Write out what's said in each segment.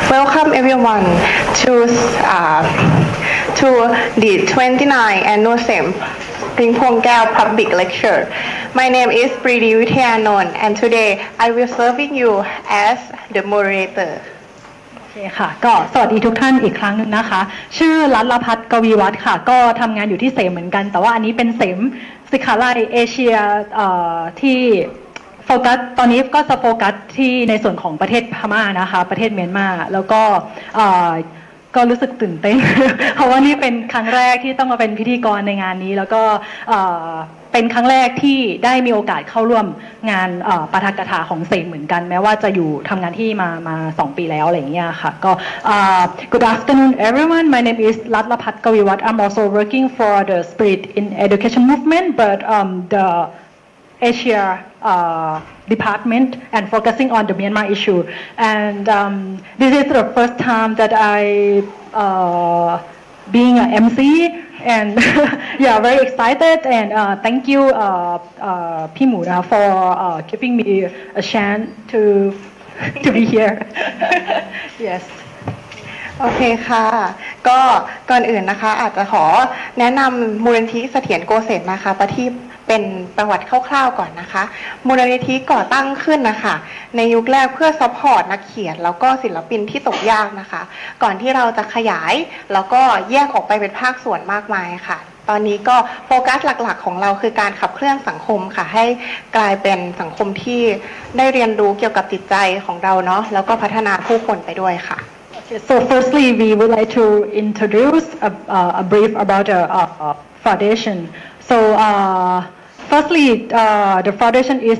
Welcome everyone to the 29th annual SEM งพวงแก public lecture. My name is Pridi Withayanon and today I will serving you as the moderator. โอเคค่ะก็สวัสดีทุกท่านอีกครั้งหนึ่งนะคะชื่อรัตนภัทรกวีวัฒน์ค่ะก็ทำงานอยู่ที่เสมเหมือนกันแต่ว่าอันนี้เป็นเสมศิขาลัยเอเชียที่โฟกัสตอนนี้ก็จะโฟกัสที่ในส่วนของประเทศพม่านะคะประเทศเมียนมาแล้วก็รู้สึกตื่นเต้น เพราะว่านี่เป็นครั้งแรกที่ต้องมาเป็นพิธีกรในงานนี้แล้วก็เป็นครั้งแรกที่ได้มีโอกาสเข้าร่วมงานปาฐกถาของเสมเหมือนกันแม้ว่าจะอยู่ทำงานที่มา2 ปีแล้วอะไรอย่างเงี้ยค่ะก็ Good afternoon everyone my name is รัตนภัทรกวีวัฒน์ I'm also working for the Spirit in Education Movement but the Asia department and focusing on the Myanmar issue and this is the first time that I being an MC and yeah very excited and thank you พี่หมูนะคะ for giving me a chance to be here yes โอเคค่ะก็ก่อนอื่นนะคะอาจจะขอแนะนำมูลนิธิเสถียรโกเศษนะคะประทีปเป็นประวัติคร่าวๆก่อนนะคะมูลนิธิก่อตั้งขึ้นนะคะในยุคแรกเพื่อซัพพอร์ตนักเขียนแล้วก็ศิลปินที่ตกยากนะคะก่อนที่เราจะขยายแล้วก็แยกออกไปเป็นภาคส่วนมากมายค่ะตอนนี้ก็โฟกัสหลักๆของเราคือการขับเคลื่อนสังคมค่ะให้กลายเป็นสังคมที่ได้เรียนรู้เกี่ยวกับจิตใจของเราเนาะแล้วก็พัฒนาผู้คนไปด้วยค่ะSo firstly, we would like to introduce a brief about the foundation. So firstly, the foundation is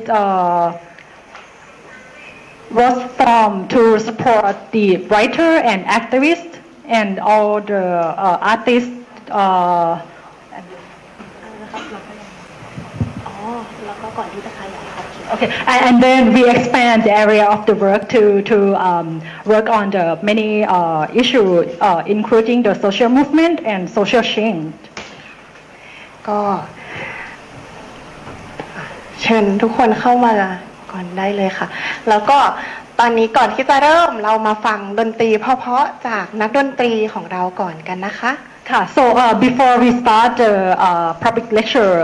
was formed to support the writer and activist and all the artists. Okay, and then we expand the area of the work to work on the many issues, including the social movement and social change. ก็เชิญทุกคนเข้ามาก่อนได้เลยค่ะแล้วก็ตอนนี้ก่อนที่จะเริ่มเรามาฟังดนตรีเพราะๆจากนักดนตรีของเราก่อนกันนะคะค่ะ so before we start the public lecture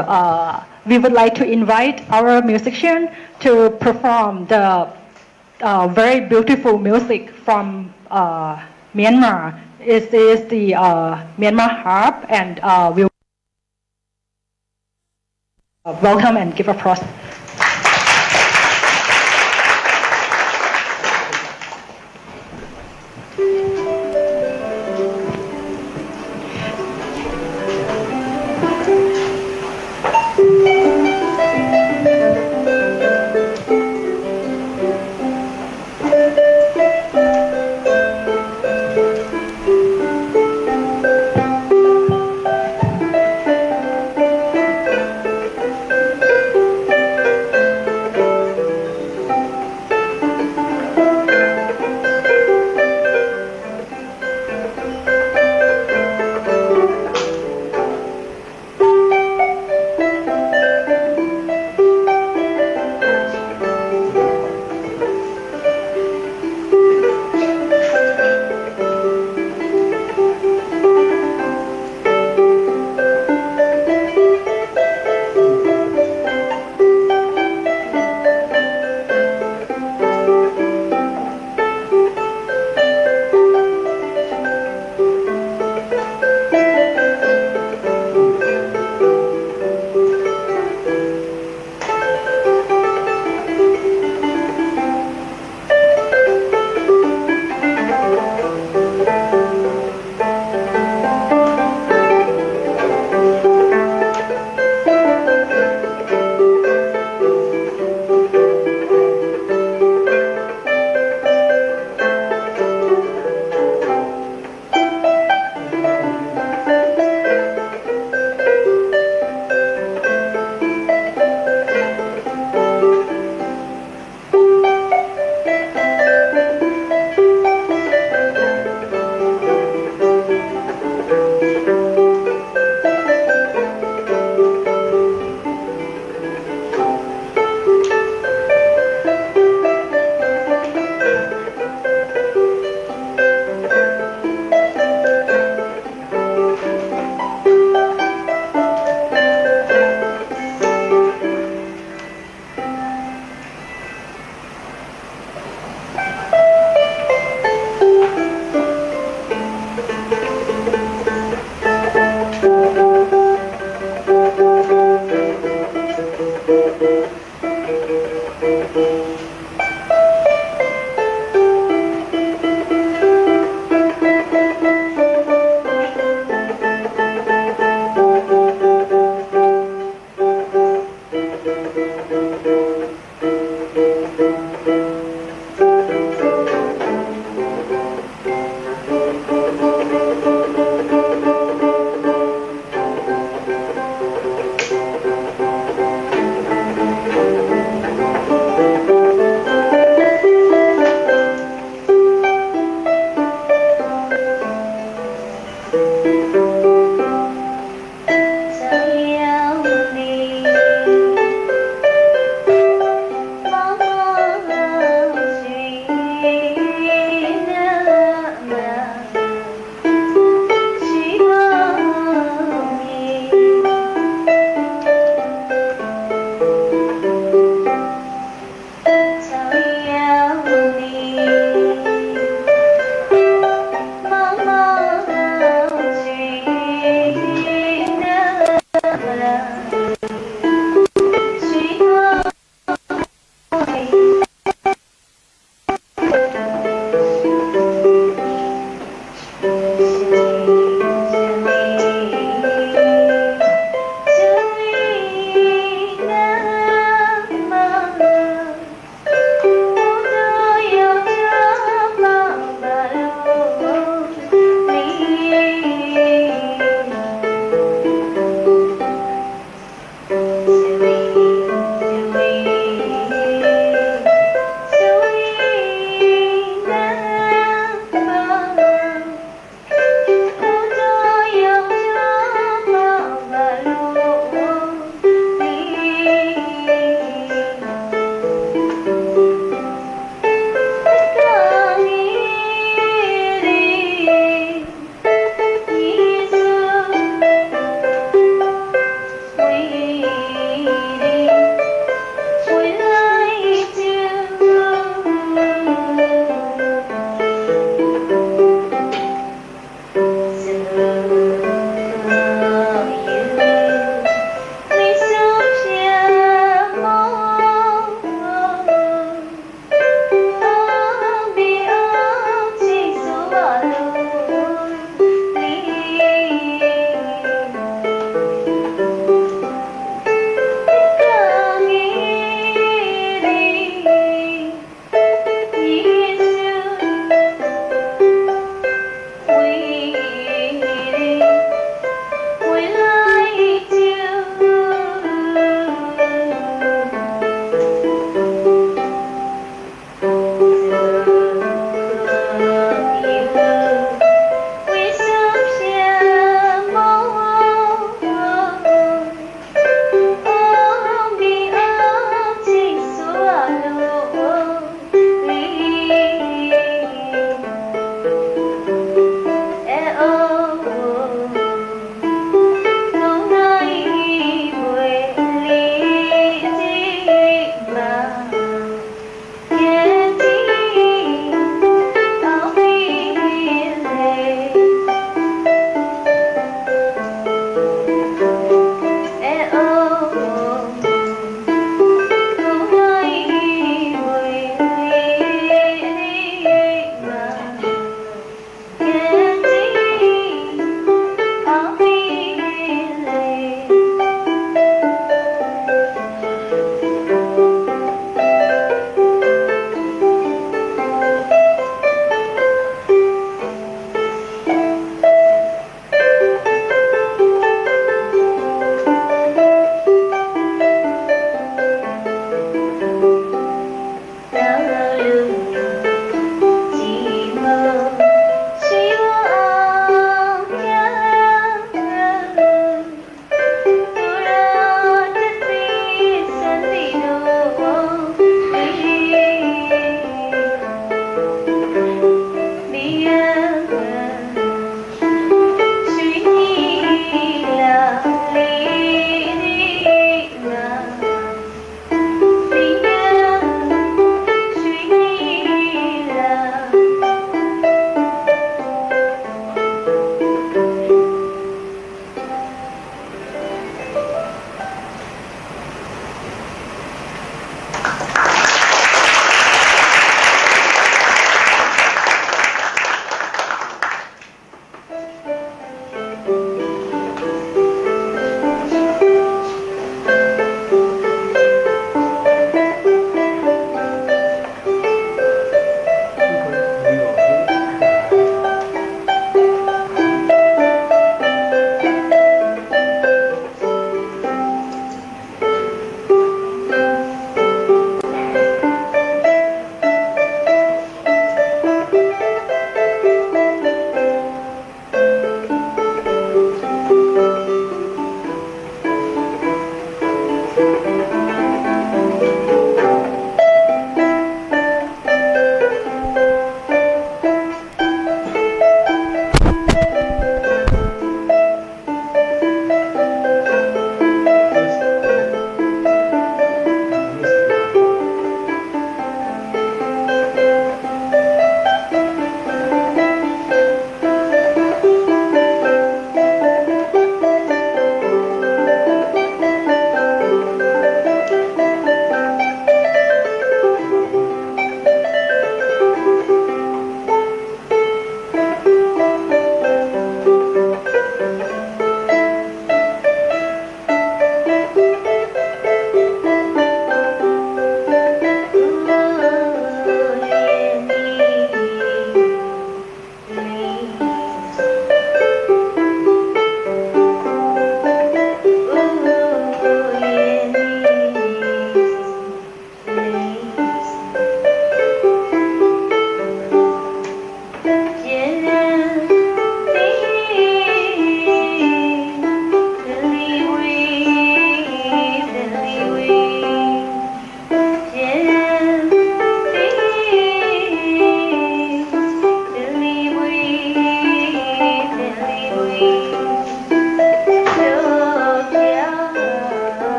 we would like to invite our musician to perform the very beautiful music from Myanmar. It is the Myanmar harp and we'll welcome and give applause.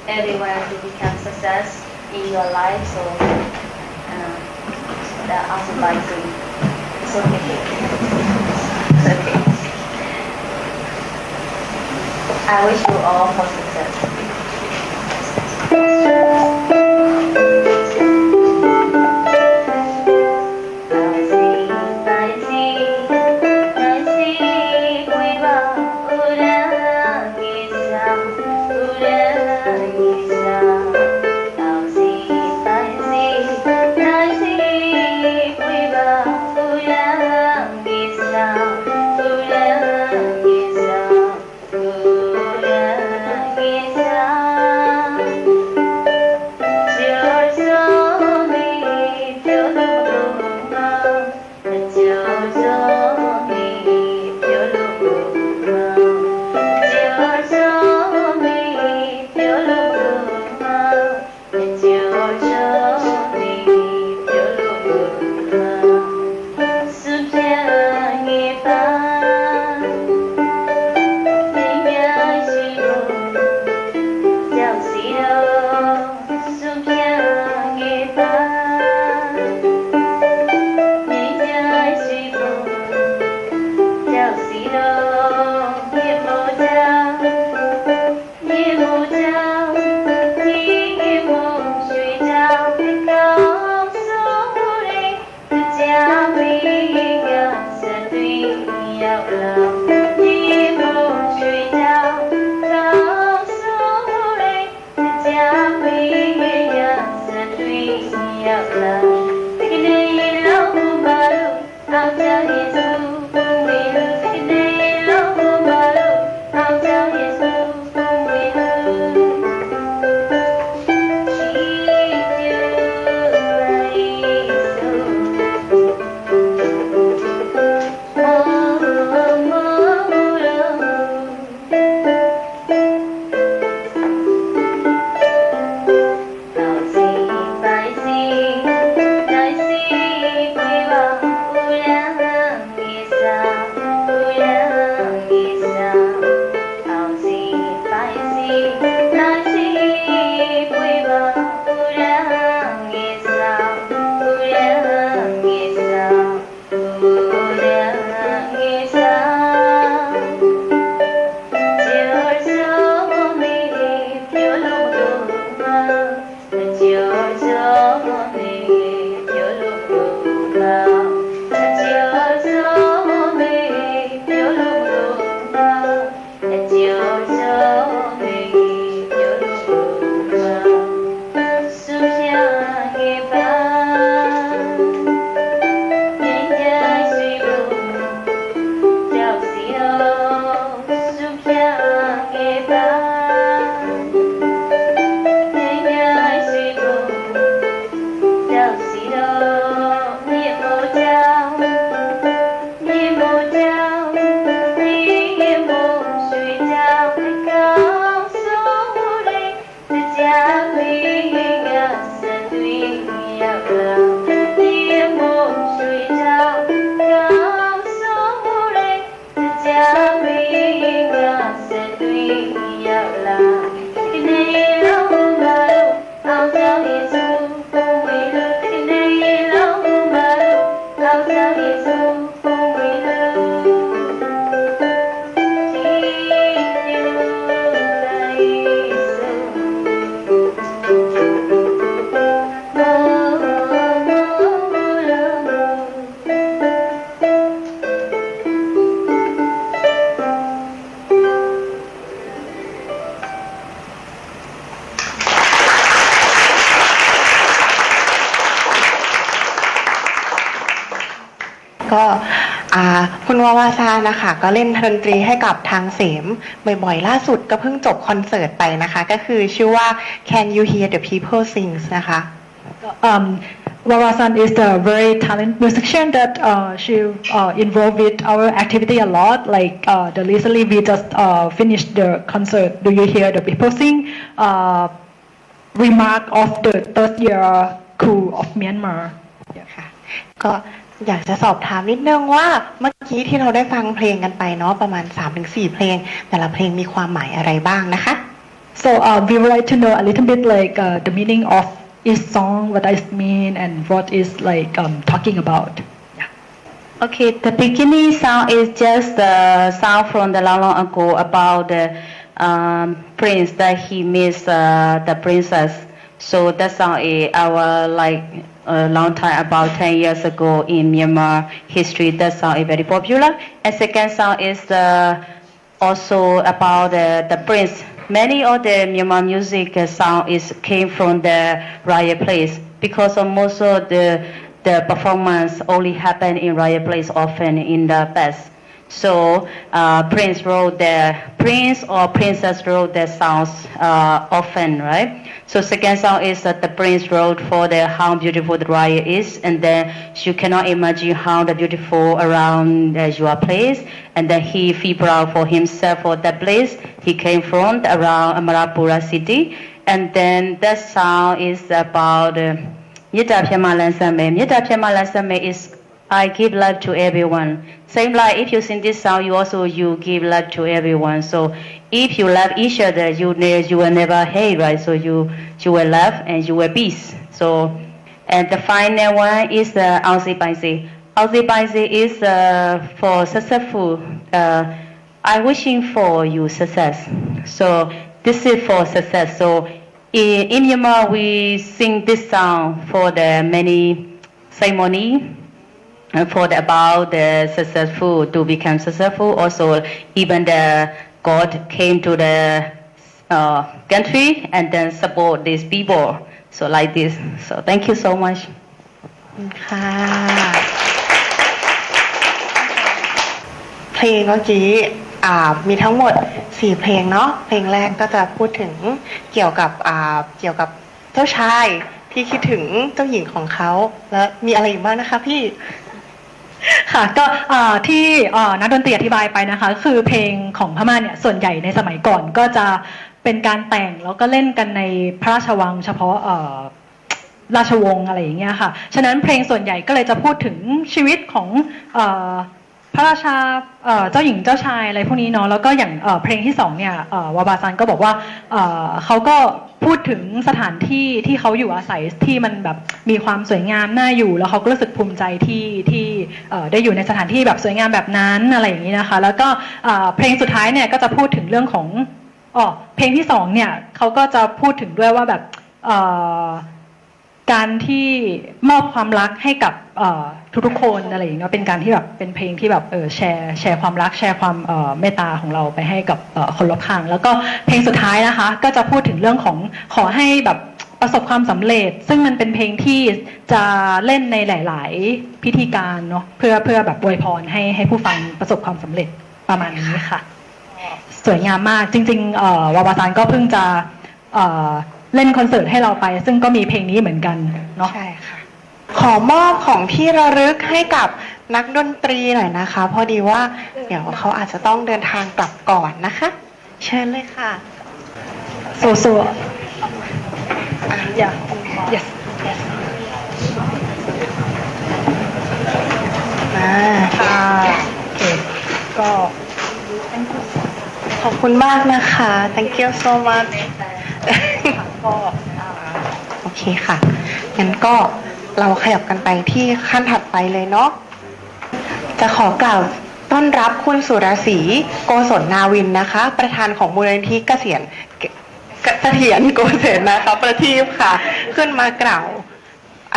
everyone to become success in your life. So that also like to. It's okay. It's okay. I wish you all for success. Yes. ก็คุณวาวาซานะคะก็เล่นดนตรีให้กับทางเสมบ่อยๆล่าสุดก็เพิ่งจบคอนเสิร์ตไปนะคะก็คือชื่อว่า Can You Hear the People Sing นะคะ Wawasan is a very talented musician that she involved with our activity a lot. Like the recently we just finished the concert. Do you hear the people sing? Remark of the third year crew of Myanmar. ค่ะก็อยากจะสอบถามนิดนึงว่าเมื่อกี้ที่เราได้ฟังเพลงกันไปเนาะประมาณ 3-4 เพลงแต่ละเพลงมีความหมายอะไรบ้างนะคะ So we would like to know a little bit like the meaning of each song, what does it mean, and what is like talking about. Yeah. Okay, the beginning sound is just the sound from the long ago about the prince that he missed the princess. So that song is our like a long time about 10 years ago in Myanmar history. That song is very popular. And second song is also about the prince. Many of the Myanmar music sound came from the riot place because of most of the performance only happen in riot place often in the past. So prince or princess wrote their songs often, right? So second song is that the prince wrote for how beautiful the riot is, and then you cannot imagine how the beautiful around your place, and then he feel proud for himself for that place he came from around Amarapura city, and then that song is about Metta Phema Lansame. Metta Phema Lansame is I give love to everyone. Same like if you sing this song, you give love to everyone. So if you love each other, you will never hate, right? So you will love and you will peace. So and the final one is the Aussie Paisi. Aussie Paisi is for successful. I'm wishing for you success. So this is for success. So in Myanmar, we sing this song for the many ceremony. For about the successful to become successful, also even the God came to the country and then support these people. So like this. So thank you so much. ค่ะเพลงเมื่อกี้มีทั้งหมด4เพลงเนาะเพลงแรกก็จะพูดถึงเกี่ยวกับเจ้าชายที่คิดถึงเจ้าหญิงของเขาแล้วมีอะไรอีกบ้างนะคะพี่ค่ะก็ที่นักดนตรีอธิบายไปนะคะคือเพลงของพม่าเนี่ยส่วนใหญ่ในสมัยก่อนก็จะเป็นการแต่งแล้วก็เล่นกันในพระราชวังเฉพาะราชวงศ์อะไรอย่างเงี้ยค่ะฉะนั้นเพลงส่วนใหญ่ก็เลยจะพูดถึงชีวิตของพระราชาเจ้าหญิงเจ้าชายอะไรพวกนี้เนาะแล้วก็อย่างเพลงที่2เนี่ยวาบาซันก็บอกว่าเขาก็พูดถึงสถานที่ที่เขาอยู่อาศัยที่มันแบบมีความสวยงามน่าอยู่แล้วเขาก็รู้สึกภูมิใจที่ได้อยู่ในสถานที่แบบสวยงามแบบนั้นอะไรอย่างนี้นะคะแล้วก็เพลงสุดท้ายเนี่ยก็จะพูดถึงเรื่องของเพลงที่2เนี่ยเขาก็จะพูดถึงด้วยว่าแบบการที่มอบความรักให้กับทุกๆคนอะไรอย่างเงี้ยเป็นการที่แบบเป็นเพลงที่แบบแชร์ความรักแชร์ความเมตตาของเราไปให้กับคนรอบข้างแล้วก็เพลงสุดท้ายนะคะก็จะพูดถึงเรื่องของขอให้แบบประสบความสำเร็จซึ่งมันเป็นเพลงที่จะเล่นในหลายๆพิธีการเนาะเพื่อแบบอวยพรให้ผู้ฟังประสบความสำเร็จประมาณนี้ค่ะสวยงามมากจริงๆวาวาซานก็เพิ่งจะเล่นคอนเสิร์ตให้เราไปซึ่งก็มีเพลงนี้เหมือนกันเนาะใช่ค่ะขอมอบของที่ระลึกให้กับนักดนตรีหน่อยนะคะพอดีว่าเดี๋ยวเขาอาจจะต้องเดินทางกลับก่อนนะคะเชิญเลยค่ะโซyeah yes มาค่ะโอเคก็ ขอบคุณมากนะคะ thank you so much ก็โอเคค่ะงั้นก็เราขยับกันไปที่ขั้นถัดไปเลยเนาะจะขอกล่าวต้อนรับคุณสุรศรีโกศลนาวินนะคะประธานของมูลนิธิเสถียรโกเศษนะคะประทีปค่ะขึ้นมากล่าว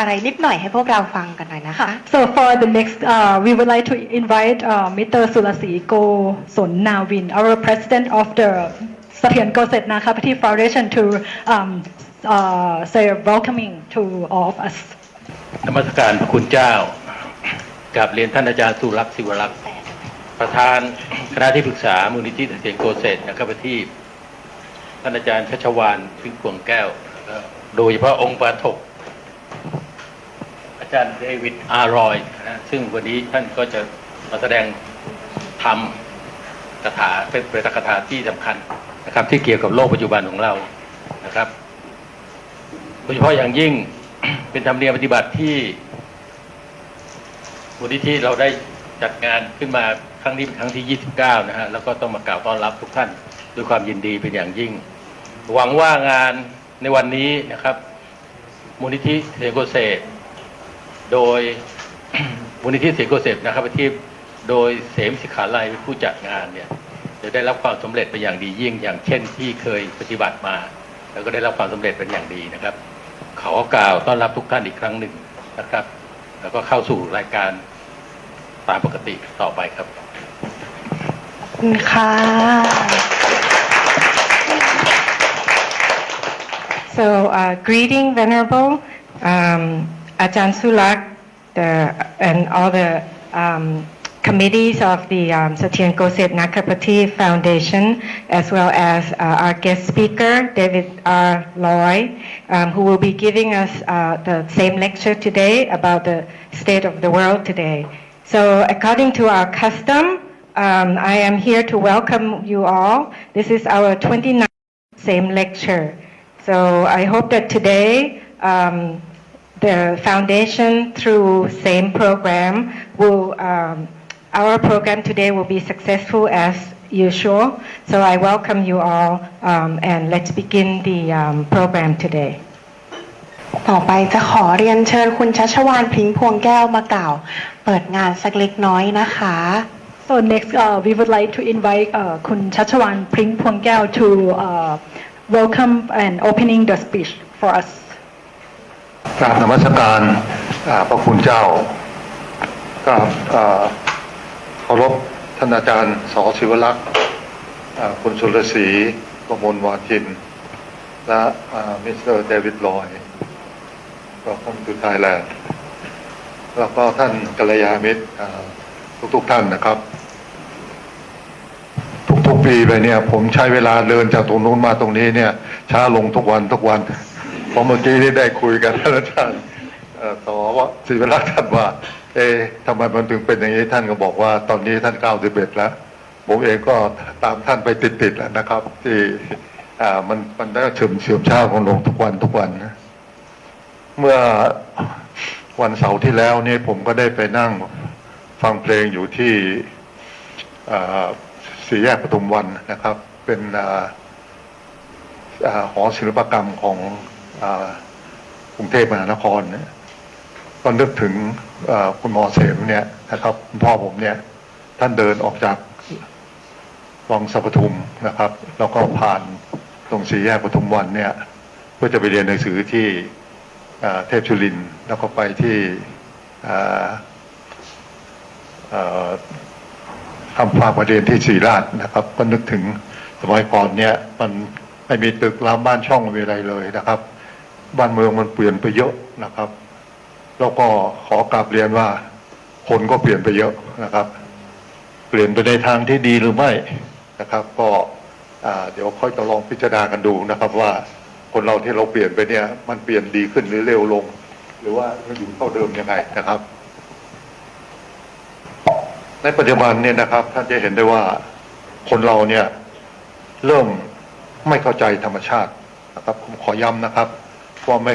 อะไรนิดหน่อยให้พวกเราฟังกันหน่อยนะคะ So for the next, we would like to invite Mr. Surasi Go Son Nawin, our president of the Sathian Goset Nakapati Foundation, to say welcoming to all of us. นมัสการพระคุณเจ้ากับเรียนท่านอาจารย์สุรักษ์ศิวรักษ์ประธานคณะที่ปรึกษามูลนิธิเสถียรโกเศษนะครับที่ท่านอาจารย์ชัชวาลพิงพวงแก้วโดยเฉพาะองค์ปาฐกอาจารย์เดวิดอาร์รอยนะซึ่งวันนี้ท่านก็จะมาแสดงธรรมคาถาเป็นปาฐกถาที่สำคัญนะครับที่เกี่ยวกับโลกปัจจุบันของเรานะครับโดยเฉพาะอย่างยิ่งเป็นธรรมเนียมปฏิบัติที่มูลนิธิเราได้จัดงานขึ้นมาครั้งนี้เป็นครั้งที่29นะฮะแล้วก็ต้องมากล่าวต้อนรับทุกท่านด้วยความยินดีเป็นอย่างยิ่งหวังว่างานในวันนี้นะครับมูลนิธิเสถียรโกเศษโดย มูลนิธิเสถียรโกเศษนะครับที่โดยเสมสิกขาลัยเป็นผู้จัดงานเนี่ยจะได้รับความสำเร็จเป็นอย่างดียิ่งอย่างเช่นที่เคยปฏิบัติมาแล้วก็ได้รับความสำเร็จเป็นอย่างดีนะครับขอกล่าวต้อนรับทุกท่านอีกครั้งหนึ่งนะครับแล้วก็เข้าสู่รายการตามปกติต่อไปครับค่ะ So greeting Venerable Ajahn Sulak and all the committees of the Sathian Goset Nakapati Foundation, as well as our guest speaker, David R. Loy, who will be giving us the same lecture today about the state of the world today. So according to our custom, I am here to welcome you all. This is our 29th same lecture. So I hope that today the foundation through same program will our program today will be successful as usual. So I welcome you all and let's begin the program today. ต่อไปจะขอเรียนเชิญคุณชัชวาลพริ้งพวงแก้วมากล่าวเปิดงานสักเล็กน้อยนะคะ So next, we would like to invite Kun Chachawan Pring Phuangkeo to welcome and opening the speech for us. กราบนมัสการพระคุณเจ้ากับเคารพท่านอาจารย์ส.ศิวรักษ์คุณสุรศรีกมลวาทินและมิสเตอร์เดวิดลอยWelcome to Thailand แล้วก็ท่านกัลยาณมิตรทุกท่านนะครับทุกปีไปเนี่ยผมใช้เวลาเดินจากตรงนู้นมาตรงนี้เนี่ยช้าลงทุกวันเพราะเมื่อกี้ได้คุยกันท่านอาจารย์ต่อว่าศิวรักษ์ท่านว่าทำไมมันถึงเป็นอย่างนี้ท่านก็บอกว่าตอนนี้ท่าน91แล้วผมเองก็ตามท่านไปติดแล้วนะครับที่มันได้เฉื่อมช้าของลงทุกวันนะเมื่อวันเสาร์ที่แล้วนี่ผมก็ได้ไปนั่งฟังเพลงอยู่ที่สี่แยกปทุมวันนะครับเป็นหอศิลปกรรมของกรุงเทพมหานครเนี่ยก็นึกถึงคุณหมอเสมเนี่ยนะครับคุณพ่อผมเนี่ยท่านเดินออกจากวังสัปทุมนะครับแล้วก็ผ่านตรงสี่แยกปทุมวันเนี่ยเพื่อจะไปเรียนหนังสือที่เทพชุลินทร์แล้วก็ไปที่ทำความมาเรียนที่ศรีราชนะครับก็นึกถึงสมัยก่อนเนี่ยมันไม่มีตึกรามบ้านช่องอะไรเลยนะครับบ้านเมืองมันเปลี่ยนไปเยอะนะครับแล้วก็ขอกราบเรียนว่าคนก็เปลี่ยนไปเยอะนะครับเปลี่ยนไปในทางที่ดีหรือไม่นะครับก็เดี๋ยวค่อยจะลองพิจารณากันดูนะครับว่าคนเราที่เราเปลี่ยนไปเนี่ยมันเปลี่ยนดีขึ้นหรือเร็วลงหรือว่าอยู่เท่าเดิมยังไงนะครับในปัจจุบันเนี่ยนะครับท่านจะเห็นได้ว่าคนเราเนี่ยเริ่มไม่เข้าใจธรรมชาตินะครับผมขอย้ำนะครับว่าไม่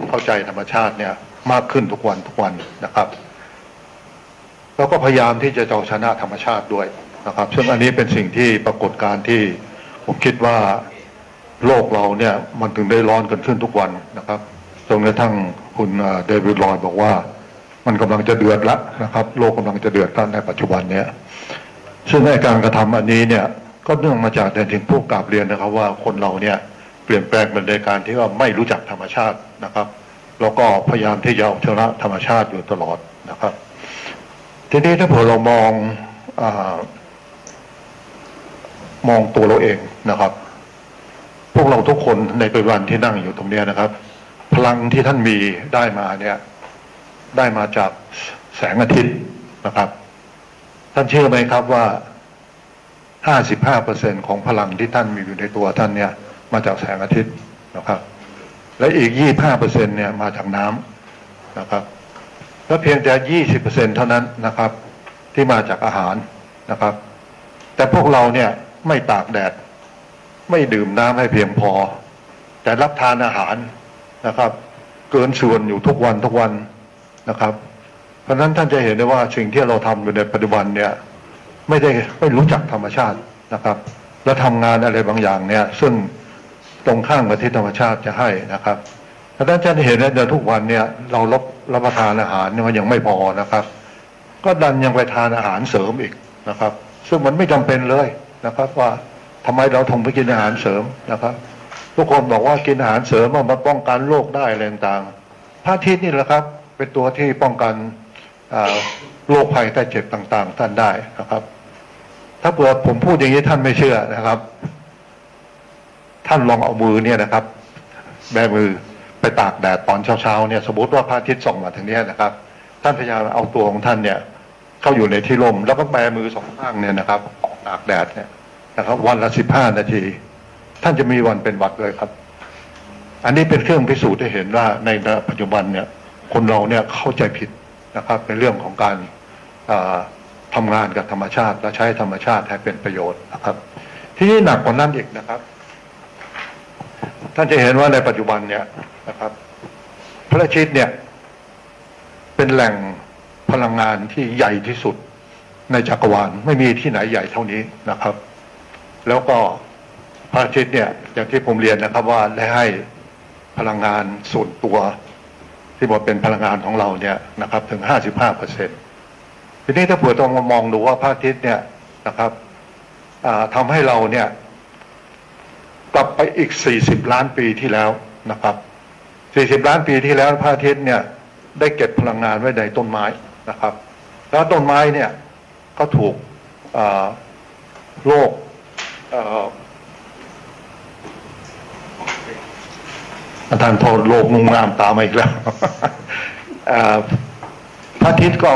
เข้าใจธรรมชาติเนี่ยมากขึ้นทุกวันนะครับแล้วก็พยายามที่จะเอาชนะธรรมชาติด้วย นะครับซึ่งอันนี้เป็นสิ่งที่ปรากฏการณ์ที่ผมคิดว่าโลกเราเนี่ยมันถึงได้ร้อนกันขึ้นทุกวันนะครับจนกระทั่งคุณเดวิดลอยบอกว่ามันกำลังจะเดือดละนะครับโลกกำลังจะเดือดในปัจจุบันเนี้ยซึ่งในการกระทำอันนี้เนี่ยก็เนื่องมาจากแต่ถึงผู้กราบเรียนนะครับว่าคนเราเนี่ยเปลี่ยนแปลงเป็นในการที่ว่าไม่รู้จักธรรมชาตินะครับแล้วก็พยายามที่จะเอาชนะธรรมชาติอยู่ตลอดนะครับทีนี้ถ้าเผื่อเรามองตัวเราเองนะครับพวกเราทุกคนในปัจจุบันที่นั่งอยู่ตรงนี้นะครับพลังที่ท่านมีได้มาเนี่ยได้มาจากแสงอาทิตย์นะครับท่านเชื่อไหมครับว่า 55% ของพลังที่ท่านมีอยู่ในตัวท่านเนี่ยมาจากแสงอาทิตย์นะครับและอีก 25% เนี่ยมาจากน้ำนะครับและเพียงแต่ 20% เท่านั้นนะครับที่มาจากอาหารนะครับแต่พวกเราเนี่ยไม่ตากแดดไม่ดื่มน้ำให้เพียงพอแต่รับทานอาหารนะครับเกินส่วนอยู่ทุกวันนะครับเพราะฉะนั้นท่านจะเห็นได้ว่าสิ่งที่เราทำอยู่ในปัจจุบันเนี่ยไม่รู้จักธรรมชาตินะครับและทำงานอะไรบางอย่างเนี่ยซึ่งตรงข้ามกับที่ธรรมชาติจะให้นะครับเพราะฉะนั้นจะเห็นว่าในทุกวันเนี่ยเรารับประทานอาหารเนี่ยมันยังไม่พอนะครับก็ดันยังไปทานอาหารเสริมอีกนะครับซึ่งมันไม่จำเป็นเลยนะครับว่าทำไมเราถึงไปกินอาหารเสริมนะครับทุกคนบอกว่ากินอาหารเสริมมันป้องกันโรคได้อะไรต่างๆพระอาทิตย์นี่แหละครับเป็นตัวที่ป้องกันโรคภัยไข้เจ็บต่างๆท่านได้นะครับถ้าเผื่อผมพูดอย่างนี้ท่านไม่เชื่อนะครับท่านลองเอามือเนี่ยนะครับแบมือไปตากแดดตอนเช้าเนี่ยสมมติว่าพระอาทิตย์ส่องมาทางนี้นะครับท่านพยายามเอาตัวของท่านเนี่ยเข้าอยู่ในที่ร่มแล้วก็แบมือสองข้างเนี่ยนะครับตากแดดเนี่ยนะครับวันละ15 นาทีท่านจะมีวันเป็นหวัดเลยครับอันนี้เป็นเครื่องพิสูจน์ให้เห็นว่าในปัจจุบันเนี่ยคนเราเนี่ยเข้าใจผิดนะครับในเรื่องของการทำงานกับธรรมชาติและใช้ธรรมชาติให้เป็นประโยชน์นะครับที่นี่หนักกว่านั้นอีกนะครับท่านจะเห็นว่าในปัจจุบันเนี่ยนะครับพระอาทิตย์เนี่ยเป็นแหล่งพลังงานที่ใหญ่ที่สุดในจักรวาลไม่มีที่ไหนใหญ่เท่านี้นะครับแล้วก็พระอาทิตย์เนี่ยอย่างที่ผมเรียนนะครับว่าได้ให้พลังงานส่วนตัวที่บอกเป็นพลังงานของเราเนี่ยนะครับถึง 55%ทีนี้ถ้าเผื่อต้องมองดูว่าพระอาทิตย์เนี่ยนะครับทำให้เราเนี่ยกลับไปอีก40 ล้านปีที่แล้วนะครับ40 ล้านปีที่แล้วพระอาทิตย์เนี่ยได้เก็บพลังงานไว้ในต้นไม้นะครับแล้วต้นไม้เนี่ยก็ถูกโรคอาจารย์โทษโลกงุ่มงามตามมาอีกแล้วพระอาทิตย์ก็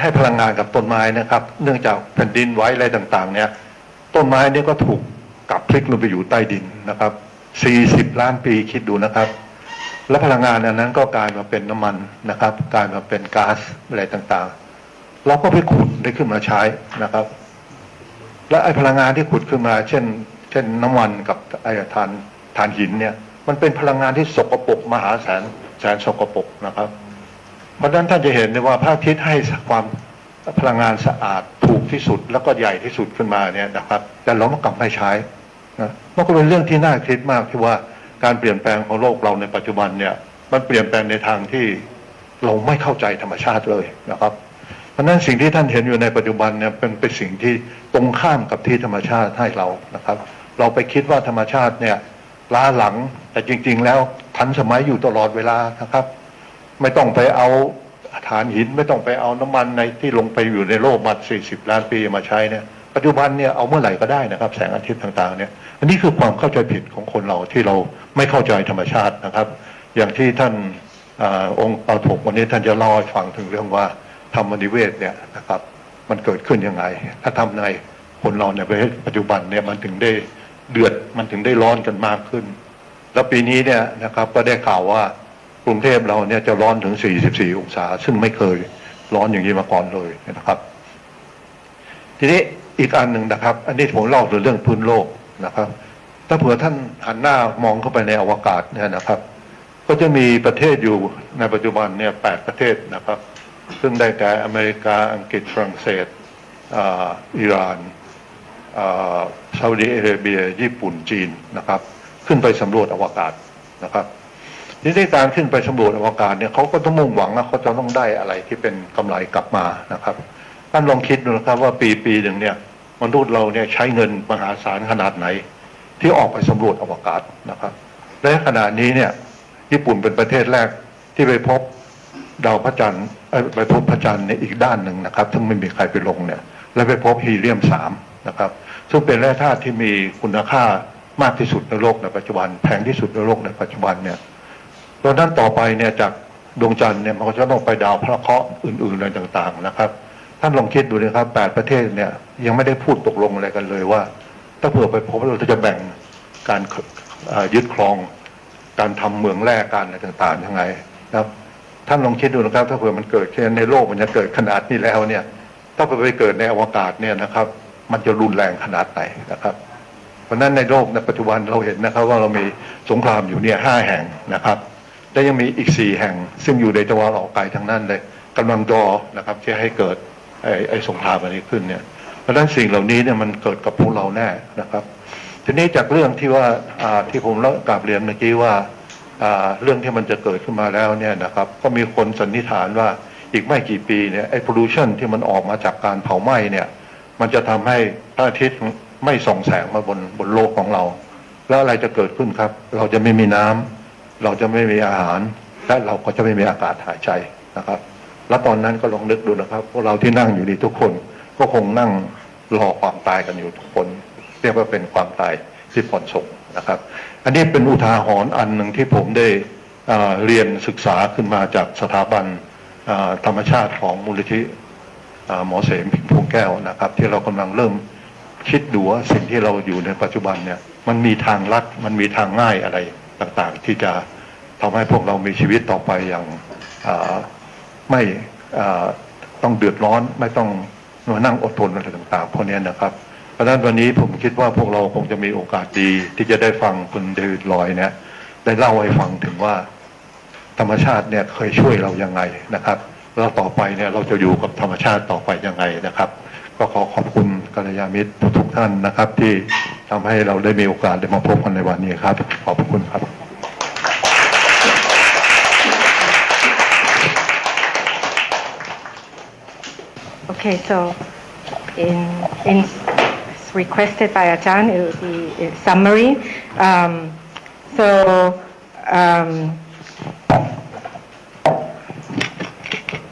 ให้พลังงานกับต้นไม้นะครับเนื่องจากแผ่นดินไหวอะไรต่างๆเนี่ยต้นไม้เนี่ยก็ถูกกลับพลิกลงไปอยู่ใต้ดินนะครับ40 ล้านปีคิดดูนะครับและพลังงานอันนั้นก็กลายมาเป็นน้ำมันนะครับกลายมาเป็นก๊าซอะไรต่างๆเราก็ไปขุดได้ขึ้นมาใช้นะครับและไอ้พลังงานที่ขุดขึ้นมาเช่นน้ำมันกับไอ้ถ่านหินเนี่ยมันเป็นพลังงานที่สกปรกมหาศาลแสนสกปรกนะครับเพราะฉะนั้นท่านจะเห็นได้ว่าพระอาทิตย์ให้ความพลังงานสะอาดถูกที่สุดแล้วก็ใหญ่ที่สุดขึ้นมาเนี่ยนะครับแต่เราไม่กลับไม่ใช้นะมันก็เป็นเรื่องที่น่าคิดมากที่ว่าการเปลี่ยนแปลงของโลกเราในปัจจุบันเนี่ยมันเปลี่ยนแปลงในทางที่เราไม่เข้าใจธรรมชาติเลยนะครับเพราะฉะนั้นสิ่งที่ท่านเห็นอยู่ในปัจจุบันเนี่ยเป็นสิ่งที่ตรงข้ามกับที่ธรรมชาติให้เรานะครับเราไปคิดว่าธรรมชาติเนี่ยล้าหลังแต่จริงๆแล้วทันสมัยอยู่ตลอดเวลานะครับไม่ต้องไปเอาถ่านหินไม่ต้องไปเอาน้ำมันในที่ลงไปอยู่ในโลกมา40 ล้านปีมาใช้เนี่ยปัจจุบันเนี่ยเอาเมื่อไหร่ก็ได้นะครับแสงอาทิตย์ต่างๆเนี่ยอันนี้คือความเข้าใจผิดของคนเราที่เราไม่เข้าใจธรรมชาตินะครับอย่างที่ท่านองค์ปาฐกวันนี้ท่านจะเล่าให้ฟังถึงเรื่องว่าธรรมนิเวศเนี่ยนะครับมันเกิดขึ้นยังไงถ้าทำในคนเราในประเทศปัจจุบันเนี่ยมันถึงได้เดือดมันถึงได้ร้อนกันมากขึ้นแล้วปีนี้เนี่ยนะครับก็ได้ข่าวว่ากรุงเทพเราเนี่ยจะร้อนถึง44 องศาซึ่งไม่เคยร้อนอย่างนี้มาก่อนเลยนะครับทีนี้อีกอันหนึ่งนะครับอันนี้ผมเล่าเรื่องพื้นโลกนะครับถ้าเผื่อท่านหันหน้ามองเข้าไปในอวกาศเนี่ยนะครับก็จะมีประเทศอยู่ในปัจจุบันเนี่ย8 ประเทศนะครับซึ่งได้แก่อเมริกาอังกฤษฝรั่งเศส อิหร่านซาอุดิอาระเบียญี่ปุ่นจีนนะครับขึ้นไปสำรวจอวกาศนะครับทีนี้การขึ้นไปสำรวจอวกาศเนี่ยเขาก็ต้องมุ่งหวังว่าเขาจะต้องได้อะไรที่เป็นกำไรกลับมานะครับท่านลองคิดดูนะครับว่าปีหนึ่งเนี่ยมนุษย์เราเนี่ยใช้เงินมหาศาลขนาดไหนที่ออกไปสำรวจอวกาศนะครับและขณะนี้เนี่ยญี่ปุ่นเป็นประเทศแรกที่ไปพบดาวพระจันทร์ไปพบพระจันทร์ในอีกด้านหนึ่งนะครับซึ่งไม่มีใครไปลงเนี่ยและไปพบฮีเลียม3นะครับซึ่งเป็นแร่ธาตุที่มีคุณค่ามากที่สุดในโลกในปัจจุบันแพงที่สุดในโลกในปัจจุบันเนี่ยตอนนั้นต่อไปเนี่ยจากดวงจันทร์เนี่ยมันก็จะต้องไปดาวพระเคราะห์อื่นๆอะไรต่างๆนะครับท่านลองคิดดูนะครับ8ประเทศเนี่ยยังไม่ได้พูดตกลงอะไรกันเลยว่าถ้าเผื่อไปพบเราจะแบ่งการยึดครองการทำเมืองแร่การอะไรต่างๆยังไงนะครับท่านลองคิดดูนะครับถ้าเผื่อมันเกิดแค่ในโลกมันจะเกิดขนาดนี้แล้วเนี่ยถ้าเผื่อไปเกิดในอวกาศเนี่ยนะครับมันจะรุนแรงขนาดไหนนะครับเพราะฉะนั้นในโลกในปัจจุบันเราเห็นนะครับว่าเรามีสงครามอยู่เนี่ย5 แห่งนะครับและยังมีอีก4 แห่งซึ่งอยู่ในตะวันออกไกลทั้งนั้นเลยกำลังรอนะครับที่ให้เกิดไอ้สงครามอันนี้ขึ้นเนี่ยเพราะฉะนั้นสิ่งเหล่านี้เนี่ยมันเกิดกับพวกเราแน่นะครับทีนี้จากเรื่องที่ว่าที่ผมกราบเรียนเมื่อกี้ว่าเรื่องที่มันจะเกิดขึ้นมาแล้วเนี่ยนะครับก็มีคนสันนิษฐานว่าอีกไม่กี่ปีเนี่ยไอ้ pollution ที่มันออกมาจากการเผาไหม้เนี่ยมันจะทำให้พระอาทิตย์ไม่ส่องแสงมาบนโลกของเราแล้วอะไรจะเกิดขึ้นครับเราจะไม่มีน้ำเราจะไม่มีอาหารและเราก็จะไม่มีอากาศหายใจนะครับแล้วตอนนั้นก็ลองนึกดูนะครับพวกเราที่นั่งอยู่นี่ทุกคนก็คงนั่งรอความตายกันอยู่ทุกคนเรียกว่าเป็นความตายที่ผ่อนส่งนะครับอันนี้เป็นอุทาหรณ์อันหนึ่งที่ผมได้เรียนศึกษาขึ้นมาจากสถาบันธรรมชาติของมูลนิธิหมอเสมพิมพ์พวงแก้วนะครับที่เรากำลังเริ่มคิดดูว่าสิ่งที่เราอยู่ในปัจจุบันเนี่ยมันมีทางลัดมันมีทางง่ายอะไรต่างๆที่จะทำให้พวกเรามีชีวิตต่อไปอย่างไม่ต้องเดือดร้อนไม่ต้องมานั่งอดทนอะไรต่างๆพวกนี้นะครับเพราะฉะนั้นวันนี้ผมคิดว่าพวกเราคงจะมีโอกาสดีที่จะได้ฟังคุณเดวิดลอยเนี่ยได้เล่าให้ฟังถึงว่าธรรมชาติเนี่ยเคยช่วยเรายังไงนะครับแล้วต่อไปเนี่ยเราจะอยู่กับธรรมชาติต่อไปยังไงนะครับก็ขอขอบคุณกัลยาณมิตรทุกท่านนะครับที่ทำให้เราได้มีโอกาสได้มาพบกันในวันนี้ครับขอบคุณครับ Okay, so in as requested by Ajahn, it will be a summary.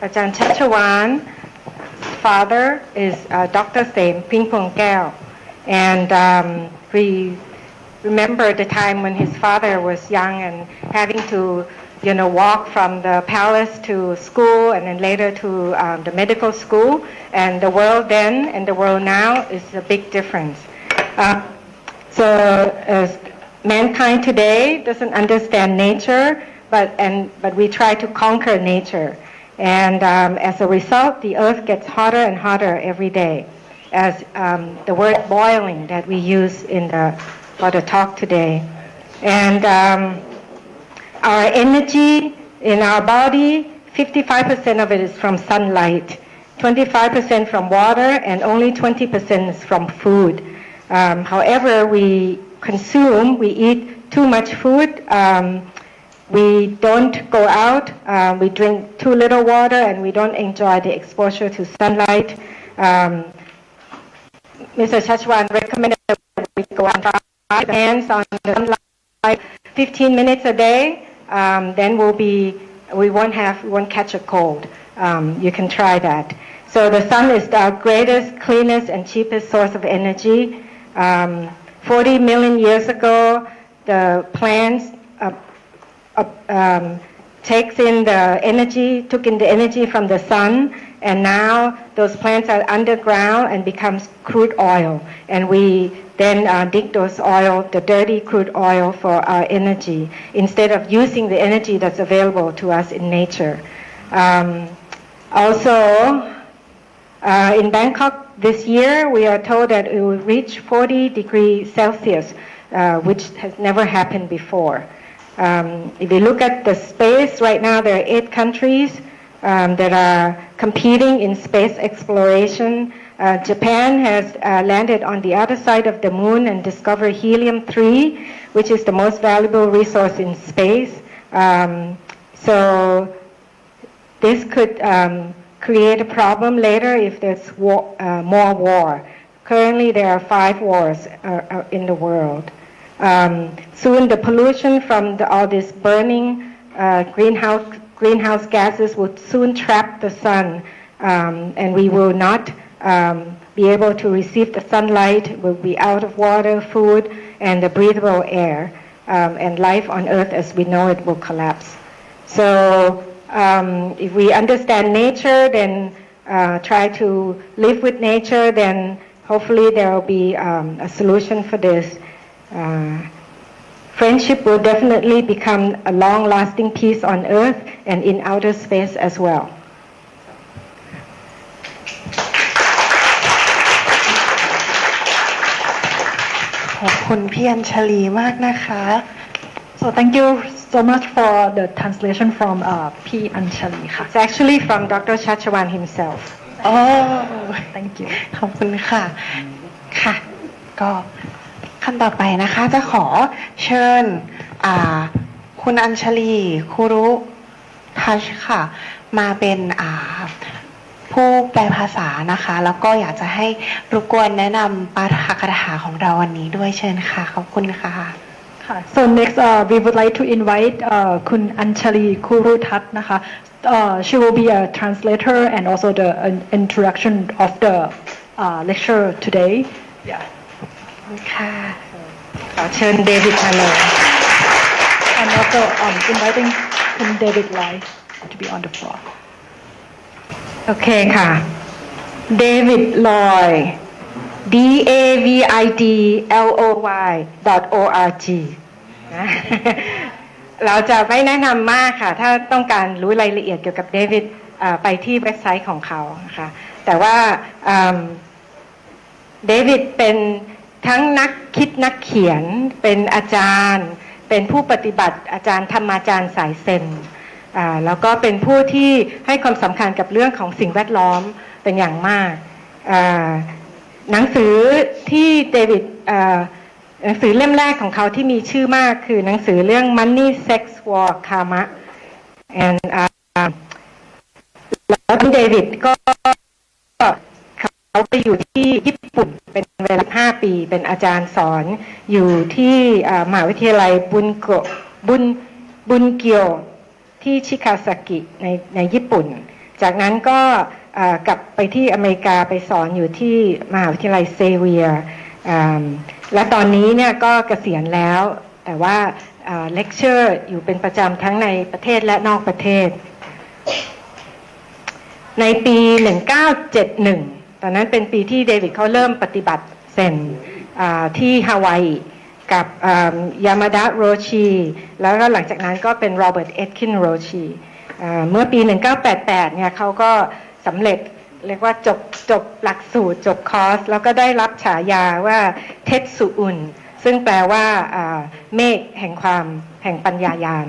Ajahn Chachawan, father is Dr. Same Pingpong Gao, and we remember the time when his father was young and having to walk from the palace to school and then later to the medical school. And the world then and the world now is a big difference. As mankind today doesn't understand nature, but we try to conquer nature. And as a result, the earth gets hotter and hotter every day. As the word boiling that we use for the talk today. And our energy in our body, 55% of it is from sunlight, 25% from water, and only 20% is from food. However, we eat too much food, we don't go out, we drink too little water, and we don't enjoy the exposure to sunlight. Mr. Chachawan recommended that we go out and dry hands on the sunlight 15 minutes a day. Then we won't catch a cold. You can try that. So the sun is our greatest, cleanest, and cheapest source of energy. 40 million years ago, the plants took in the energy from the sun, and now those plants are underground and becomes crude oil. And we then dig those oil, the dirty crude oil, for our energy, instead of using the energy that's available to us in nature. Also, in Bangkok this year, we are told that it will reach 40 degrees Celsius, which has never happened before. If you look at the space, right now there are 8 countries that are competing in space exploration. Japan has landed on the other side of the moon and discovered helium-3, which is the most valuable resource in space. So this could create a problem later if there's more war. Currently, there are 5 wars in the world. Soon, the pollution from all this burning greenhouse gases would soon trap the sun, and we will not be able to receive the sunlight. We'll be out of water, food, and the breathable air, and life on Earth as we know it will collapse. So if we understand nature, then try to live with nature, then hopefully there will be a solution for this. Friendship will definitely become a long-lasting peace on Earth and in outer space as well. ขอบคุณพี่อัญชลีมากนะคะ So thank you so much for the translation from P. Anchali ค่ะ It's actually from Dr. Chachawan himself. Oh Thank you ขอบคุณค่ะ ค่ะ ก็ขั้นต่อไปนะคะจะขอเชิญคุณอัญชลีคุรุทัชค่ะ มาเป็นผู้แปลภาษานะคะ แล้วก็อยากจะให้รบกวนแนะนำปาฐกถาของเราวันนี้ด้วยเชิญค่ะ ขอบคุณค่ะ So next we would like to invite คุณอัญชลีคุรุทัศน์นะคะ she will be a translator and also the introduction of the lecture today. Yeah. ค่ะ ขอเชิญเดวิดมาเลย And also inviting คุณ David Lai to be on the floor. โอเคค่ะ David Loy davidloy.org นะ เราจะไม่แนะนำมากค่ะ ถ้าต้องการรู้รายละเอียดเกี่ยวกับเดวิดไปที่เว็บไซต์ของเขาค่ะแต่ว่าเดวิดเป็นทั้งนักคิดนักเขียนเป็นอาจารย์เป็นผู้ปฏิบัติอาจารย์ธรรมาจารย์สายเซนแล้วก็เป็นผู้ที่ให้ความสำคัญกับเรื่องของสิ่งแวดล้อมเป็นอย่างมากหนังสือที่เดวิดหนังสือเล่มแรกของเขาที่มีชื่อมากคือหนังสือเรื่อง Money Sex War Karma and แล้วเดวิดก็เขาไปอยู่ที่ญี่ปุ่นเป็นเวลา5 ปีเป็นอาจารย์สอนอยู่ที่มหาวิทยาลัยบุนเกียวที่ชิคาซากิในญี่ปุ่นจากนั้นก็กลับไปที่อเมริกาไปสอนอยู่ที่มหาวิทยาลัยเซเวียและตอนนี้เนี่ยก็เกษียณแล้วแต่ว่าเลคเชอร์อยู่เป็นประจำทั้งในประเทศและนอกประเทศในปี 1971 ตอนนั้นเป็นปีที่เดวิดเขาเริ่มปฏิบัติเซนที่ฮาวายกับยามาดะโรชีแล้วก็หลังจากนั้นก็เป็นโรเบิร์ตเอ็ดคินโรชีเมื่อปี 1988 เนี่ยเขาก็สำเร็จเรียกว่าจบหลักสูตรจบคอร์สแล้วก็ได้รับฉายาว่าเทตสุอุนซึ่งแปลว่าเมฆแห่งปัญญายาณ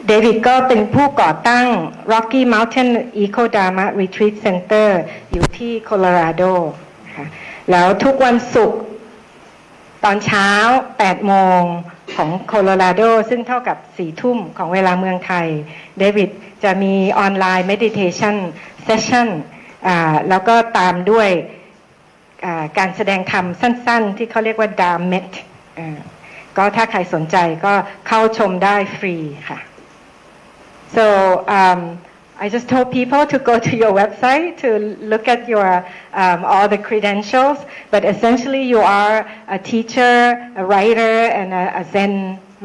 เดวิดก็เป็นผู้ก่อตั้ง Rocky Mountain ECO-DHARMA Retreat Center อยู่ที่โคโลราโดแล้วทุกวันศุกร์ตอนเช้า 8 โมงของโคโลราโดซึ่งเท่ากับ 4 ทุ่มของเวลาเมืองไทยเดวิดจะมีออนไลน์ meditation session แล้วก็ตามด้วยการแสดงธรรมสั้นๆที่เขาเรียกว่า Dharmet ก็ถ้าใครสนใจก็เข้าชมได้ฟรีค่ะ so I just told people to go to your website to look at your all the credentials, but essentially you are a teacher, a writer, and a Zen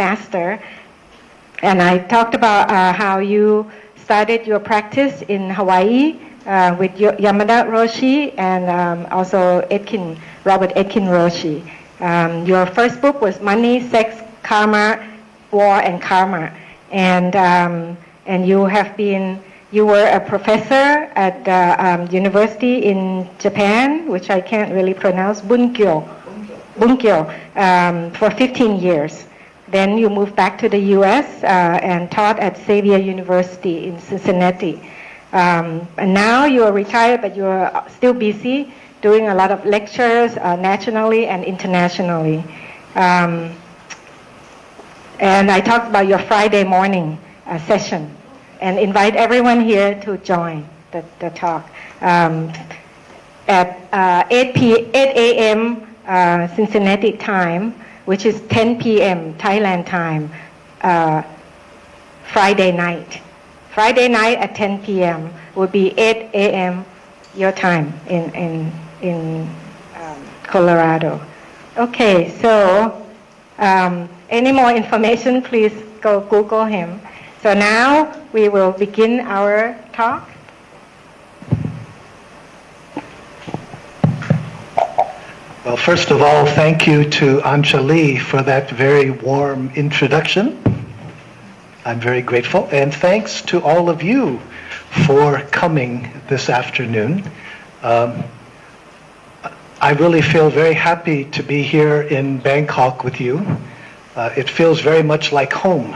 master. And I talked about how you started your practice in Hawaii with Yamada Roshi and also Robert Etkin Roshi. Your first book was Money, Sex, Karma, War, and Karma, and you have been.You were a professor at the university in Japan, which I can't really pronounce, Bunkyo, for 15 years. Then you moved back to the U.S. And taught at Xavier University in Cincinnati. And now you are retired, but you are still busy doing a lot of lectures nationally and internationally. And I talked about your Friday morning session and invite everyone here to join the talk. At 8 a.m. Cincinnati time, which is 10 p.m. Thailand time, Friday night. Friday night at 10 p.m. would be 8 a.m. your time in Colorado. Okay, so any more information, please go Google him. So now we will begin our talk. Well, first of all, thank you to Anjali for that very warm introduction. I'm very grateful. And thanks to all of you for coming this afternoon. I really feel very happy to be here in Bangkok with you. It feels very much like home.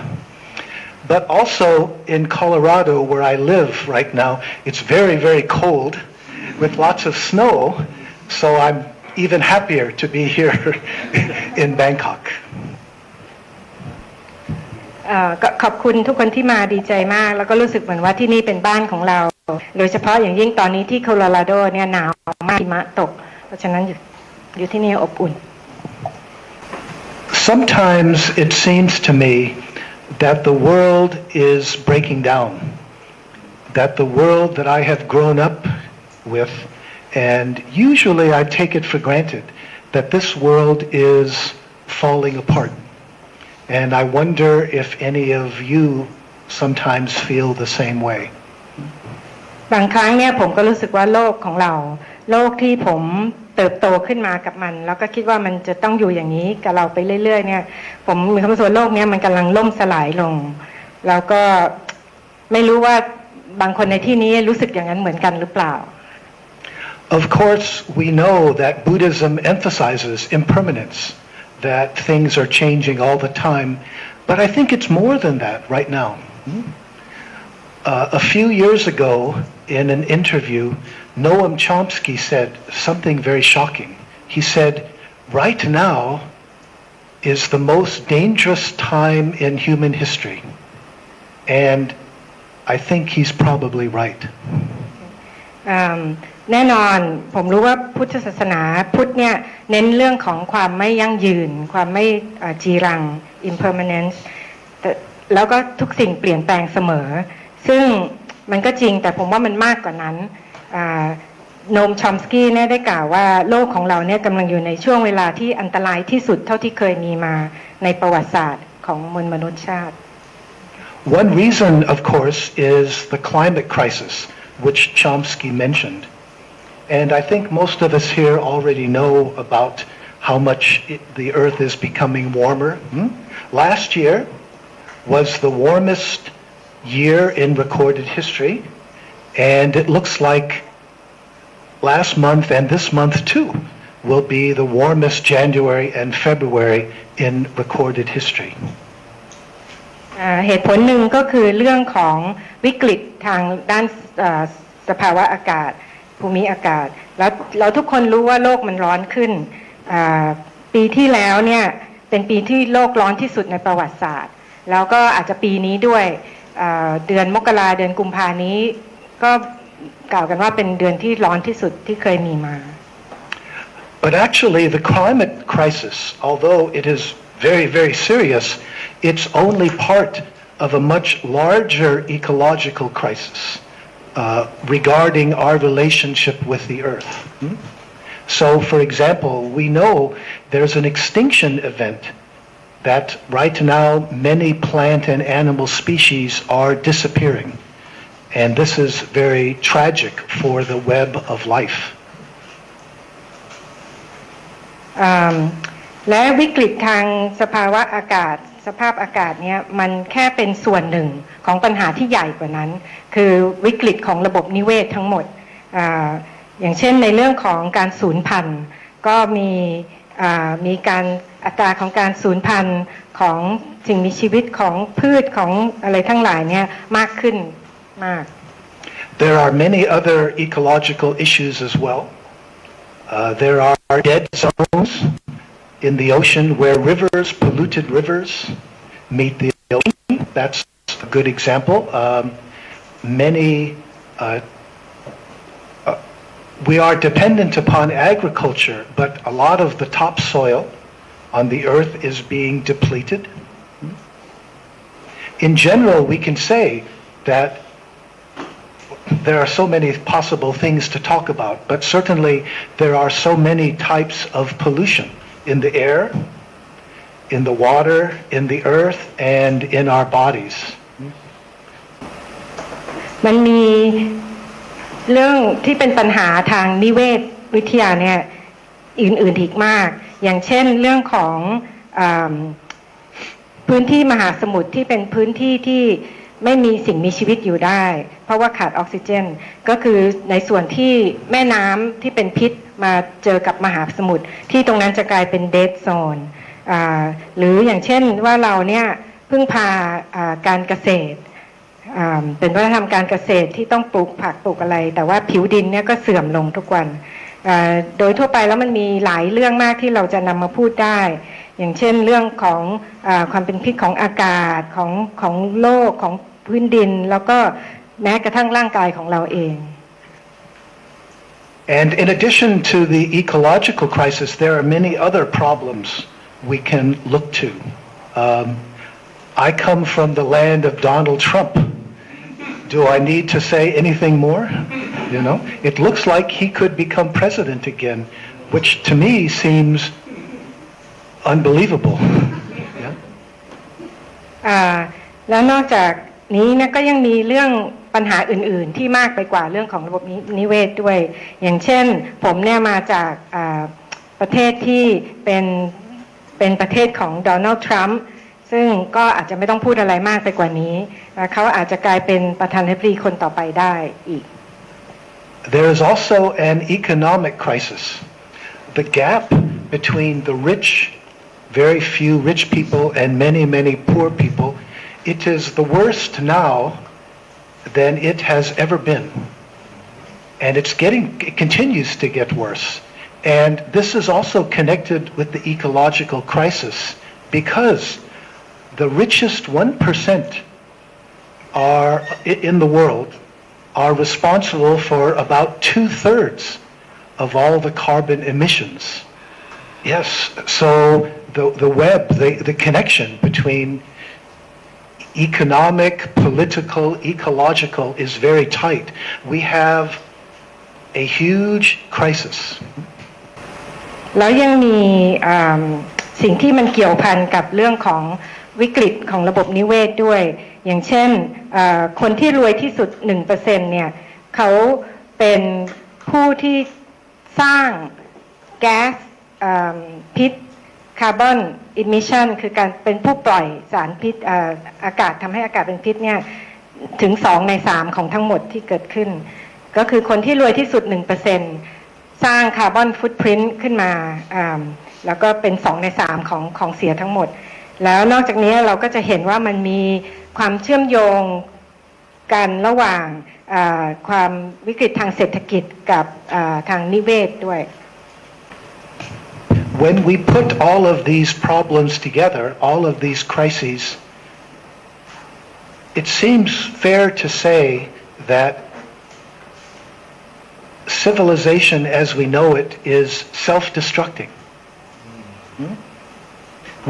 But also in Colorado, where I live right now, it's very, very cold with lots of snow. So I'm even happier to be here in Bangkok. ก็ขอบคุณทุกคนที่มาดีใจมากแล้วก็รู้สึกเหมือนว่าที่นี่เป็นบ้านของเราโดยเฉพาะอย่างยิ่งตอนนี้ที่โคโลราโดเนี่ยหนาวมากหิมะตกเพราะฉะนั้นอยู่ที่นี่อบอุ่น Sometimes it seems to me that the world is breaking down, that the world that I have grown up with, and usually I take it for granted that this world is falling apart. And I wonder if any of you sometimes feel the same way. บางครั้งเนี่ยผมก็รู้สึกว่าโลกของเราโลกที่ผมเติบโตขึ้นมากับมันแล้วก็คิดว่ามันจะต้องอยู่อย่างนี้กับเราไปเรื่อยๆเนี่ยผมมีความรู้สึกว่าโลกนี้มันกำลังล่มสลายลงแล้วก็ไม่รู้ว่าบางคนในที่นี้รู้สึกอย่างนั้นเหมือนกันหรือเปล่า Of course, we know that Buddhism emphasizes impermanence, that things are changing all the time, but I think it's more than that right now. A few years ago, in an interview, Noam Chomsky said something very shocking. He said, right now is the most dangerous time in human history. And I think he's probably right. แน่นอนผมรู้ว่าพุทธศาสนาพุทธเนี่ยเน้นเรื่องของความไม่ยั่งยืนความไม่จีรัง impermanence แล้วก็ทุกสิ่งเปลี่ยนแปลงเสมอซึ่งมันก็จริงแต่ผมว่ามันมากกว่านั้นโนมชอมสกี้เนี่ยได้กล่าวว่าโลกของเราเนี่ยกำลังอยู่ในช่วงเวลาที่อันตรายที่สุดเท่าที่เคยมีมาในประวัติศาสตร์ของมนุษยชาติ One reason, of course, is the climate crisis, which Chomsky mentioned. And I think most of us here already know about how much the Earth is becoming warmer. Last year was the warmest year in recorded history, and it looks like last month and this month too will be the warmest January and February in recorded history. เหตุผลหนึ่งก็คือเรื่องของวิกฤตทางด้านสภาวะอากาศภูมิอากาศแล้วเราทุกคนรู้ว่าโลกมันร้อนขึ้นปีที่แล้วเนี่ยเป็นปีที่โลกร้อนที่สุดในประวัติศาสตร์แล้วก็อาจจะปีนี้ด้วยเดือนมกราเดือนกุมภานี้ก็กล่าวกันว่าเป็นเดือนที่ร้อนที่สุดที่เคยมีมา But actually the climate crisis, although it is very, very serious, it's only part of a much larger ecological crisis regarding our relationship with the earth. So, for example, we know there's an extinction event that right now many plant and animal species are disappearing. And this is very tragic for the web of life. และวิกฤตทางสภาวะอากาศสภาพอากาศเนี่ยมันแค่เป็นส่วนหนึ่งของปัญหาที่ใหญ่กว่านั้นคือวิกฤตของระบบนิเวศทั้งหมดอย่างเช่นในเรื่องของการสูญพันธุ์ก็มีการอัตราของการสูญพันธุ์ของสิ่งมีชีวิตของพืชของอะไรทั้งหลายเนี่ยมากขึ้นมาก There are many other ecological issues as well. There are dead zones in the ocean where rivers, polluted rivers, meet the ocean. That's a good example. We are dependent upon agriculture, but a lot of the topsoil on the earth is being depleted. In general, we can say that there are so many possible things to talk about, but certainly there are so many types of pollution in the air, in the water, in the earth, and in our bodies. มันมีเรื่องที่เป็นปัญหาทางนิเวศวิทยาเนี่ยอื่นๆอีกมากอย่างเช่นเรื่องของพื้นที่มหาสมุทรที่เป็นพื้นที่ที่ไม่มีสิ่งมีชีวิตอยู่ได้เพราะว่าขาดออกซิเจนก็คือในส่วนที่แม่น้ำที่เป็นพิษมาเจอกับมหาสมุทรที่ตรงนั้นจะกลายเป็นเดดโซนหรืออย่างเช่นว่าเราเนี่ยพึ่งพาการเกษตรเป็นวัฒนธรรมการเกษตรที่ต้องปลูกผักปลูกอะไรแต่ว่าผิวดินเนี่ยก็เสื่อมลงทุกวันโดยทั่วไปแล้วมันมีหลายเรื่องมากที่เราจะนำมาพูดได้อย่างเช่นเรื่องของความเป็นพิษของอากาศของโลกของพื้นดินแล้วก็แม้กระทั่งร่างกายของเราเอง And in addition to the ecological crisis, there are many other problems we can look to. I come from the land of Donald Trump. Do I need to say anything more? You know, it looks like he could become president again, which to me seems unbelievable. Yeah. แล้วนอกจากนี้นะก็ยังมีเรื่องปัญหาอื่นๆที่มากไปกว่าเรื่องของระบบนิเวศด้วยอย่างเช่นผมเนี่ยมาจากประเทศที่เป็นประเทศของโดนัลด์ทรัมป์ซึ่งก็อาจจะไม่ต้องพูดอะไรมากไปกว่านี้เขาอาจจะกลายเป็นประธานาธิบดีคนต่อไปได้อีก There is also an economic crisis. The gap between the rich, very few rich people and many, many poor people, it is the worst now than it has ever been. And it continues to get worse. And this is also connected with the ecological crisis because the richest 1% in the world are responsible for about 2/3 of all the carbon emissions. Yes, so the web, the connection between economic, political, ecological is very tight. We have a huge crisis. แล้วยังมีสิ่งที่มันเกี่ยวพันกับเรื่องของวิกฤตของระบบนิเวศด้วยอย่างเช่นคนที่รวยที่สุด 1% เนี่ยเขาเป็นผู้ที่สร้างแก๊สพิษคาร์บอนอิมิชันคือการเป็นผู้ปล่อยสารพิษอากาศทำให้อากาศเป็นพิษเนี่ยถึง2 ใน 3ของทั้งหมดที่เกิดขึ้นก็คือคนที่รวยที่สุด 1% สร้างคาร์บอนฟุตพริ้นท์ขึ้นมาแล้วก็เป็น2 ใน 3ของเสียทั้งหมดแล้วนอกจากนี้เราก็จะเห็นว่ามันมีความเชื่อมโยงกันระหว่างความวิกฤตทางเศรษฐกิจกับทางนิเวศด้วย When we put all of these problems together, all of these crises, it seems fair to say that civilization as we know it is self-destructing.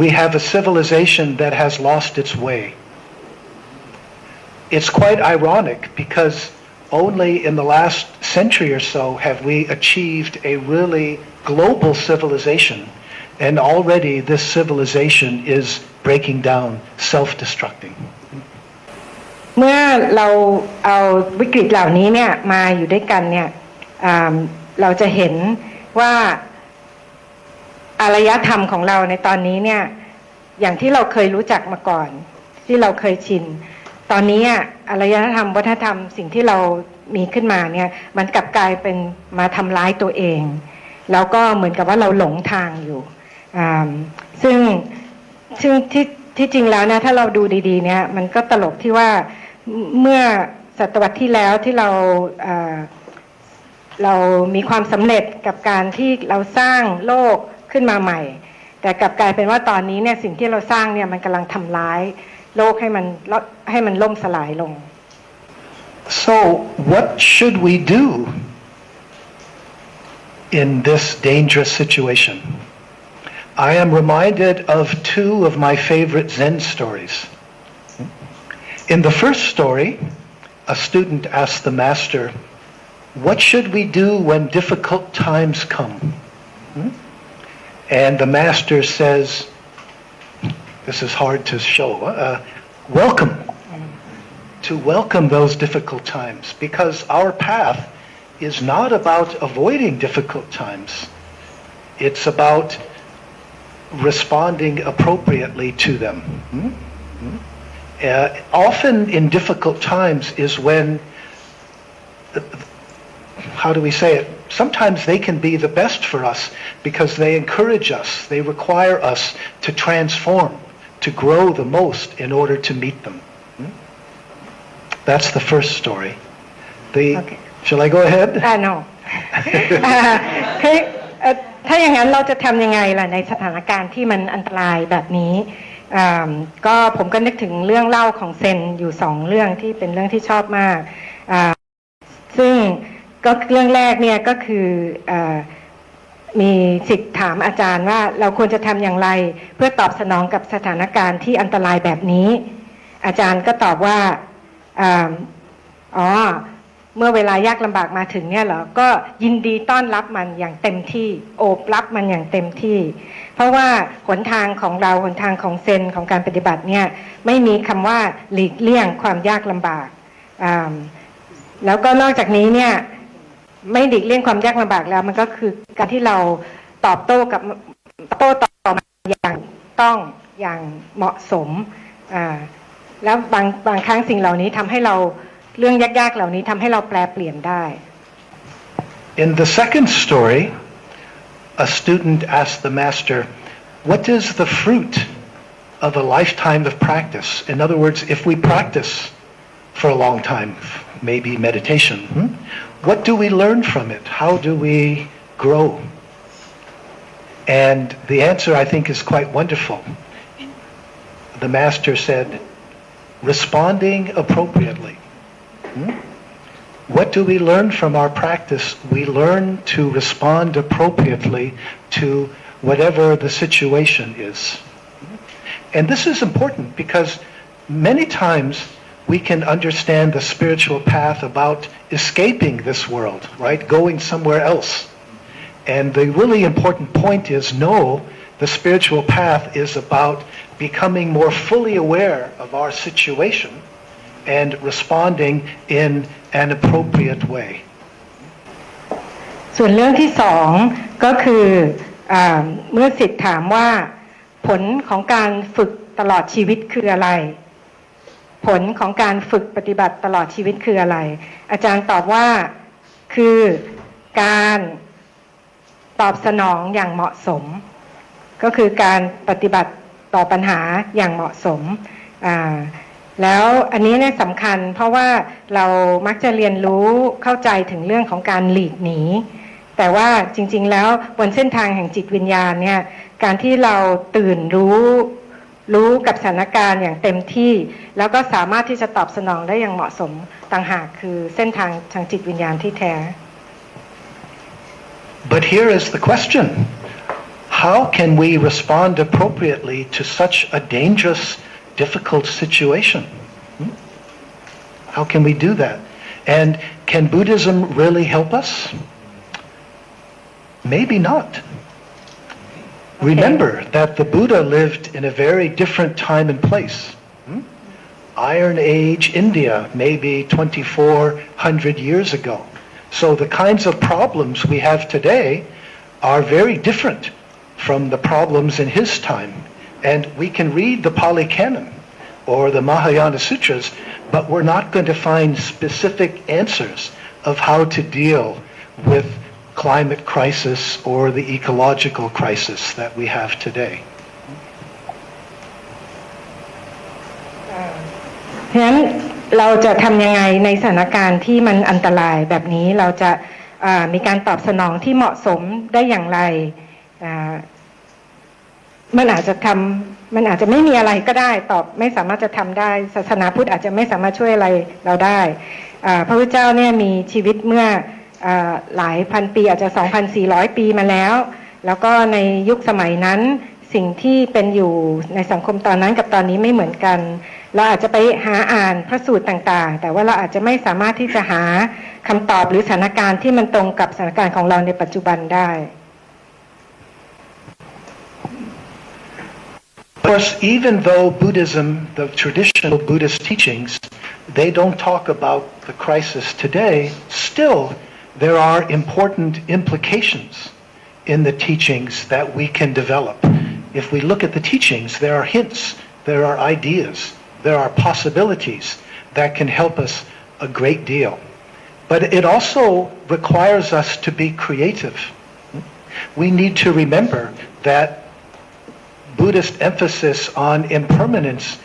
We have a civilization that has lost its way. It's quite ironic because only in the last century or so have we achieved a really global civilization, and already this civilization is breaking down, self-destructing. เมื่อเราเอาวิกฤตเหล่านี้เนี่ยมาอยู่ด้วยกันเนี่ยเราจะเห็นว่าอารยธรรมของเราในตอนนี้เนี่ยอย่างที่เราเคยรู้จักมาก่อนที่เราเคยชินตอนนี้อารยธรรมวัฒนธรรมสิ่งที่เรามีขึ้นมาเนี่ยมันกลับกลายเป็นมาทำร้ายตัวเองแล้วก็เหมือนกับว่าเราหลงทางอยู่ซึ่งที่จริงแล้วนะถ้าเราดูดีๆเนี่ยมันก็ตลกที่ว่าเมื่อ ศตวรรษที่แล้วที่เรามีความสำเร็จกับการที่เราสร้างโลกขึ้นมาใหม่แต่กลับกลายเป็นว่าตอนนี้เนี่ยสิ่งที่เราสร้างเนี่ยมันกำลังทำร้ายโลกให้มันล่มสลายลง So what should we do in this dangerous situation? I am reminded of two of my favorite Zen stories. In the first story, a student asked the master, "What should we do when difficult times come?" And the master says, this is hard to show, welcome. To welcome those difficult times, because our path is not about avoiding difficult times. It's about responding appropriately to them. Often in difficult times is when, how do we say it? Sometimes they can be the best for us because they encourage us, they require us to transform, to grow the most in order to meet them. That's the first story. Okay. Shall I go ahead? No. ถ้าอย่างนั้นเราจะทำยังไงล่ะในสถานการณ์ที่มันอันตรายแบบนี้ก็ผมก็นึกถึงเรื่องเล่าของเซนอยู่2เรื่องที่เป็นเรื่องที่ชอบมากซึ่งก็เรื่องแรกเนี่ยก็คือมีศิษย์ถามอาจารย์ว่าเราควรจะทำอย่างไรเพื่อตอบสนองกับสถานการณ์ที่อันตรายแบบนี้อาจารย์ก็ตอบว่าเมื่อเวลายากลำบากมาถึงเนี่ยเหรอก็ยินดีต้อนรับมันอย่างเต็มที่โอบรับมันอย่างเต็มที่เพราะว่าหนทางของเราหนทางของเซนของการปฏิบัติเนี่ยไม่มีคำว่าหลีกเลี่ยงความยากลำบากแล้วก็นอกจากนี้เนี่ยไม่หลีกเลี่ยงความยากลำบากแล้วมันก็คือการที่เราตอบโต้ตอบอย่างต้องอย่างเหมาะสมแล้วบางครั้งสิ่งเหล่านี้ทำให้เราเรื่องยากๆเหล่านี้ทำให้เราแปลเปลี่ยนได้ In the second story, a student asked the master, "What is the fruit of a lifetime of practice?" In other words, if we practice for a long time, maybe meditation, what do we learn from it? How do we grow? And the answer, I think, is quite wonderful. The master said, responding appropriately. What do we learn from our practice? We learn to respond appropriately to whatever the situation is. And this is important because many times we can understand the spiritual path about escaping this world, right? Going somewhere else. And the really important point is, no, the spiritual path is about becoming more fully aware of our situation and responding in an appropriate way. ส่วนเรื่องที่สองก็คือเมื่อศิษย์ถามว่าผลของการฝึกตลอดชีวิตคืออะไรผลของการฝึกปฏิบัติตลอดชีวิตคืออะไรอาจารย์ตอบว่าคือการตอบสนองอย่างเหมาะสมก็คือการปฏิบัติต่อปัญหาอย่างเหมาะสมแล้วอันนี้เนี่ยสำคัญเพราะว่าเรามักจะเรียนรู้เข้าใจถึงเรื่องของการหลีกหนีแต่ว่าจริงๆแล้วบนเส้นทางแห่งจิตวิญญาณเนี่ยการที่เราตื่นรู้กับสถานการณ์อย่างเต็มที่แล้วก็สามารถที่จะตอบสนองได้อย่างเหมาะสมต่างหากคือเส้นทางทางจิตวิญญาณที่แท้ But here is the question. How can we respond appropriately to such a dangerous, difficult situation? How can we do that? And can Buddhism really help us? Maybe not. Remember that the Buddha lived in a very different time and place. Iron Age India, maybe 2,400 years ago. So the kinds of problems we have today are very different from the problems in his time. And we can read the Pali Canon or the Mahayana Sutras, but we're not going to find specific answers of how to deal with climate crisis or the ecological crisis that we have today. เพราะฉะนั้น เราจะทำยังไงในสถานการณ์ที่มันอันตรายแบบนี้เราจะมีการตอบสนองที่เหมาะสมได้อย่างไรมันอาจจะไม่มีอะไรก็ได้ตอบไม่สามารถจะทำได้ศาสนาพุทธอาจจะไม่สามารถช่วยอะไรเราได้พระพุทธเจ้าเนี่ยมีชีวิตเมื่อหลายพันปีอาจจะ 2,400 ปีมาแล้วก็ในยุคสมัยนั้นสิ่งที่เป็นอยู่ในสังคมตอนนั้นกับตอนนี้ไม่เหมือนกันเราอาจจะไปหาอ่านพระสูตรต่างๆแต่ว่าเราอาจจะไม่สามารถที่จะหาคำตอบหรือสถานการณ์ที่มันตรงกับสถานการณ์ของเราในปัจจุบันได้ Of course, even though Buddhism, the traditional Buddhist teachings, they don't talk about the crisis today, still there are important implications in the teachings that we can develop. If we look at the teachings, there are hints, there are ideas, there are possibilities that can help us a great deal. But it also requires us to be creative. We need to remember that Buddhist emphasis on impermanence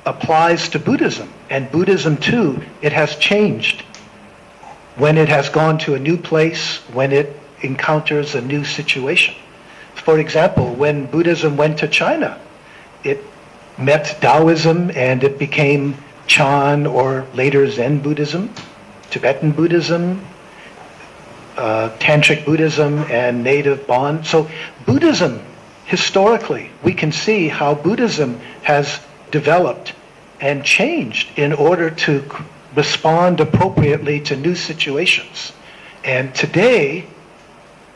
applies to Buddhism, and Buddhism too, it has changed when it has gone to a new place, when it encounters a new situation. For example, when Buddhism went to China, it met Taoism and it became Chan or later Zen Buddhism, Tibetan Buddhism, Tantric Buddhism, and native Bon. So Buddhism, historically, we can see how Buddhism has developed and changed in order to respond appropriately to new situations. And today,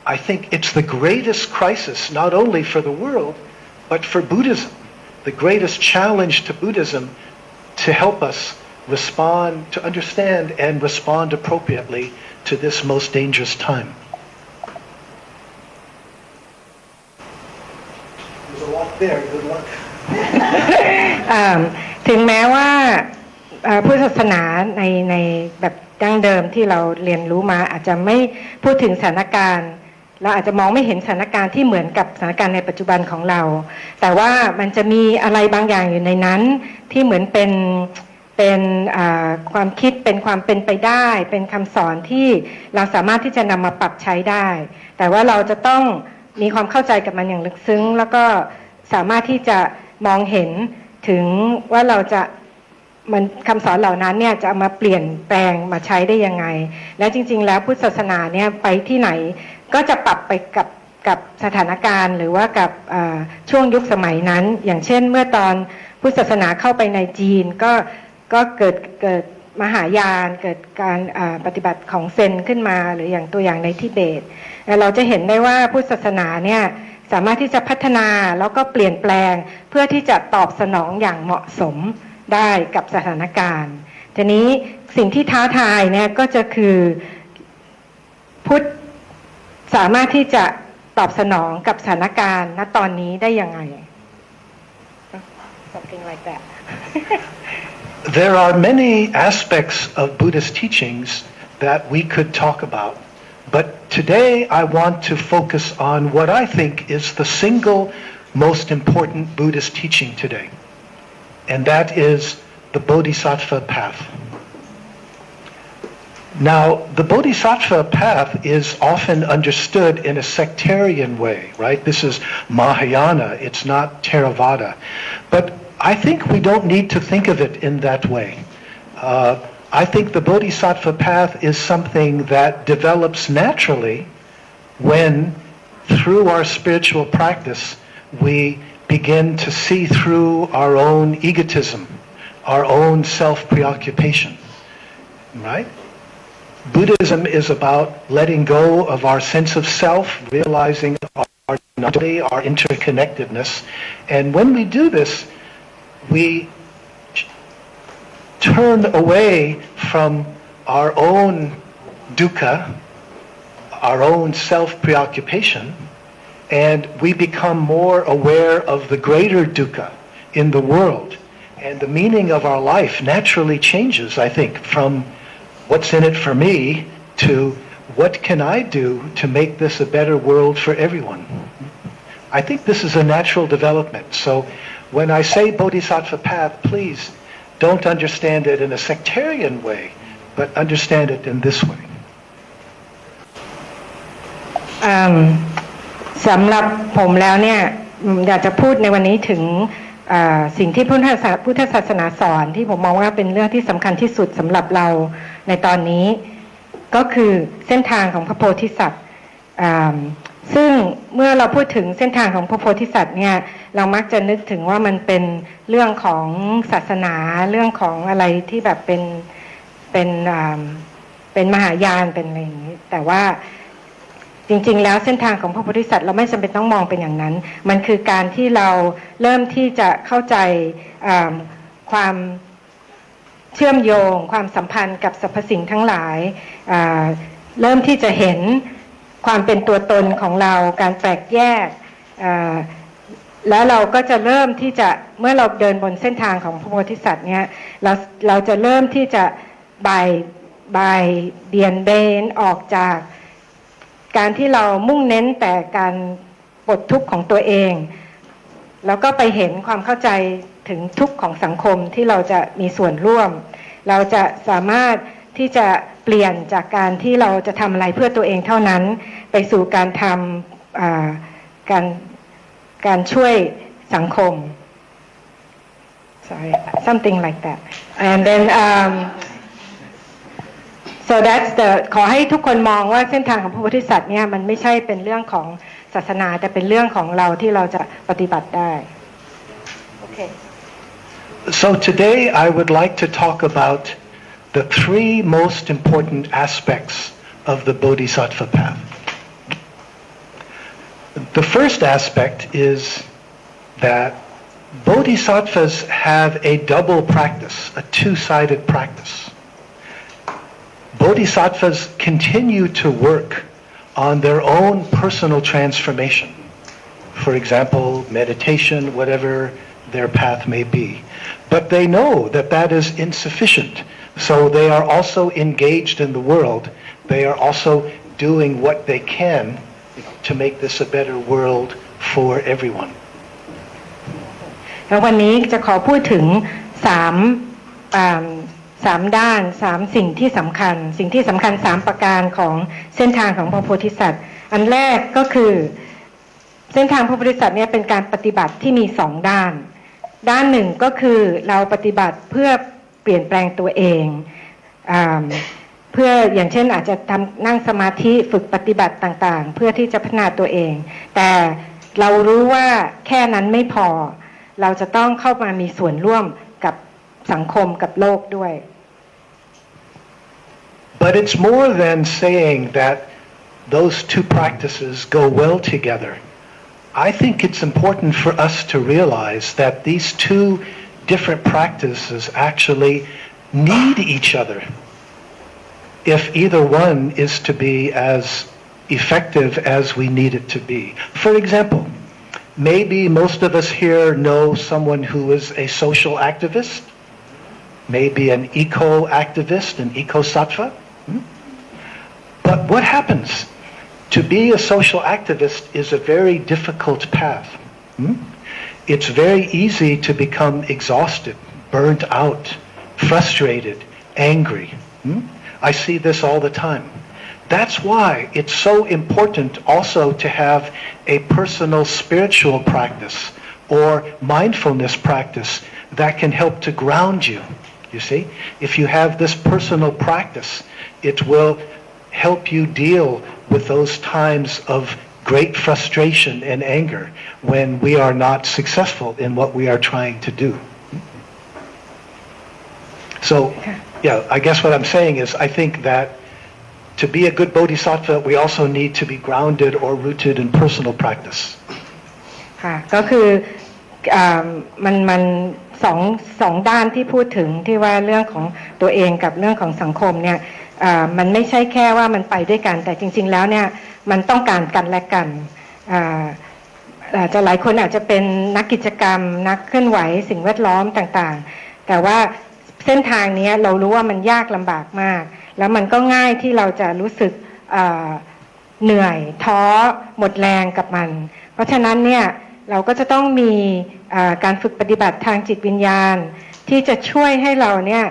I think it's the greatest crisis, not only for the world, but for Buddhism, the greatest challenge to Buddhism to help us respond, to understand and respond appropriately to this most dangerous time. There's a lot there. Good luck. ถึงแม้ว่าพุทธศาสนาในแบบดั้งเดิมที่เราเรียนรู้มาอาจจะไม่พูดถึงสถานการณ์เราอาจจะมองไม่เห็นสถานการณ์ที่เหมือนกับสถานการณ์ในปัจจุบันของเราแต่ว่ามันจะมีอะไรบางอย่างอยู่ในนั้นที่เหมือนเป็นความคิดเป็นความเป็นไปได้เป็นคำสอนที่เราสามารถที่จะนำมาปรับใช้ได้แต่ว่าเราจะต้องมีความเข้าใจกับมันอย่างลึกซึ้งแล้วก็สามารถที่จะมองเห็นถึงว่าเราจะมันคำสอนเหล่านั้นเนี่ยจะเอามาเปลี่ยนแปลงมาใช้ได้ยังไงและจริงๆแล้วพุทธศาสนาเนี่ยไปที่ไหนก็จะปรับไปกับสถานการณ์หรือว่ากับช่วงยุคสมัยนั้นอย่างเช่นเมื่อตอนพุทธศาสนาเข้าไปในจีนก็เกิดมหายานเกิดการปฏิบัติของเซนขึ้นมาหรืออย่างตัวอย่างในทิเบตเราจะเห็นได้ว่าพุทธศาสนาเนี่ยสามารถที่จะพัฒนาแล้วก็เปลี่ยนแปลงเพื่อที่จะตอบสนองอย่างเหมาะสมได้กับสถานการณ์ทีนี้สิ่งที่ท้าทายเนี่ยก็จะคือพุทธสามารถที่จะตอบสนองกับสถานการณ์ณตอนนี้ได้ยังไง something like that There are many aspects of Buddhist teachings that we could talk about, but today I want to focus on what I think is the single most important Buddhist teaching today, and that is the Bodhisattva path. Now, the Bodhisattva path is often understood in a sectarian way, right? This is Mahayana, it's not Theravada. But I think we don't need to think of it in that way. I think the Bodhisattva path is something that develops naturally when, through our spiritual practice, we begin to see through our own egotism, our own self-preoccupation, right? Buddhism is about letting go of our sense of self, realizing our interconnectedness. And when we do this, we turn away from our own dukkha, our own self-preoccupation, and we become more aware of the greater dukkha in the world. And the meaning of our life naturally changes, I think, from what's in it for me to what can I do to make this a better world for everyone. I think this is a natural development. So when I say Bodhisattva path, please don't understand it in a sectarian way, but understand it in this way. สำหรับผมแล้วเนี่ยอยากจะพูดในวันนี้ถึงสิ่งที่พุทธศาสนาสอนที่ผมมองว่าเป็นเรื่องที่สำคัญที่สุดสำหรับเราในตอนนี้ก็คือเส้นทางของพระโพธิสัตว์ซึ่งเมื่อเราพูดถึงเส้นทางของพระโพธิสัตว์เนี่ยเรามักจะนึกถึงว่ามันเป็นเรื่องของศาสนาเรื่องของอะไรที่แบบเป็นมหายานเป็นอะไรอย่างนี้แต่ว่าจริงๆแล้วเส้นทางของพระโพธิสัตว์เราไม่จำเป็นต้องมองเป็นอย่างนั้นมันคือการที่เราเริ่มที่จะเข้าใจความเชื่อมโยงความสัมพันธ์กับสรรพสิ่งทั้งหลายเริ่มที่จะเห็นความเป็นตัวตนของเราการแปลกแยกแล้วเราก็จะเริ่มที่จะเมื่อเราเดินบนเส้นทางของพระโพธิสัตว์เนี่ยเราจะเริ่มที่จะเบี่ยงเบนออกจากการที่เรามุ่งเน้นแต่การปลดทุกข์ของตัวเองแล้วก็ไปเห็นความเข้าใจถึงทุกข์ของสังคมที่เราจะมีส่วนร่วมเราจะสามารถที่จะเปลี่ยนจากการที่เราจะทำอะไรเพื่อตัวเองเท่านั้นไปสู่การทำการช่วยสังคม sorry something like that and then so that's the ขอให้ทุกคนมองว่าเส้นทางของพระโพธิสัตว์เนี่ยมันไม่ใช่เป็นเรื่องของศาสนาแต่เป็นเรื่องของเราที่เราจะปฏิบัติได้ okay So today I would like to talk about the three most important aspects of the Bodhisattva path. The first aspect is that Bodhisattvas have a double practice, a two-sided practice. Bodhisattvas continue to work on their own personal transformation. For example, meditation, whatever their path may be. But they know that that is insufficient. So they are also engaged in the world. They are also doing what they can to make this a better world for everyone. แล้ววันนี้จะขอพูดถึงสามด้านสามสิ่งที่สำคัญ3ประการของเส้นทางของพระโพธิสัตว์อันแรกก็คือเส้นทางพระโพธิสัตว์เนี่ยเป็นการปฏิบัติที่มี2ด้านหนึ่งก็คือเราปฏิบัติเพื่อเปลี่ยนแปลงตัวเองเพื่ออย่างเช่นอาจจะนั่งสมาธิฝึกปฏิบัติต่างๆเพื่อที่จะพัฒนาตัวเองแต่เรารู้ว่าแค่นั้นไม่พอเราจะต้องเข้ามามีส่วนร่วมกับสังคมกับโลกด้วย But it's more than saying that those two practices go well together. I think it's important for us to realize that these two different practices actually need each other if either one is to be as effective as we need it to be. For example, maybe most of us here know someone who is a social activist, maybe an eco-activist, an eco-sattva. But what happens? To be a social activist is a very difficult path. It's very easy to become exhausted, burnt out, frustrated, angry. I see this all the time. That's why it's so important also to have a personal spiritual practice or mindfulness practice that can help to ground you. You see, if you have this personal practice, it will help you deal with those times of great frustration and anger when we are not successful in what we are trying to do. So, yeah, I guess what I'm saying is I think that to be a good bodhisattva, we also need to be grounded or rooted in personal practice. ค่ะก็คือมันสองด้านที่พูดถึงที่ว่าเรื่องของตัวเองกับเรื่องของสังคมเนี่ยมันไม่ใช่แค่ว่ามันไปด้วยกันแต่จริงๆแล้วเนี่ยมันต้องการกันและกันจะหลายคนอาจจะเป็นนักกิจกรรมนักเคลื่อนไหวสิ่งแวดล้อมต่างๆแต่ว่าเส้นทางนี้เรารู้ว่ามันยากลำบากมากแล้วมันก็ง่ายที่เราจะรู้สึกเหนื่อยท้อหมดแรงกับมันเพราะฉะนั้นเนี่ยเราก็จะต้องมีการฝึกปฏิบัติทางจิตวิญญาณ ที่จะช่วยให้เราเนี่ย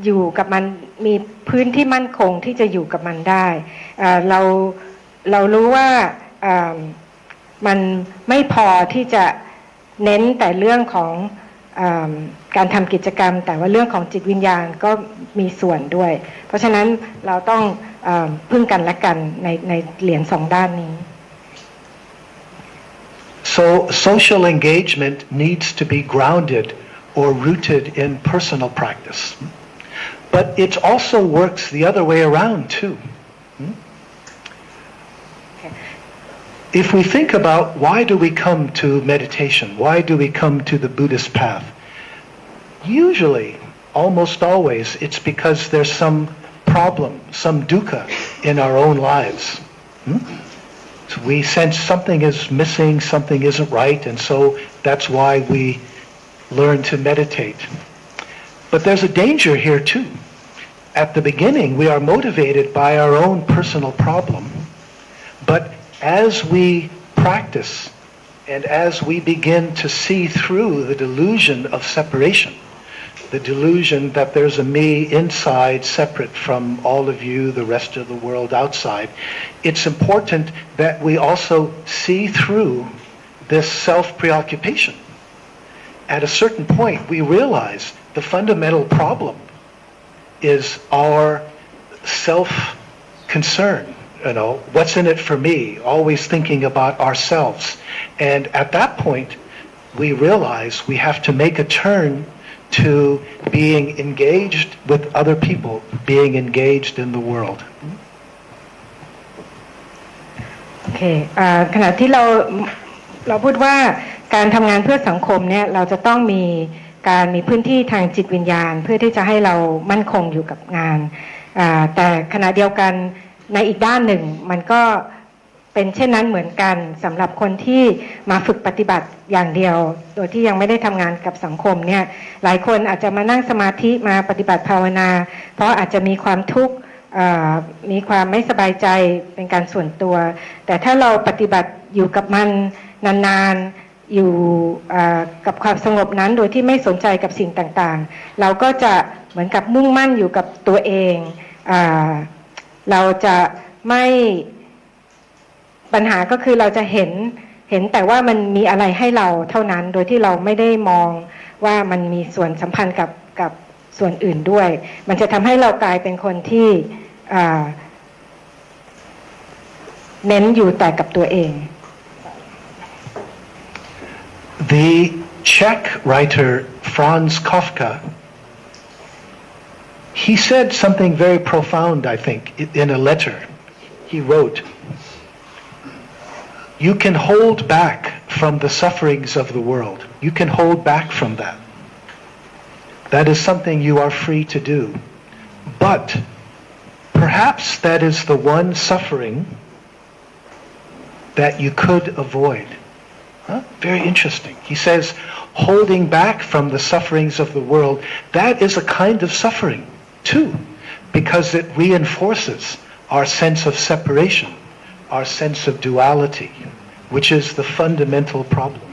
อยู่กับมันมีพื้นที่มั่นคงที่จะอยู่กับมันได้เรารู้ว่ามันไม่พอที่จะเน้นแต่เรื่องของการทำกิจกรรมแต่ว่าเรื่องของจิตวิญญาณก็มีส่วนด้วยเพราะฉะนั้นเราต้องพึ่งกันและกันในเหรียญสองด้านนี้ So social engagement needs to be grounded or rooted in personal practice. But it also works the other way around too. If we think about why do we come to meditation, why do we come to the Buddhist path, usually, almost always, it's because there's some problem, some dukkha in our own lives. So we sense something is missing, something isn't right, and so that's why we learn to meditate. But there's a danger here too. At the beginning, we are motivated by our own personal problem. But as we practice and as we begin to see through the delusion of separation, the delusion that there's a me inside separate from all of you, the rest of the world outside, it's important that we also see through this self-preoccupation. At a certain point, we realize the fundamental problem is our self-concern. What's in it for me? Always thinking about ourselves. And at that point, we realize we have to make a turn to being engaged with other people, being engaged in the world. โอเคขณะที่เราพูดว่าการทำงานเพื่อสังคมเนี่ยเราจะต้องมีพื้นที่ทางจิตวิญญาณเพื่อที่จะให้เรามั่นคงอยู่กับงานแต่ขณะเดียวกันในอีกด้านหนึ่งมันก็เป็นเช่นนั้นเหมือนกันสำหรับคนที่มาฝึกปฏิบัติอย่างเดียวโดยที่ยังไม่ได้ทำงานกับสังคมเนี่ยหลายคนอาจจะมานั่งสมาธิมาปฏิบัติภาวนาเพราะอาจจะมีความทุกข์มีความไม่สบายใจเป็นการส่วนตัวแต่ถ้าเราปฏิบัติอยู่กับมันนานๆอยู่กับความสงบนั้นโดยที่ไม่สนใจกับสิ่งต่างๆเราก็จะเหมือนกับมุ่งมั่นอยู่กับตัวเองเราจะไม่ปัญหาก็คือเราจะเห็นแต่ว่ามันมีอะไรให้เราเท่านั้นโดยที่เราไม่ได้มองว่ามันมีส่วนสัมพันธ์กับส่วนอื่นด้วยมันจะทำให้เรากลายเป็นคนที่เน้นอยู่แต่กับตัวเอง The Czech writer Franz Kafka, he said something very profound, I think, in a letter he wrote. You can hold back from the sufferings of the world. You can hold back from that. That is something you are free to do. But perhaps that is the one suffering that you could avoid. Very interesting. He says, holding back from the sufferings of the world, that is a kind of suffering too, because it reinforces our sense of separation, our sense of duality, which is the fundamental problem.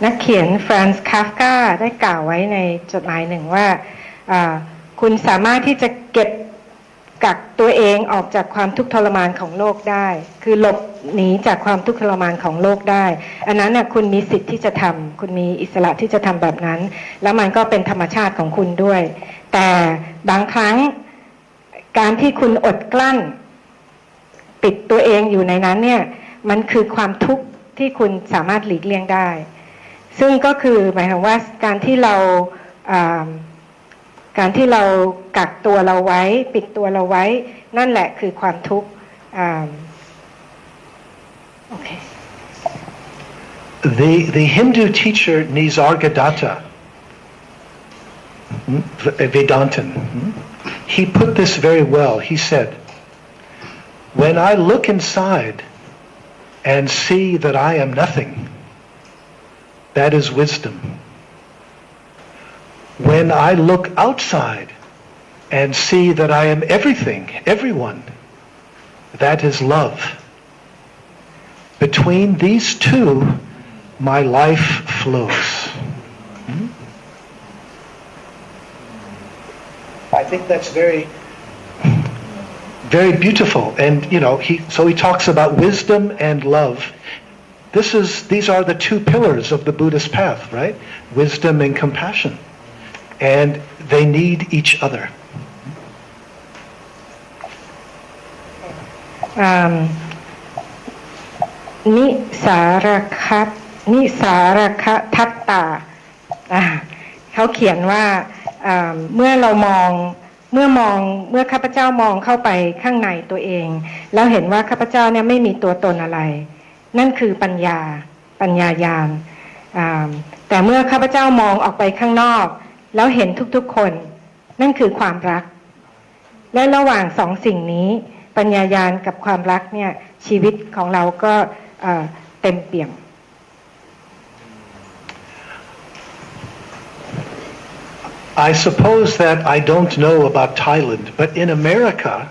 นักเขียนฟรานซ์คาฟกาได้กล่าวไว้ในจดหมายหนึ่งว่าคุณสามารถที่จะเก็บกักตัวเองออกจากความทุกข์ทรมานของโลกได้คือหลบหนีจากความทุกข์ทรมานของโลกได้อันนั้นน่ะคุณมีสิทธิ์ที่จะทำคุณมีอิสระที่จะทำแบบนั้นแล้วมันก็เป็นธรรมชาติของคุณด้วยแต่บางครั้งการที่คุณอดกลั้นปิดตัวเองอยู่ในนั้นเนี่ยมันคือความทุกข์ที่คุณสามารถหลีกเลี่ยงได้ซึ่งก็คือหมายถึงว่าการที่เรากักตัวเราไว้ปิดตัวเราไว้นั่นแหละคือความทุกข์โอเค The Hindu teacher Nisargadatta, Vedantin, he put this very well. He said, when I look inside and see that I am nothing, that is wisdom. When I look outside and see that I am everything, everyone, that is love. Between these two, my life flows. I think that's very, very beautiful. And, you know, he talks about wisdom and love. These are the two pillars of the Buddhist path, right? Wisdom and compassion. And they need each other. นิสารคทัตตาเขาเขียนว่าเมื่อข้าพเจ้ามองเข้าไปข้างในตัวเองแล้วเห็นว่าข้าพเจ้าเนี่ยไม่มีตัวตนอะไรนั่นคือปัญญาญาณแต่เมื่อข้าพเจ้ามองออกไปข้างนอกแล้วเห็นทุกๆคนนั่นคือความรักและระหว่างสองสิ่งนี้ปัญญาญาณกับความรักเนี่ยชีวิตของเราก็เต็มเปี่ยม I suppose that I don't know about Thailand, but in America,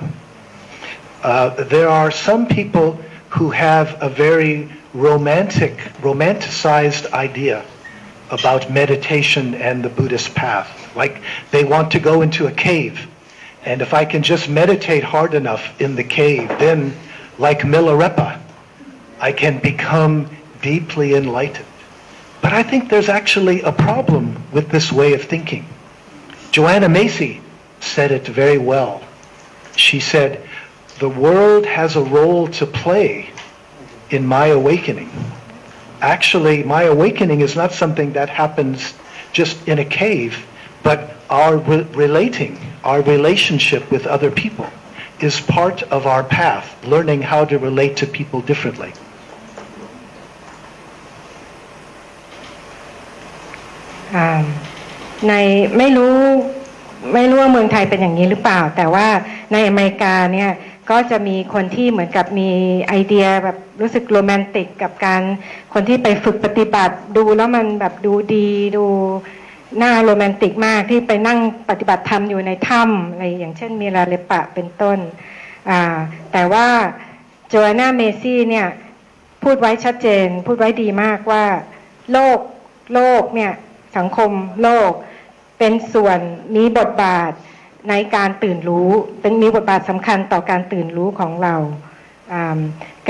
there are some people who have a very romanticized idea about meditation and the Buddhist path. Like they want to go into a cave, and if I can just meditate hard enough in the cave, then, like Milarepa, I can become deeply enlightened. But I think there's actually a problem with this way of thinking. Joanna Macy said it very well. She said, the world has a role to play in my awakening. Actually, my awakening is not something that happens just in a cave, but our relationship with other people is part of our path, learning how to relate to people differently. ในไม่รู้ว่าเมืองไทยเป็นอย่างนี้หรือเปล่าแต่ว่าในอเมริกาเนี่ยก็จะมีคนที่เหมือนกับมีไอเดียแบบรู้สึกโรแมนติกกับการคนที่ไปฝึกปฏิบัติดูแล้วมันแบบดูดีดูน่าโรแมนติกมากที่ไปนั่งปฏิบัติธรรมอยู่ในถ้ำอะไรอย่างเช่นมีลาเลปะเป็นต้นแต่ว่าโจอาน่าเมซี่เนี่ยพูดไว้ชัดเจนพูดไว้ดีมากว่าโลกเนี่ยสังคมโลกเป็นส่วนมีบทบาทในการตื่นรู้มีบทบาทสำคัญต่อการตื่นรู้ของเรา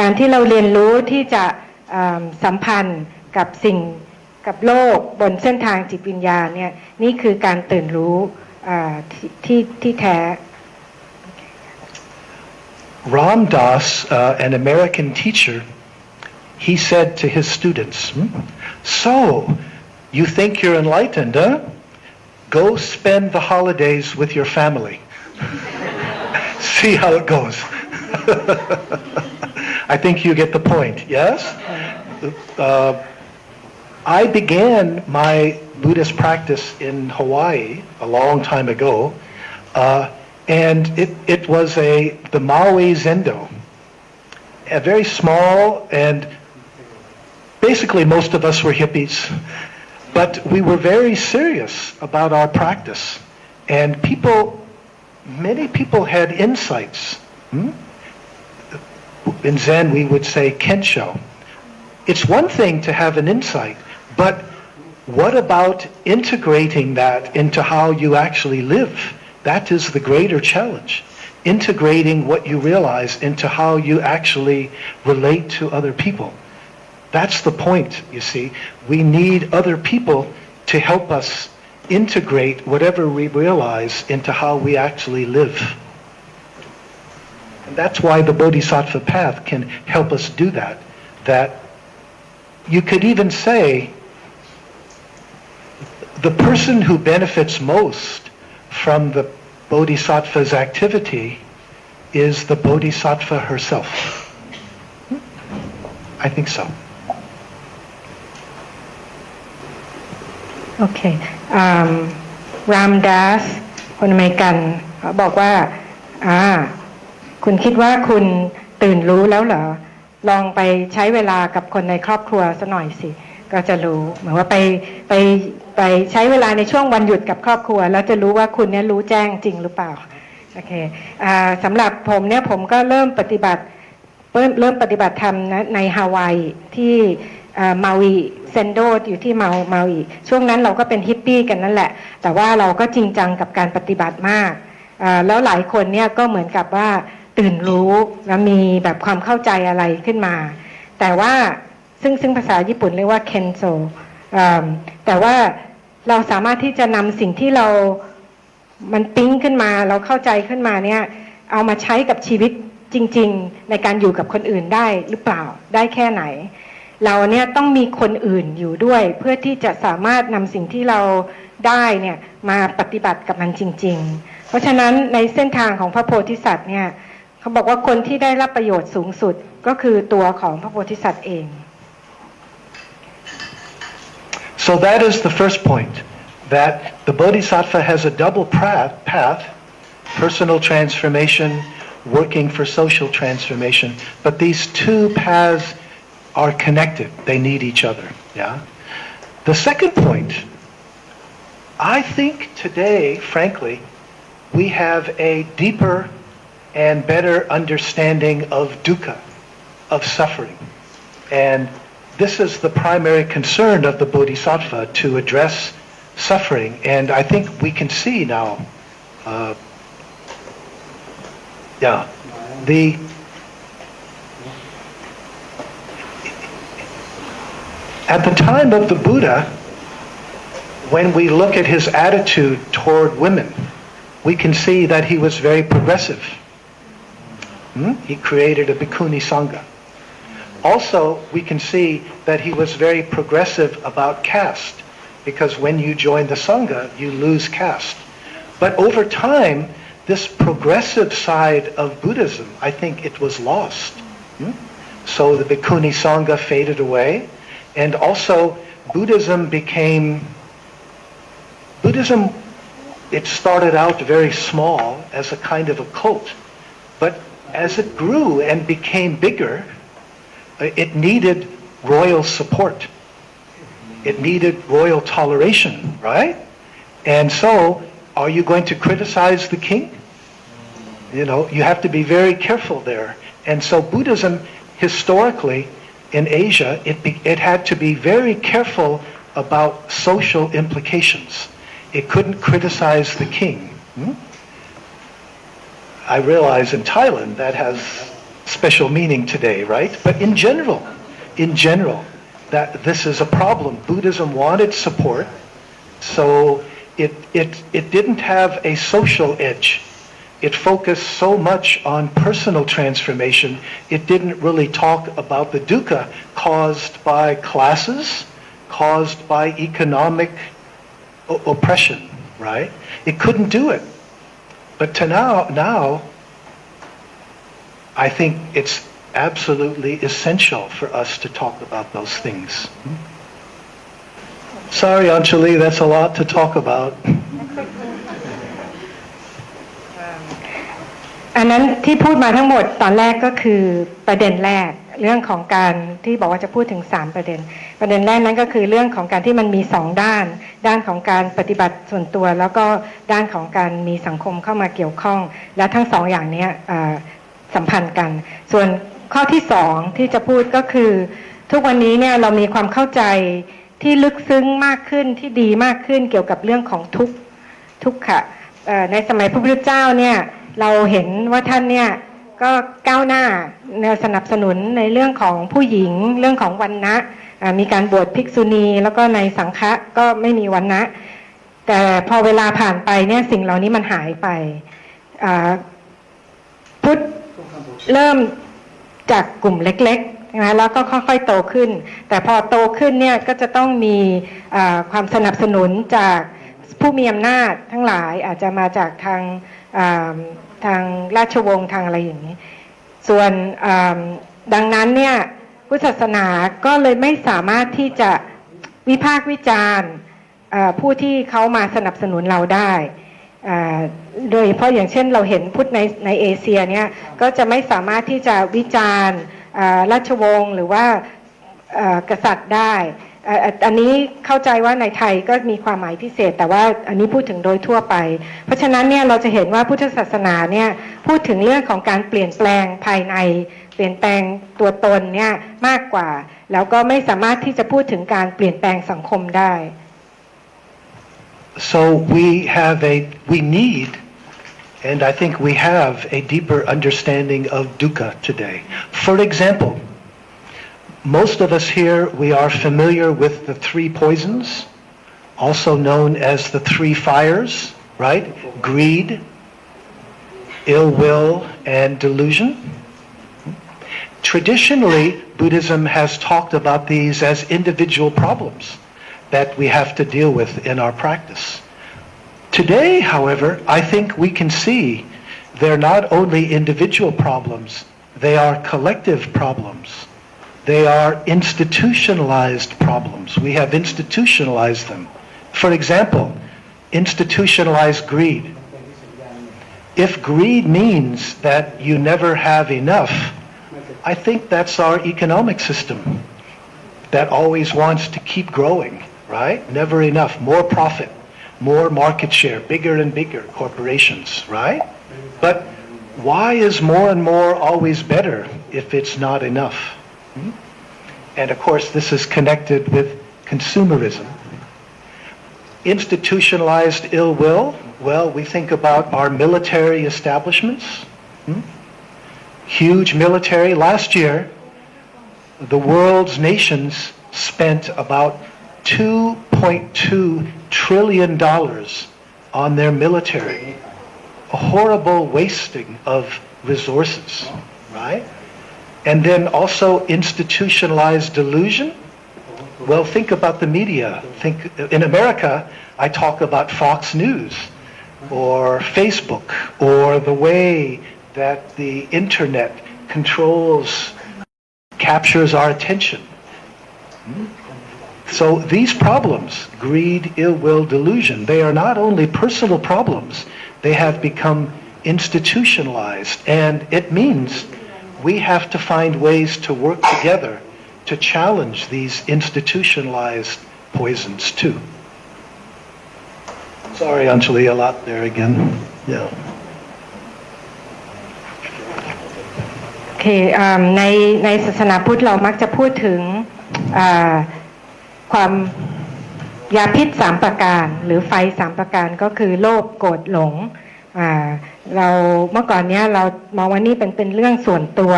การที่เราเรียนรู้ที่จะสัมพันธ์กับโลกบนเส้นทางจิตวิญญาณเนี่ยนี่คือการตื่นรู้ที่แท้ Ram Das, an American teacher, he said to his students, so you think you're enlightened, huh? Go spend the holidays with your family. See how it goes. I think you get the point, yes? I began my Buddhist practice in Hawaii a long time ago, and it was the Maui Zendo, a very small, and basically most of us were hippies. But we were very serious about our practice, and many people had insights. In Zen, we would say kensho. It's one thing to have an insight, but what about integrating that into how you actually live? That is the greater challenge. Integrating what you realize into how you actually relate to other people. That's the point, you see. We need other people to help us integrate whatever we realize into how we actually live. And that's why the Bodhisattva path can help us do that. That you could even say the person who benefits most from the Bodhisattva's activity is the Bodhisattva herself. I think so. โอเครามดัสคนอเมริกันเขาบอกว่าคุณคิดว่าคุณตื่นรู้แล้วเหรอลองไปใช้เวลากับคนในครอบครัวสักหน่อยสิก็จะรู้เหมือนว่าไปใช้เวลาในช่วงวันหยุดกับครอบครัวแล้วจะรู้ว่าคุณเนี่ยรู้แจ้งจริงหรือเปล่าโอเคสำหรับผมเนี่ยผมก็เริ่มปฏิบัติธรรมนะในฮาวายที่มาวี เซนโดอยู่ที่เมาอีช่วงนั้นเราก็เป็นฮิปปี้กันนั่นแหละแต่ว่าเราก็จริงจังกับการปฏิบัติมากแล้วหลายคนเนี่ยก็เหมือนกับว่าตื่นรู้และมีแบบความเข้าใจอะไรขึ้นมาแต่ว่าซึ่งภาษาญี่ปุ่นเรียกว่าเคนโซแต่ว่าเราสามารถที่จะนำสิ่งที่มันปิ๊งขึ้นมาเราเข้าใจขึ้นมาเนี่ยเอามาใช้กับชีวิตจริงๆในการอยู่กับคนอื่นได้หรือเปล่าได้แค่ไหนเราเนี่ยต้องมีคนอื่นอยู่ด้วยเพื่อที่จะสามารถนำสิ่งที่เราได้เนี่ยมาปฏิบัติกับมันจริงๆเพราะฉะนั้นในเส้นทางของพระโพธิสัตว์เนี่ยเขาบอกว่าคนที่ได้รับประโยชน์สูงสุดก็คือตัวของพระโพธิสัตว์เอง So that is the first point, that the Bodhisattva has a double path, personal transformation, working for social transformation, but these two paths are connected. They need each other. Yeah. The second point, I think today, frankly, we have a deeper and better understanding of dukkha, of suffering. And this is the primary concern of the Bodhisattva, to address suffering. And I think we can see now, at the time of the Buddha, when we look at his attitude toward women, we can see that he was very progressive. He created a bhikkhuni sangha. Also, we can see that he was very progressive about caste, because when you join the sangha, you lose caste. But over time, this progressive side of Buddhism, I think it was lost. So the bhikkhuni sangha faded away, and also Buddhism, it started out very small as a kind of a cult, but as it grew and became bigger, it needed royal support. It needed royal toleration, right? And so, are you going to criticize the king? You know, you have to be very careful there. And so Buddhism, historically, in Asia, it had to be very careful about social implications. It couldn't criticize the king. I realize in Thailand that has special meaning today, right? But in general, that this is a problem. Buddhism wanted support, so it didn't have a social edge. It focused so much on personal transformation, it didn't really talk about the dukkha caused by classes, caused by economic oppression, right? It couldn't do it. But to now, I think it's absolutely essential for us to talk about those things. Sorry, Anjali, that's a lot to talk about. อันนั้นที่พูดมาทั้งหมดตอนแรกก็คือประเด็นแรกเรื่องของการที่บอกว่าจะพูดถึง3ประเด็นแรกนั้นก็คือเรื่องของการที่มันมี2ด้านของการปฏิบัติส่วนตัวแล้วก็ด้านของการมีสังคมเข้ามาเกี่ยวข้องและทั้ง2อย่างนี้สัมพันธ์กันส่วนข้อที่2ที่จะพูดก็คือทุกวันนี้เนี่ยเรามีความเข้าใจที่ลึกซึ้งมากขึ้นที่ดีมากขึ้นเกี่ยวกับเรื่องของทุกขะในสมัยพระพุทธเจ้าเนี่ยเราเห็นว่าท่านเนี่ยก็ก้าวหน้าสนับสนุนในเรื่องของผู้หญิงเรื่องของวรรณะมีการบวชภิกษุณีแล้วก็ในสังฆะก็ไม่มีวรรณะแต่พอเวลาผ่านไปเนี่ยสิ่งเหล่านี้มันหายไปพุทธเริ่มจากกลุ่มเล็กๆนะแล้วก็ค่อยๆโตขึ้นแต่พอโตขึ้นเนี่ยก็จะต้องมีความสนับสนุนจากผู้มีอำนาจทั้งหลายอาจจะมาจากทางราชวงศ์ทางอะไรอย่างนี้ส่วนดังนั้นเนี่ยพุทธศาสนาก็เลยไม่สามารถที่จะวิพากษ์วิจารณ์ผู้ที่เขามาสนับสนุนเราได้โดยเฉพาะอย่างเช่นเราเห็นพุทธในเอเชียเนี่ยก็จะไม่สามารถที่จะวิจารณ์ราชวงศ์หรือว่ากษัตริย์ได้อันนี้เข้าใจว่าในไทยก็มีความหมายพิเศษแต่ว่าอันนี้พูดถึงโดยทั่วไปเพราะฉะนั้นเนี่ยเราจะเห็นว่าพุทธศาสนาเนี่ยพูดถึงเรื่องของการเปลี่ยนแปลงภายใน เปลี่ยนแปลงตัวตนเนี่ยมากกว่าแล้วก็ไม่สามารถที่จะพูดถึงการเปลี่ยนแปลงสังคมได้ So we need, and I think we have a deeper understanding of dukkha today. For example, most of us here, we are familiar with the three poisons, also known as the three fires, right? Greed, ill will, and delusion. Traditionally, Buddhism has talked about these as individual problems that we have to deal with in our practice. Today, however, I think we can see they're not only individual problems, they are collective problems. They are institutionalized problems. We have institutionalized them. For example, institutionalized greed. If greed means that you never have enough, I think that's our economic system that always wants to keep growing, right? Never enough, more profit, more market share, bigger and bigger corporations, right? But why is more and more always better if it's not enough? And of course, this is connected with consumerism. Institutionalized ill will, well, we think about our military establishments. Huge military. Last year, the world's nations spent about $2.2 trillion on their military. A horrible wasting of resources, right? And then also institutionalized delusion. Well, think about the media. Think in America, I talk about Fox News or Facebook or the way that the internet captures our attention. So these problems, greed, ill will, delusion, they are not only personal problems, they have become institutionalized. And it means we have to find ways to work together to challenge these institutionalized poisons too. Sorry, Anjali, a lot there again. Yeah. โอเคในศาสนาพุทธเรามักจะพูดถึงความยาพิษ3ประการหรือไฟ3ประการก็คือโลภโกรธหลงเราเมื่อก่อนเนี้ยเรามองว่านี่เป็นเรื่องส่วนตัว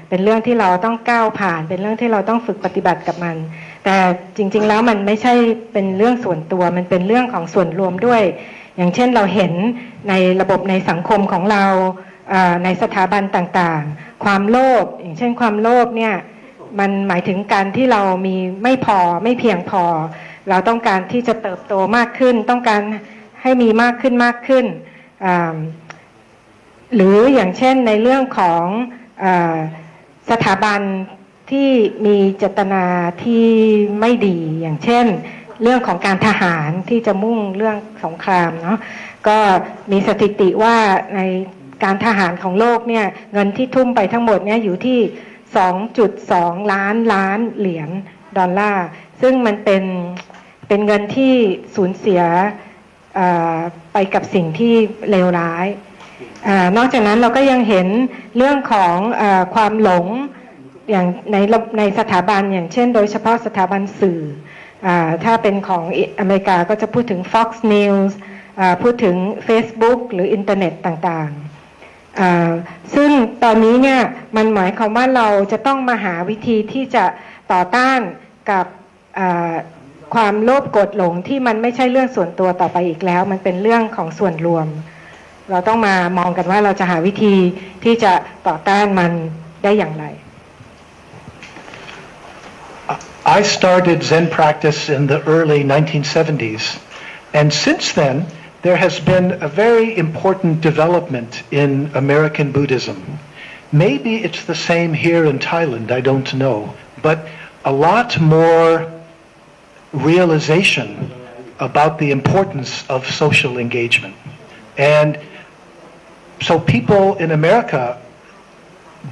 เป็นเรื่องที่เราต้องก้าวผ่านเป็นเรื่องที่เราต้องฝึกปฏิบัติกับมันแต่จริงๆแล้วมันไม่ใช่เป็นเรื่องส่วนตัวมันเป็นเรื่องของส่วนรวมด้วยอย่างเช่นเราเห็นในระบบในสังคมของเราในสถาบันต่างๆความโลภอย่างเช่นความโลภเนี่ยมันหมายถึงการที่เรามีไม่เพียงพอเราต้องการที่จะเติบโตมากขึ้นต้องการให้มีมากขึ้นหรืออย่างเช่นในเรื่องของสถาบันที่มีเจตนาที่ไม่ดีอย่างเช่นเรื่องของการทหารที่จะมุ่งเรื่องสงครามเนาะก็มีสถิติว่าในการทหารของโลกเนี่ยเงินที่ทุ่มไปทั้งหมดเนี่ยอยู่ที่ 2.2 ล้านเหรียญดอลลาร์ซึ่งมันเป็นเงินที่สูญเสียไปกับสิ่งที่เลวร้ายนอกจากนั้นเราก็ยังเห็นเรื่องของความหลงอย่างในสถาบันอย่างเช่นโดยเฉพาะสถาบันสื่อถ้าเป็นของอเมริกาก็จะพูดถึง Fox News พูดถึง Facebook หรืออินเทอร์เน็ตต่างๆซึ่งตอนนี้เนี่ยมันหมายความว่าเราจะต้องมาหาวิธีที่จะต่อต้านกับความโลภโกรธหลงที่มันไม่ใช่เรื่องส่วนตัวต่อไปอีกแล้วมันเป็นเรื่องของส่วนรวมเราต้องมามองกันว่าเราจะหาวิธีที่จะต่อต้านมันได้อย่างไร I started Zen practice in the early 1970s, and since then there has been a very important development in American Buddhism. Maybe it's the same here in Thailand, I don't know, but a lot more realization about the importance of social engagement. And so people in America,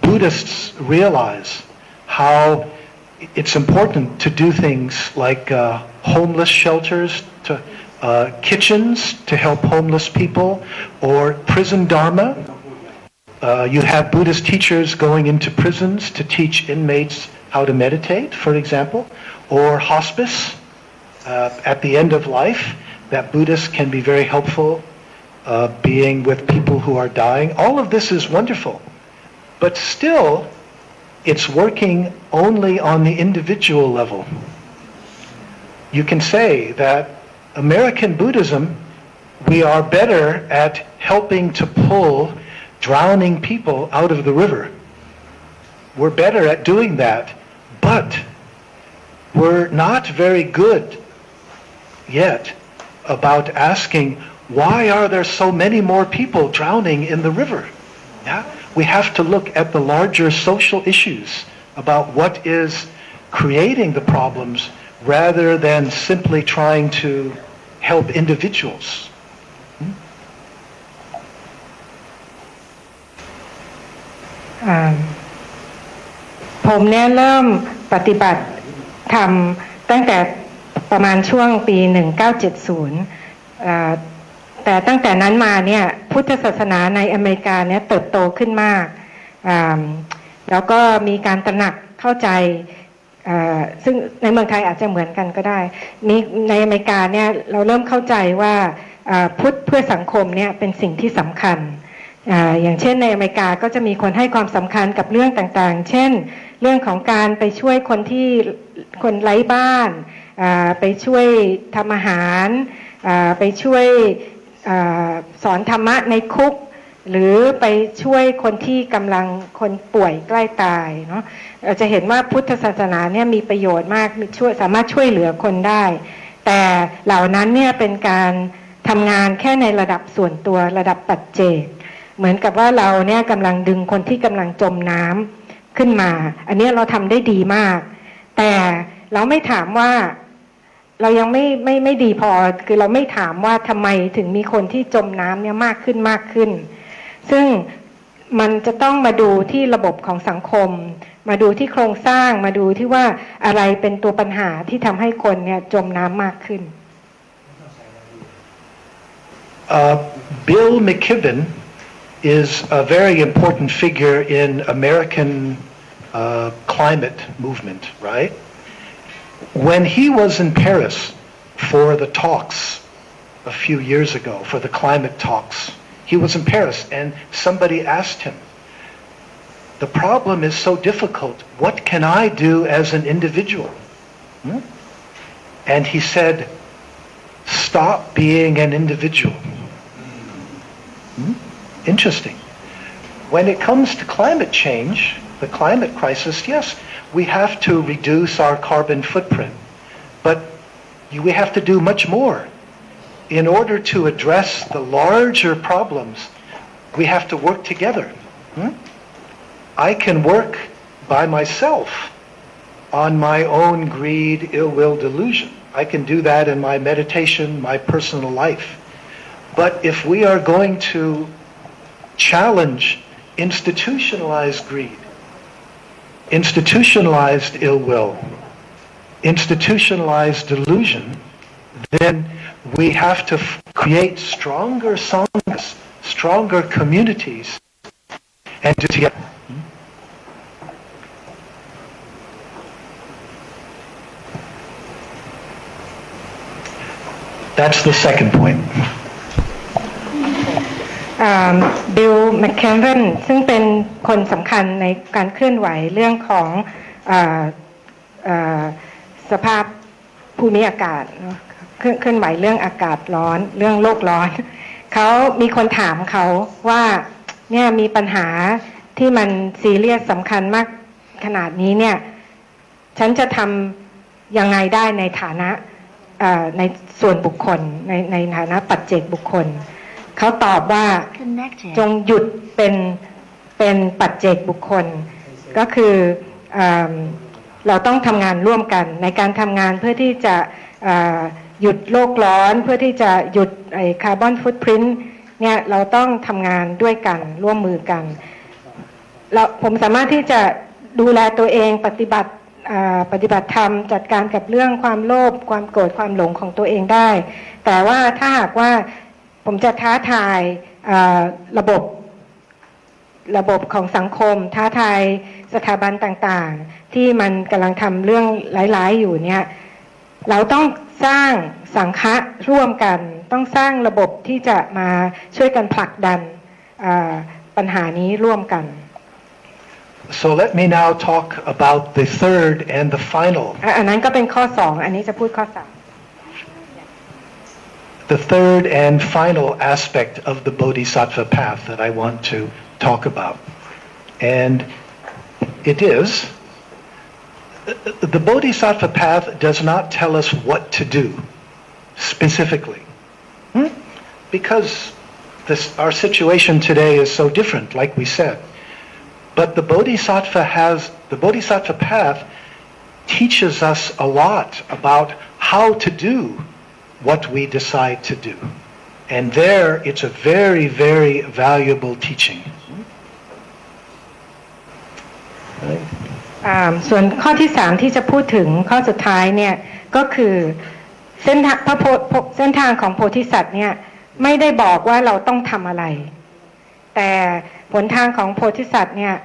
Buddhists realize how it's important to do things like homeless shelters, kitchens to help homeless people, or prison dharma. You have Buddhist teachers going into prisons to teach inmates how to meditate, for example, or hospice at the end of life, that Buddhists can be very helpful being with people who are dying. All of this is wonderful, but still it's working only on the individual level. You can say that American Buddhism, we are better at helping to pull drowning people out of the river. We're better at doing that, but we're not very good yet about asking, why are there so many more people drowning in the river? Yeah? We have to look at the larger social issues about what is creating the problems rather than simply trying to help individuals. ผมเนี่ยเริ่มปฏิบัติธรรมตั้งแต่ประมาณช่วงปี 1970 แต่ตั้งแต่นั้นมาเนี่ยพุทธศาสนาในอเมริกาเนี่ยเติบโตขึ้นมากแล้วก็มีการตระหนักเข้าใจซึ่งในเมืองไทยอาจจะเหมือนกันก็ได้ในอเมริกาเนี่ยเราเริ่มเข้าใจว่าพุทธเพื่อสังคมเนี่ยเป็นสิ่งที่สำคัญอย่างเช่นในอเมริกาก็จะมีคนให้ความสำคัญกับเรื่องต่างๆเช่นเรื่องของการไปช่วยคนไร้บ้านไปช่วยทำอาหารไปช่วยสอนธรรมะในคุกหรือไปช่วยคนที่กำลังคนป่วยใกล้ตายเนาะเราจะเห็นว่าพุทธศาสนาเนี่ยมีประโยชน์มากสามารถช่วยเหลือคนได้แต่เหล่านั้นเนี่ยเป็นการทำงานแค่ในระดับส่วนตัวระดับปัจเจกเหมือนกับว่าเราเนี่ยกำลังดึงคนที่กำลังจมน้ำขึ้นมาอันนี้เราทำได้ดีมากแต่เราไม่ถามว่าเรายังไม่ดีพอคือเราไม่ถามว่าทำไมถึงมีคนที่จมน้ำเนี่ยมากขึ้นซึ่งมันจะต้องมาดูที่ระบบของสังคมมาดูที่โครงสร้างมาดูที่ว่าอะไรเป็นตัวปัญหาที่ทำให้คนเนี่ยจมน้ำมากขึ้นBill McKibben is a very important figure in American climate movement, right? When he was in Paris for the talks a few years ago, for the climate talks, he was in Paris and somebody asked him, the problem is so difficult, what can I do as an individual? And he said, stop being an individual. Interesting. When it comes to climate change, the climate crisis, yes, we have to reduce our carbon footprint, but we have to do much more. In order to address the larger problems, we have to work together. I can work by myself on my own greed, ill will, delusion. I can do that in my meditation, my personal life. But if we are going to challenge institutionalized greed, institutionalized ill will, institutionalized delusion, then we have to create stronger songs, stronger communities, and do together. That's the second point. บิล แมคแคนเรนซึ่งเป็นคนสำคัญในการเคลื่อนไหวเรื่องของสภาพภูมิอากาศเคลื่อนไหวเรื่องอากาศร้อนเรื่องโลกร้อนเขามีคนถามเขาว่าเนี่ยมีปัญหาที่มันซีเรียสสำคัญมากขนาดนี้เนี่ยฉันจะทำยังไงได้ในฐานะในส่วนบุคคลในฐานะปัจเจกบุคคลเขาตอบว่าจงหยุดเป็นปัจเจกบุคคลก็คือเราต้องทำงานร่วมกันในการทำงานเพื่อที่จะหยุดโลกร้อนเพื่อที่จะหยุดคาร์บอนฟุตพริ้นท์เนี่ยเราต้องทำงานด้วยกันร่วมมือกันผมสามารถที่จะดูแลตัวเองปฏิบัติธรรมจัดการกับเรื่องความโลภความโกรธความหลงของตัวเองได้แต่ว่าถ้าหากว่าผมจะท้าทายระบบ ระบบของสังคมท้าทายสถาบันต่างๆที่มันกำลังทำเรื่องร้ายๆอยู่เนี่ยเราต้องสร้างสังฆะร่วมกันต้องสร้างระบบที่จะมาช่วยกันผลักดันปัญหานี้ร่วมกัน So let me now talk about the third and the final. อันนั้นก็เป็นข้อ2อันนี้จะพูดข้อ3 The third and final aspect of the Bodhisattva path that I want to talk about. And it is, the Bodhisattva path does not tell us what to do specifically. Because our situation today is so different, like we said. But the Bodhisattva path teaches us a lot about how to do what we decide to do. And there, it's a very, very valuable teaching. ส่วนข้อที่3ที่จะพูดถึงข้อสุดท้ายเนี่ยก็คือเส้นทางของโพธิสัตว์เนี่ยไม่ได้บอกว่าเราต้องทำอะไรแต่หนทางของโพธิสัตว์เนี่ย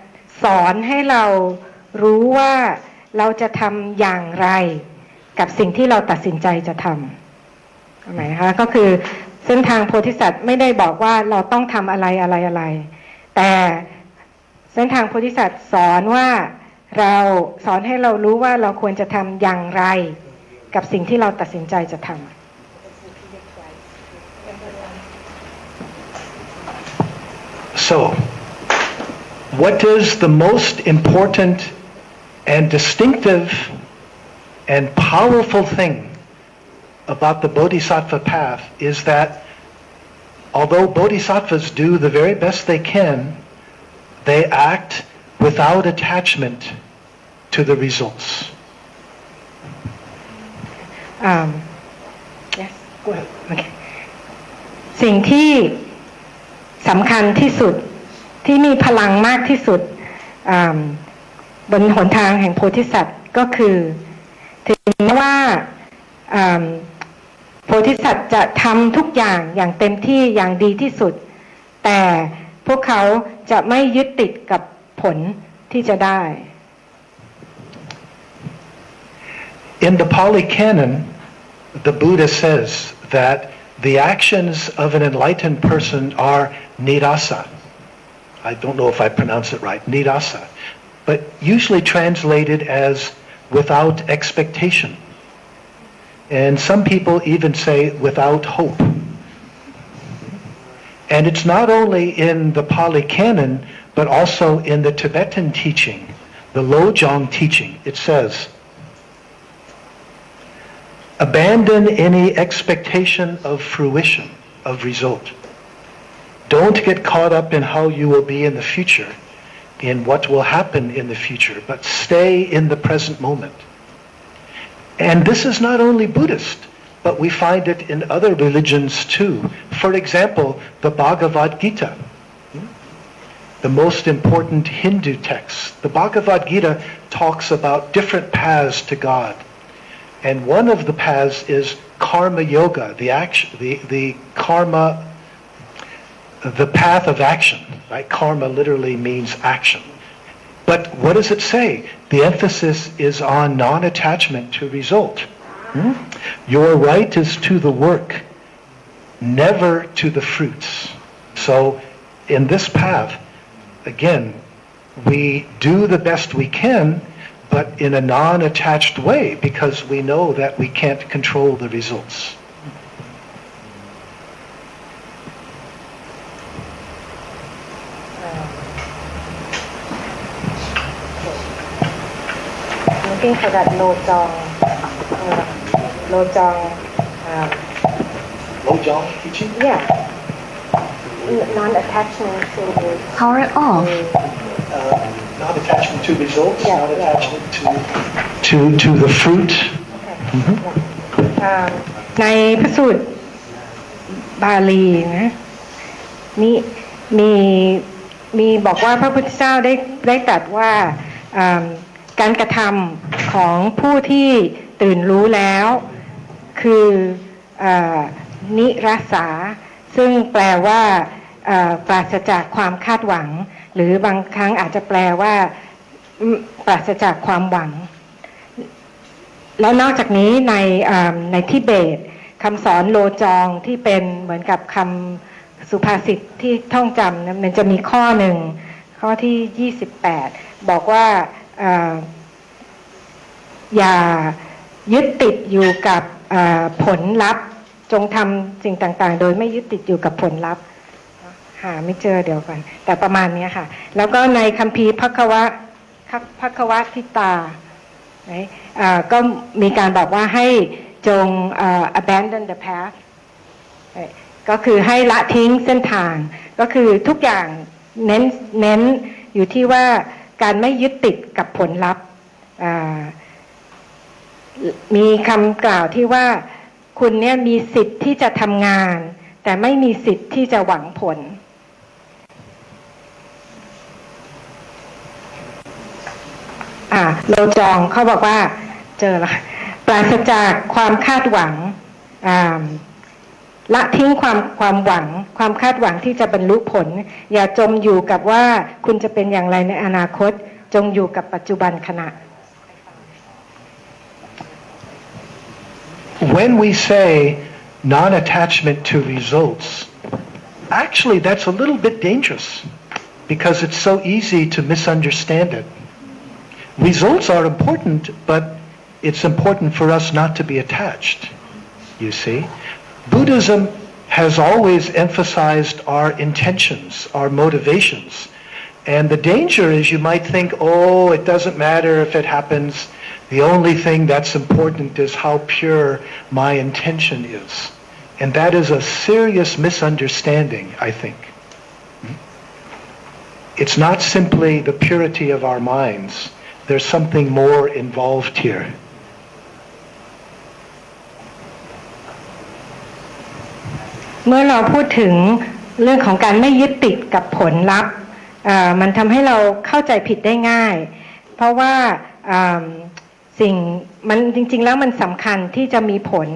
สอนให้เรารู้ว่าเราจะทำอย่างไรกับสิ่งที่เราตัดสินใจจะทำหมายคะก็คือเส้นทางโพธิสัตว์ไม่ได้บอกว่าเราต้องทำอะไรแต่เส้นทางโพธิสัตว์สอนว่าเราสอนให้เรารู้ว่าเราควรจะทำอย่างไรกับสิ่งที่เราตัดสินใจจะทำ So, what is the most important and distinctive and powerful thing about the Bodhisattva path is that although Bodhisattvas do the very best they can, they act without attachment to the results. Yes, go ahead. Okay. สิ่งที่สำคัญที่สุดที่มีพลังมากที่สุดบนหนทางแห่งโพธิสัตว์ก็คือถึงแม้ว่าโพธิสัตว์จะทำทุกอย่างอย่างเต็มที่อย่างดีที่สุดแต่พวกเขาจะไม่ยึดติดกับผลที่จะได้ In the Pali Canon, the Buddha says that the actions of an enlightened person are nirasa. I don't know if I pronounce it right, nirasa, but usually translated as without expectation. And some people even say without hope. And it's not only in the Pali Canon, but also in the Tibetan teaching, the Lojong teaching. It says, abandon any expectation of fruition, of result. Don't get caught up in how you will be in the future, in what will happen in the future, but stay in the present moment. And this is not only Buddhist, but we find it in other religions too. For example, the Bhagavad Gita, the most important Hindu text. The Bhagavad Gita talks about different paths to God. And one of the paths is karma yoga, the karma, the path of action, right? Karma literally means action. But what does it say? The emphasis is on non-attachment to result. Your right is to the work, never to the fruits. So in this path, again, we do the best we can, but in a non-attached way, because we know that we can't control the results. Looking for that Lojong. Lojong teaching? Yeah. Non-attachment to Power it off. Not attachment to results, Yeah, not yeah. attachment to the fruit. ในพระสูตรบาลีนะมีบอกว่าพระพุทธเจ้าได้ตรัสว่าการกระทำของผู้ที่ตื่นรู้แล้วคือนิรัสสาซึ่งแปลว่าปราศจากความคาดหวังหรือ รือบางครั้งอาจจะแปลว่าปราศจากความหวังแล้วนอกจากนี้ในทิเบตคำสอนโลจองที่เป็นเหมือนกับคำสุภาษิตที่ท่องจำมันจะมีข้อหนึ่งข้อที่28บอกว่าอย่ายึดติดอยู่กับผลลัพธ์จงทำสิ่งต่างๆโดยไม่ยึดติดอยู่กับผลลัพธ์หาไม่เจอเดี๋ยวก่อนแต่ประมาณนี้ค่ะแล้วก็ในคัมภีร์ภัคควทิตาก็มีการบอกว่าให้จงabandon the path ก็คือให้ละทิ้งเส้นทางก็คือทุกอย่างเน้นอยู่ที่ว่าการไม่ยึดติดกับผลลัพธ์มีคำกล่าวที่ว่าคุณเนี่ยมีสิทธิ์ที่จะทำงานแต่ไม่มีสิทธิ์ที่จะหวังผลโลจองเขาบอกว่าเจอละปราศจากความคาดหวังละทิ้งความหวังความคาดหวังที่จะบรรลุผลอย่าจมอยู่กับว่าคุณจะเป็นอย่างไรในอนาคตจงอยู่กับปัจจุบันขณะ When we say non-attachment to results, actually that's a little bit dangerous because it's so easy to misunderstand it. Results are important, but it's important for us not to be attached, you see. Buddhism has always emphasized our intentions, our motivations. And the danger is you might think, oh, it doesn't matter if it happens. The only thing that's important is how pure my intention is. And that is a serious misunderstanding, I think. It's not simply the purity of our minds. There's something more involved here. เมื่อเราพูดถึงเรื่องของการไม่ยึดติดกับผลลัพธ์มันทำให้เราเข้าใจผิดได้ง่ายเพราะว่าสิ่งมันจริงๆแล้วมันสำคัญที่จะมีผล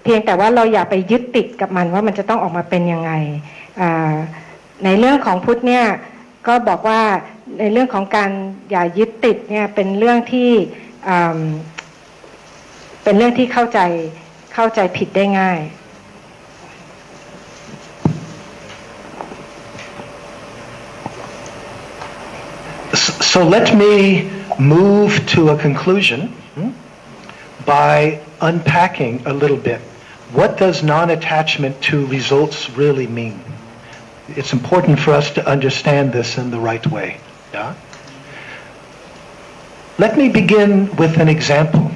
เพียงแต่ว่าเราอย่าไปยึดติดกับมันว่ามันจะต้องออกมาเป็นยังไงในเรื่องของพุทธเนี่ยก็บอกว่าในเรื่องของการอย่ายึดติดเนี่ยเป็นเรื่องที่เข้าใจผิดได้ง่ายSo let me move to a conclusion by unpacking a little bit. What does non-attachment to results really mean? It's important for us to understand this in the right way. Yeah? Let me begin with an example.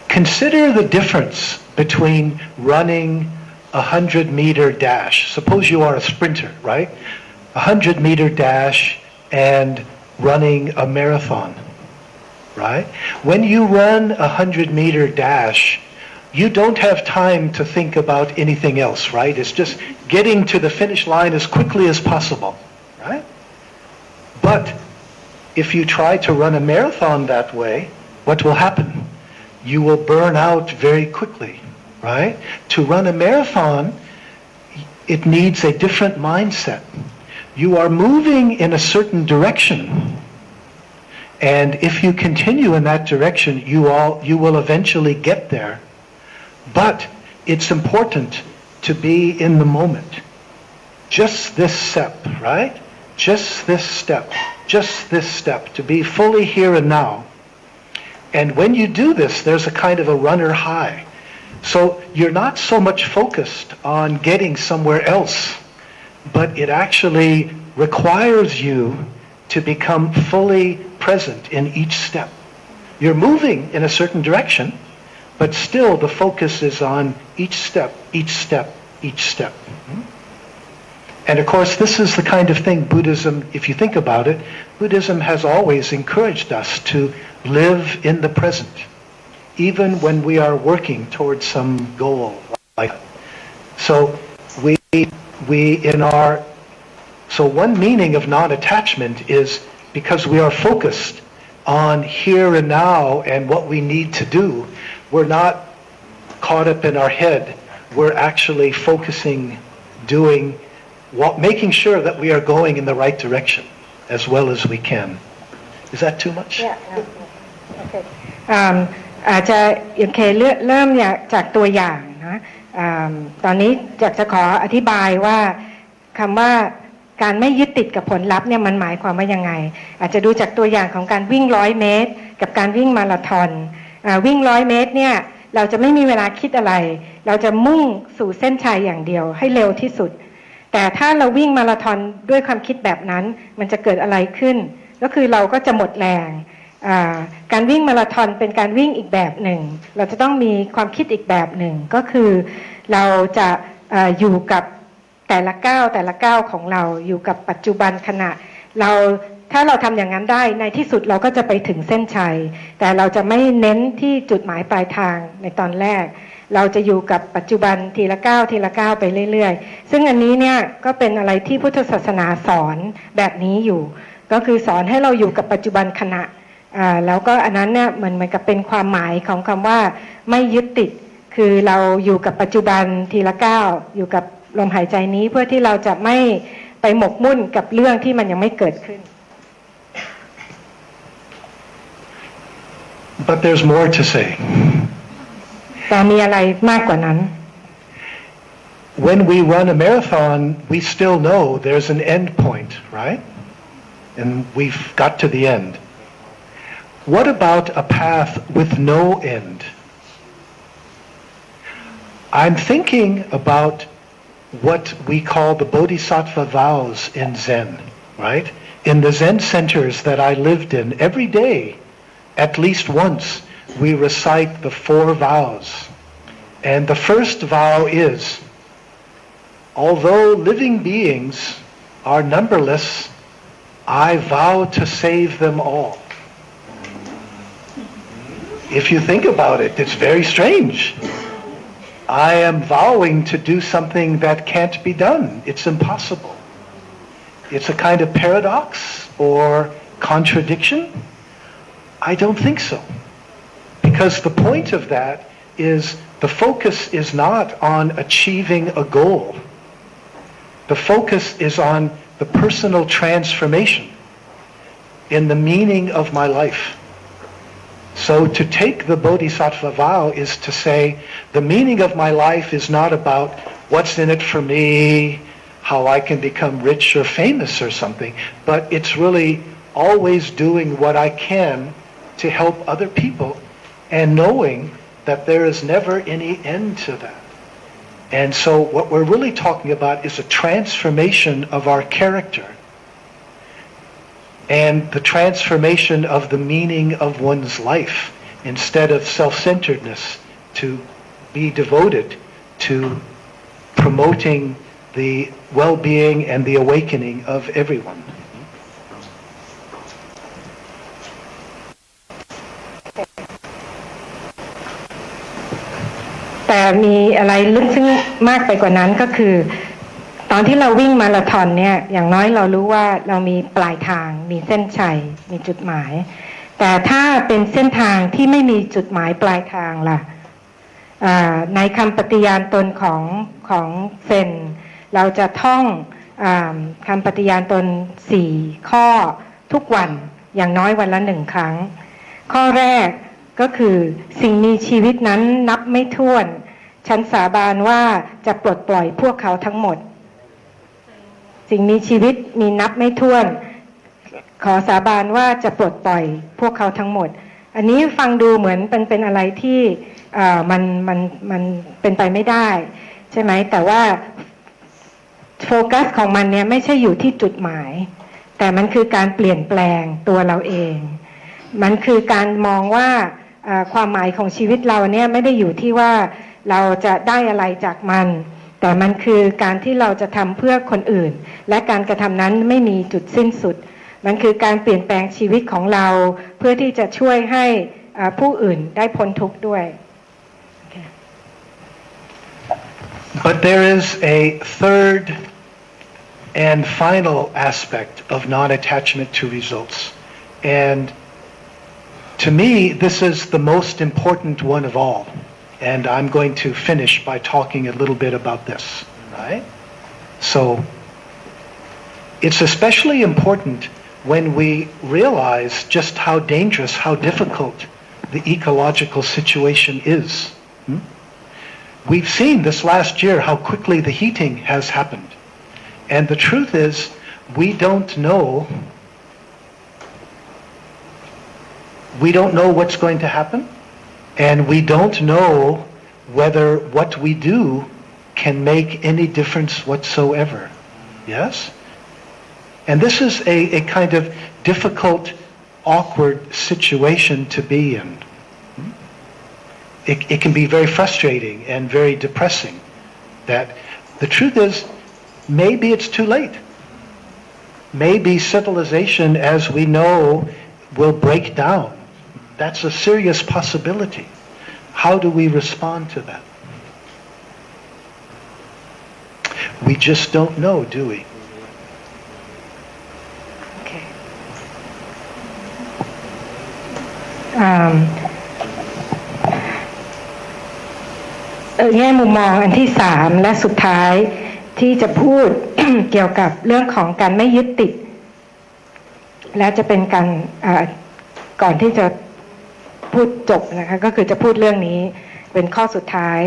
Consider the difference between running a 100-meter dash. Suppose you are a sprinter, right? A 100-meter dash and running a marathon, right? When you run a 100-meter dash, you don't have time to think about anything else, right? It's just getting to the finish line as quickly as possible, right? But if you try to run a marathon that way, what will happen? You will burn out very quickly, right? To run a marathon, it needs a different mindset. You are moving in a certain direction, and if you continue in that direction, you will eventually get there. But it's important to be in the moment. Just this step, right? Just this step, to be fully here and now. And when you do this, there's a kind of a runner high. So you're not so much focused on getting somewhere else, but it actually requires you to become fully present in each step. You're moving in a certain direction, but still the focus is on each step. And of course, this is the kind of thing Buddhism, if you think about it, Buddhism has always encouraged us to live in the present, even when we are working towards some goal like that. So so one meaning of non-attachment is because we are focused on here and now and what we need to do, we're not caught up in our head. We're actually focusing, doing making sure that we are going in the right direction as well as we can. Is that too much? Yeah. อาจจะโอเคเริ่มจากตัวอย่างนะตอนนี้อยากจะขออธิบายว่าคำว่าการไม่ยึดติดกับผลลัพธ์เนี่ยมันหมายความว่ายังไงอาจจะดูจากตัวอย่างของการวิ่ง100 เมตรกับการวิ่งมาราธอนวิ่ง100 เมตรเนี่ยเราจะไม่มีเวลาคิดอะไรเราจะมุ่งสู่เส้นชัยอย่างเดียวให้เร็วที่สุดแต่ถ้าเราวิ่งมาราธอนด้วยความคิดแบบนั้นมันจะเกิดอะไรขึ้นก็คือเราก็จะหมดแรงการวิ่งมาราธอนเป็นการวิ่งอีกแบบหนึ่งเราจะต้องมีความคิดอีกแบบหนึ่งก็คือเราจะอยู่กับแต่ละก้าวของเราอยู่กับปัจจุบันขณะถ้าเราทำอย่างนั้นได้ในที่สุดเราก็จะไปถึงเส้นชัยแต่เราจะไม่เน้นที่จุดหมายปลายทางในตอนแรกเราจะอยู่กับปัจจุบันทีละก้าวไปเรื่อยๆซึ่งอันนี้เนี่ยก็เป็นอะไรที่พุทธศาสนาสอนแบบนี้อยู่ก็คือสอนให้เราอยู่กับปัจจุบันขณะแล้วก็อันนั้นเนี่ยเหมือนกับเป็นความหมายของคำว่าไม่ยึดติดคือเราอยู่กับปัจจุบันทีละก้าวอยู่กับลมหายใจนี้เพื่อที่เราจะไม่ไปหมกมุ่นกับเรื่องที่มันยังไม่เกิดขึ้น But there's more to say. แต่มีอะไรมากกว่านั้น When we run a marathon, we still know there's an end point, right? And we've got to the end. What about a path with no end? I'm thinking about what we call the Bodhisattva vows in Zen, right? In the Zen centers that I lived in, every day, at least once, we recite the 4 vows. And the first vow is, although living beings are numberless, I vow to save them all. If you think about it, it's very strange. I am vowing to do something that can't be done. It's impossible. It's a kind of paradox or contradiction. I don't think so. Because the point of that is the focus is not on achieving a goal. The focus is on the personal transformation in the meaning of my life. So to take the Bodhisattva vow is to say, the meaning of my life is not about what's in it for me, how I can become rich or famous or something, but it's really always doing what I can to help other people and knowing that there is never any end to that. And so what we're really talking about is a transformation of our character and the transformation of the meaning of one's life instead of self-centeredness to be devoted to promoting the well-being and the awakening of everyone. แต่มีอะไรลึกซึ้งมากไปกว่านั้นก็คือตอนที่เราวิ่งมาราธอนเนี่ยอย่างน้อยเรารู้ว่าเรามีปลายทางมีเส้นชัยมีจุดหมายแต่ถ้าเป็นเส้นทางที่ไม่มีจุดหมายปลายทางล่ะในคำปฏิญาณตนของเซนเราจะท่องคำปฏิญาณตน4 ข้อทุกวันอย่างน้อยวันละ1 ครั้งข้อแรกก็คือสิ่งมีชีวิตนั้นนับไม่ถ้วนฉันสาบานว่าจะปลดปล่อยพวกเขาทั้งหมดสิ่งมีชีวิตมีนับไม่ถ้วนขอสาบานว่าจะปลดปล่อยพวกเขาทั้งหมดอันนี้ฟังดูเหมือนเป็นอะไรที่มันเป็นไปไม่ได้ใช่ไหมแต่ว่าโฟกัสของมันเนี่ยไม่ใช่อยู่ที่จุดหมายแต่มันคือการเปลี่ยนแปลงตัวเราเองมันคือการมองว่าความหมายของชีวิตเราเนี่ยไม่ได้อยู่ที่ว่าเราจะได้อะไรจากมันแต่มันคือการที่เราจะทำเพื่อคนอื่นและการกระทำนั้นไม่มีจุดสิ้นสุดมันคือการเปลี่ยนแปลงชีวิตของเราเพื่อที่จะช่วยให้ผู้อื่นได้พ้นทุกข์ด้วย But there is a third and final aspect of non-attachment to results. And to me, this is the most important one of all. And I'm going to finish by talking a little bit about this, right? So it's especially important when we realize just how dangerous, how difficult the ecological situation is. We've seen this last year how quickly the heating has happened. And the truth is, we don't know what's going to happen, and we don't know whether what we do can make any difference whatsoever. Yes? And this is a kind of difficult, awkward situation to be in. It can be very frustrating and very depressing. That the truth is, maybe it's too late. Maybe civilization as we know will break down. That's a serious possibility. How do we respond to that? We just don't know, do we? Okay. แง่มุมมองอันที่3และสุดท้ายที่จะพูด เกี่ยวกับเรื่องของการไม่ยึดติดและจะเป็นการก่อนที่จะพูดจบนะคะก็คือจะพูดเรื่องนี้เป็นข้อสุดท้าย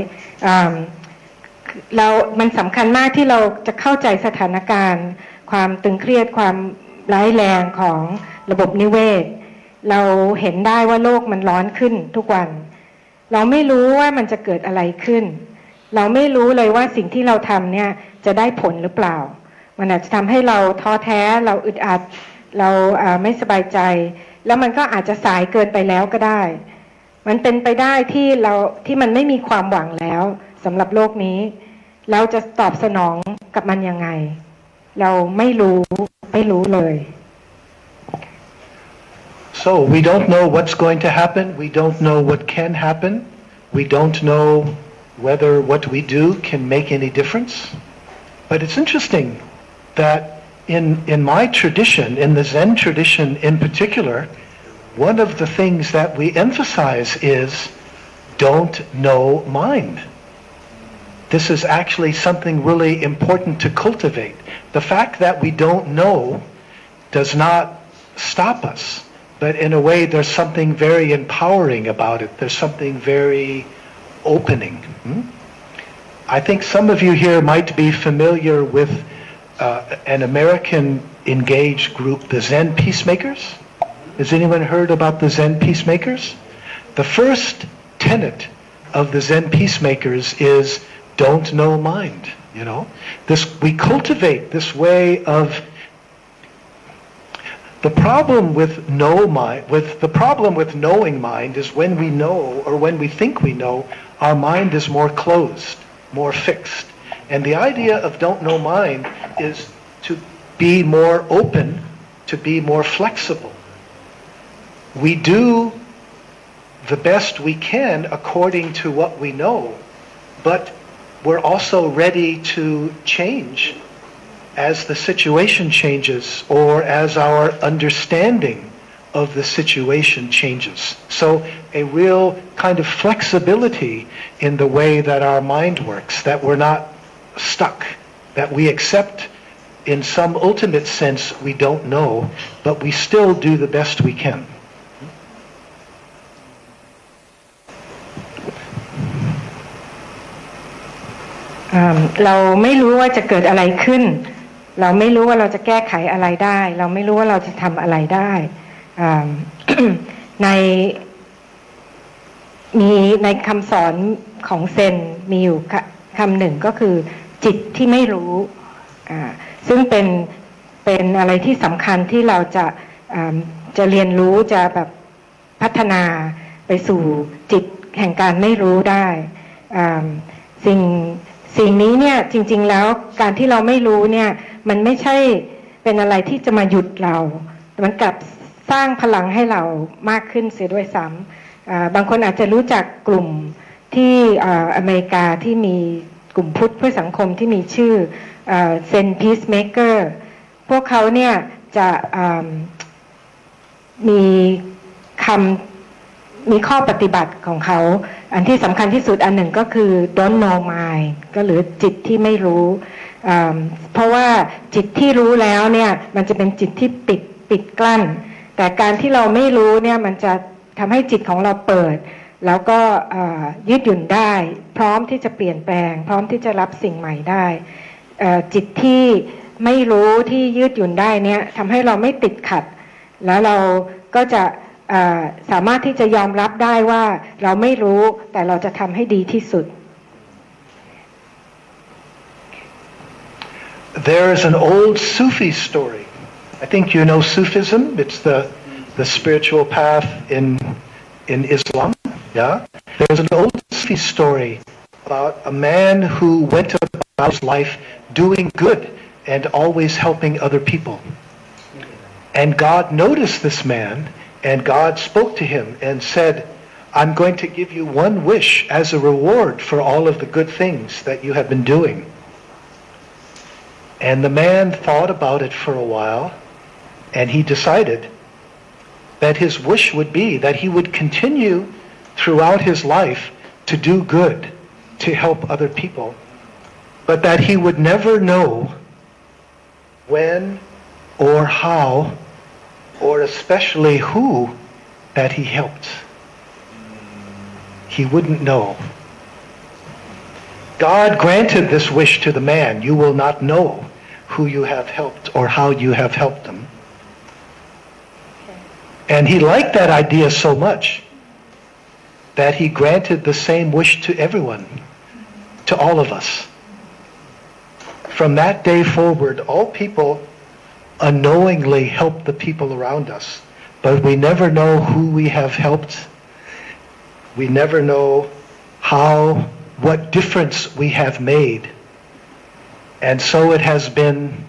มันสำคัญมากที่เราจะเข้าใจสถานการณ์ความตึงเครียดความร้ายแรงของระบบนิเวศเราเห็นได้ว่าโลกมันร้อนขึ้นทุกวันเราไม่รู้ว่ามันจะเกิดอะไรขึ้นเราไม่รู้เลยว่าสิ่งที่เราทำเนี่ยจะได้ผลหรือเปล่ามันอาจจะทำให้เราท้อแท้เราอึดอัดเราไม่สบายใจแล้วมันก็อาจจะสายเกินไปแล้วก็ได้มันเป็นไปได้ที่มันไม่มีความหวังแล้วสำหรับโลกนี้เราจะตอบสนองกับมันยังไงเราไม่รู้เลย So we don't know what's going to happen. We don't know what can happen. We don't know whether what we do can make any difference. But it's interesting that in my tradition, in the Zen tradition in particular, one of the things that we emphasize is don't know mind. This is actually something really important to cultivate. The fact that we don't know does not stop us, but in a way there's something very empowering about it. There's something very opening. I think some of you here might be familiar with an American engaged group, the Zen Peacemakers. Has anyone heard about the Zen Peacemakers? The first tenet of the Zen Peacemakers is don't know mind, you know. We cultivate this way of the problem with the problem with knowing mind is when we know or when we think we know, our mind is more closed, more fixed. And the idea of don't know mind is to be more open, to be more flexible. We do the best we can according to what we know, but we're also ready to change as the situation changes or as our understanding of the situation changes. So a real kind of flexibility in the way that our mind works, that we're not stuck, that we accept in some ultimate sense we don't know, but we still do the best we can. เราไม่รู้ว่าจะเกิดอะไรขึ้นเราไม่รู้ว่าเราจะแก้ไขอะไรได้เราไม่รู้ว่าเราจะทำอะไรได้ ในคำสอนของเซนมีอยู่คำหนึ่งก็คือจิตที่ไม่รู้ซึ่งเป็นอะไรที่สำคัญที่เราจะเรียนรู้จะแบบพัฒนาไปสู่จิตแห่งการไม่รู้ได้สิ่งนี้เนี่ยจริงๆแล้วการที่เราไม่รู้เนี่ยมันไม่ใช่เป็นอะไรที่จะมาหยุดเรามันกลับสร้างพลังให้เรามากขึ้นเสียด้วยซ้ำบางคนอาจจะรู้จักกลุ่มที่อเมริกาที่มีกลุ่มพุทธเพื่อสังคมที่มีชื่อเซนพีซเมเกอร์พวกเขาเนี่ยจะมีข้อปฏิบัติของเขาอันที่สำคัญที่สุดอันหนึ่งก็คือ don't know mind ก็หรือจิตที่ไม่รู้ เพราะว่าจิตที่รู้แล้วเนี่ยมันจะเป็นจิตที่ปิดกลั้นแต่การที่เราไม่รู้เนี่ยมันจะทำให้จิตของเราเปิดแล้วก็ยืดหยุ่นได้พร้อมที่จะเปลี่ยนแปลงพร้อมที่จะรับสิ่งใหม่ได้จิตที่ไม่รู้ที่ยืดหยุ่นได้เนี่ยทำให้เราไม่ติดขัดแล้วเราก็จะสามารถที่จะยอมรับได้ว่าเราไม่รู้แต่เราจะทำให้ดีที่สุด There is an old Sufi story. I think you know Sufism. It's the spiritual path in Islam. Yeah. There's an old Sufi story about a man who went about his life doing good and always helping other people. And God noticed this man, and God spoke to him and said, I'm going to give you one wish as a reward for all of the good things that you have been doing. And the man thought about it for a while, and he decided that his wish would be that he would continue throughout his life to do good, to help other people, but that he would never know when or how or especially who that he helped. He wouldn't know. God granted this wish to the man. You will not know who you have helped or how you have helped them. And he liked that idea so much that he granted the same wish to everyone, to all of us. From that day forward, all people unknowingly help the people around us, but we never know who we have helped. We never know what difference we have made. And so it has been,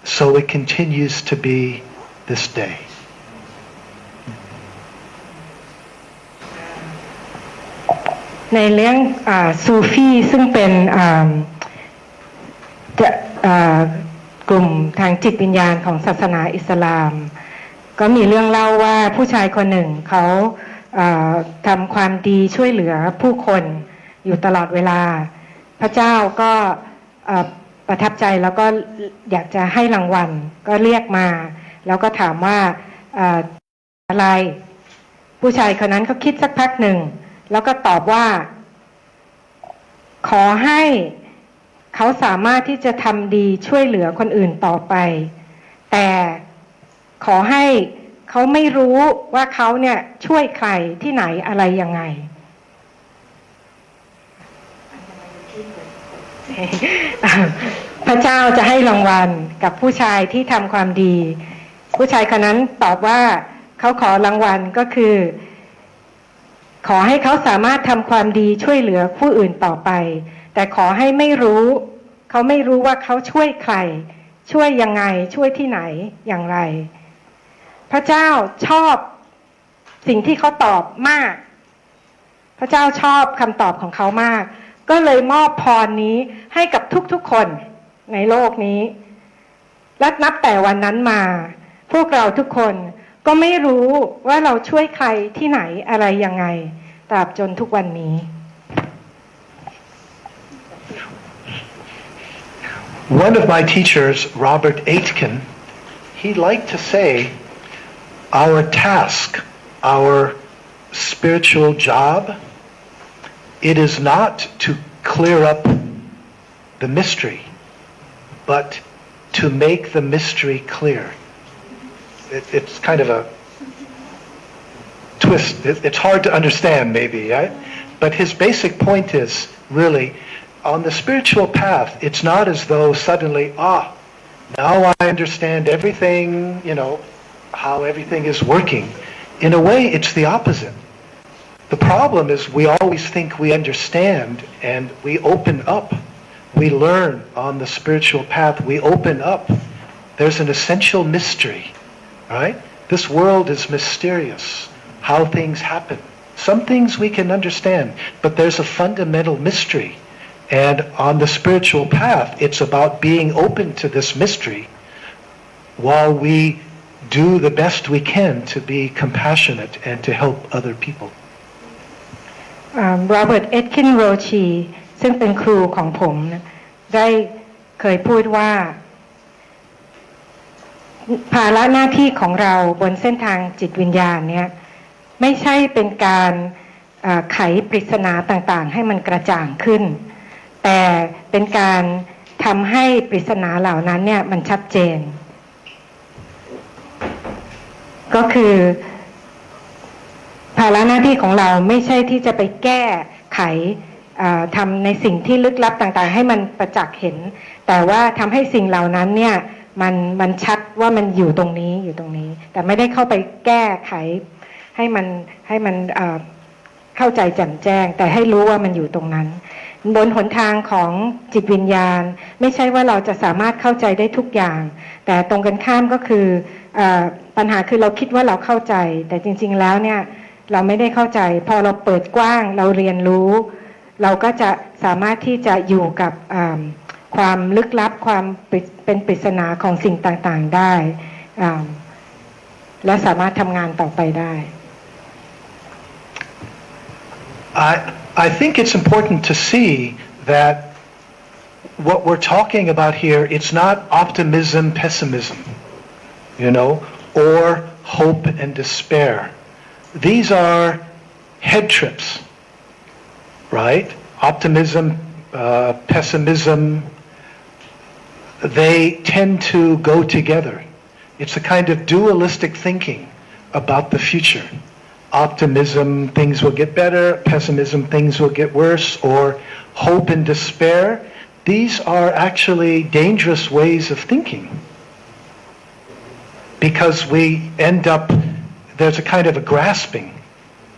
so it continues to be this day. ในเรื่องซูฟีซึ่งเป็นกลุ่มทางจิตวิญญาณของศาสนาอิสลามก็มีเรื่องเล่าว่าผู้ชายคนหนึ่งเขาทำความดีช่วยเหลือผู้คนอยู่ตลอดเวลาพระเจ้าก็ประทับใจแล้วก็อยากจะให้รางวัลก็เรียกมาแล้วก็ถามว่าอะไรผู้ชายคนนั้นก็คิดสักพักหนึ่งแล้วก็ตอบว่าขอให้เขาสามารถที่จะทำดีช่วยเหลือคนอื่นต่อไปแต่ขอให้เขาไม่รู้ว่าเขาเนี่ยช่วยใครที่ไหนอะไรยังไงพระเจ้าจะให้รางวัลกับผู้ชายที่ทำความดีผู้ชายคนนั้นตอบว่าเขาขอรางวัลก็คือขอให้เขาสามารถทำความดีช่วยเหลือผู้อื่นต่อไปแต่ขอให้ไม่รู้เขาไม่รู้ว่าเขาช่วยใครช่วยยังไงช่วยที่ไหนอย่างไรพระเจ้าชอบสิ่งที่เขาตอบมากพระเจ้าชอบคำตอบของเขามากก็เลยมอบพรนี้ให้กับทุกๆคนในโลกนี้และนับแต่วันนั้นมาพวกเราทุกคนก็ไม่รู้ว่าเราช่วยใครที่ไหนอะไรยังไงตราบจนทุกวันนี้ One of my teachers, Robert Aitken, he liked to say, our task, our spiritual job, it is not to clear up the mystery, but to make the mystery clear. It's kind of a twist. It's hard to understand maybe, right? But his basic point is really, on the spiritual path, it's not as though suddenly, now I understand everything, how everything is working. In a way, it's the opposite. The problem is we always think we understand and we open up. We learn on the spiritual path. We open up. There's an essential mystery, right? This world is mysterious, how things happen. Some things we can understand, but there's a fundamental mystery. And on the spiritual path, it's about being open to this mystery while we do the best we can to be compassionate and to help other people. Robert Aitken Roche ซึ่งเป็นครูของผมได้ เคยพูดว่าภาระหน้าที่ของเราบนเส้นทางจิตวิญญาณเนี่ยไม่ใช่เป็นการไขปริศนาต่างๆให้มันกระจ่างขึ้นแต่เป็นการทำให้ปริศนาเหล่านั้นเนี่ยมันชัดเจนก็คือภาระหน้าที่ของเราไม่ใช่ที่จะไปแก้ไขทำในสิ่งที่ลึกลับต่างๆให้มันประจักษ์เห็นแต่ว่าทำให้สิ่งเหล่านั้นเนี่ยมันชัดว่ามันอยู่ตรงนี้อยู่ตรงนี้แต่ไม่ได้เข้าไปแก้ไขให้มันเข้าใจแจ่มแจ้งแต่ให้รู้ว่ามันอยู่ตรงนั้นบนหนทางของจิตวิญญาณไม่ใช่ว่าเราจะสามารถเข้าใจได้ทุกอย่างแต่ตรงกันข้ามก็คือปัญหาคือเราคิดว่าเราเข้าใจแต่จริงๆแล้วเนี่ยเราไม่ได้เข้าใจพอเราเปิดกว้างเราเรียนรู้เราก็จะสามารถที่จะอยู่กับความลึกลับความเป็นปริศนาของสิ่งต่างๆได้และสามารถทำงานต่อไปได้ I think it's important to see that what we're talking about here, it's not optimism, pessimism, or hope and despair. These are head trips, right? Optimism, pessimism, they tend to go together. It's a kind of dualistic thinking about the future. Optimism, things will get better. Pessimism, things will get worse. Or hope and despair. These are actually dangerous ways of thinking. Because we end up, there's a kind of a grasping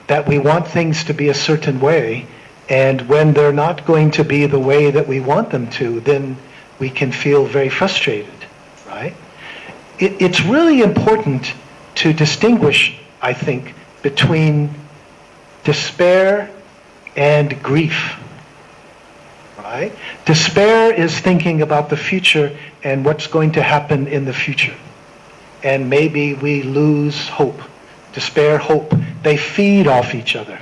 that we want things to be a certain way, and when they're not going to be the way that we want them to, then we can feel very frustrated, right? It's really important to distinguish, I think, between despair and grief, right? Despair is thinking about the future and what's going to happen in the future. And maybe we lose hope. Despair, hope, they feed off each other.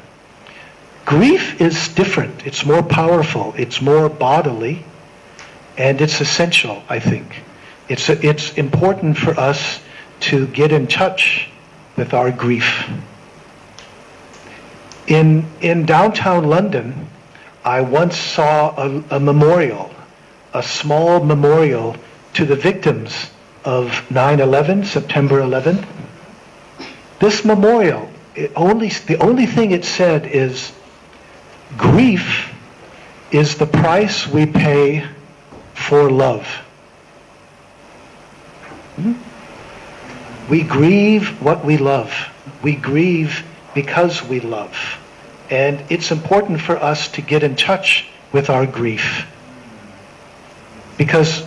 Grief is different. It's more powerful. It's more bodily. And it's essential, I think. It's important for us to get in touch with our grief. In downtown London, I once saw a memorial, a small memorial to the victims of 9/11, September 11th. This memorial, the only thing it said is, grief is the price we pay for love. We grieve what we love. We grieve because we love. And it's important for us to get in touch with our grief. Because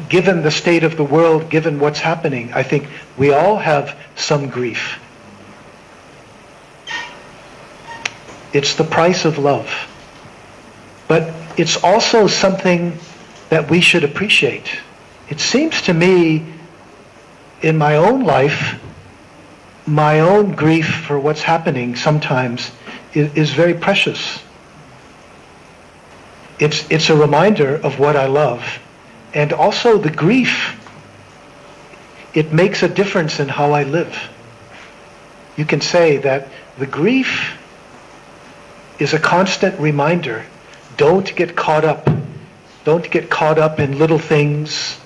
given the state of the world, given what's happening, I think we all have some grief. It's the price of love. But it's also something that we should appreciate. It seems to me, in my own life, my own grief for what's happening sometimes is very precious. It's a reminder of what I love. And also the grief, it makes a difference in how I live. You can say that the grief is a constant reminder. Don't get caught up. Don't get caught up in little things.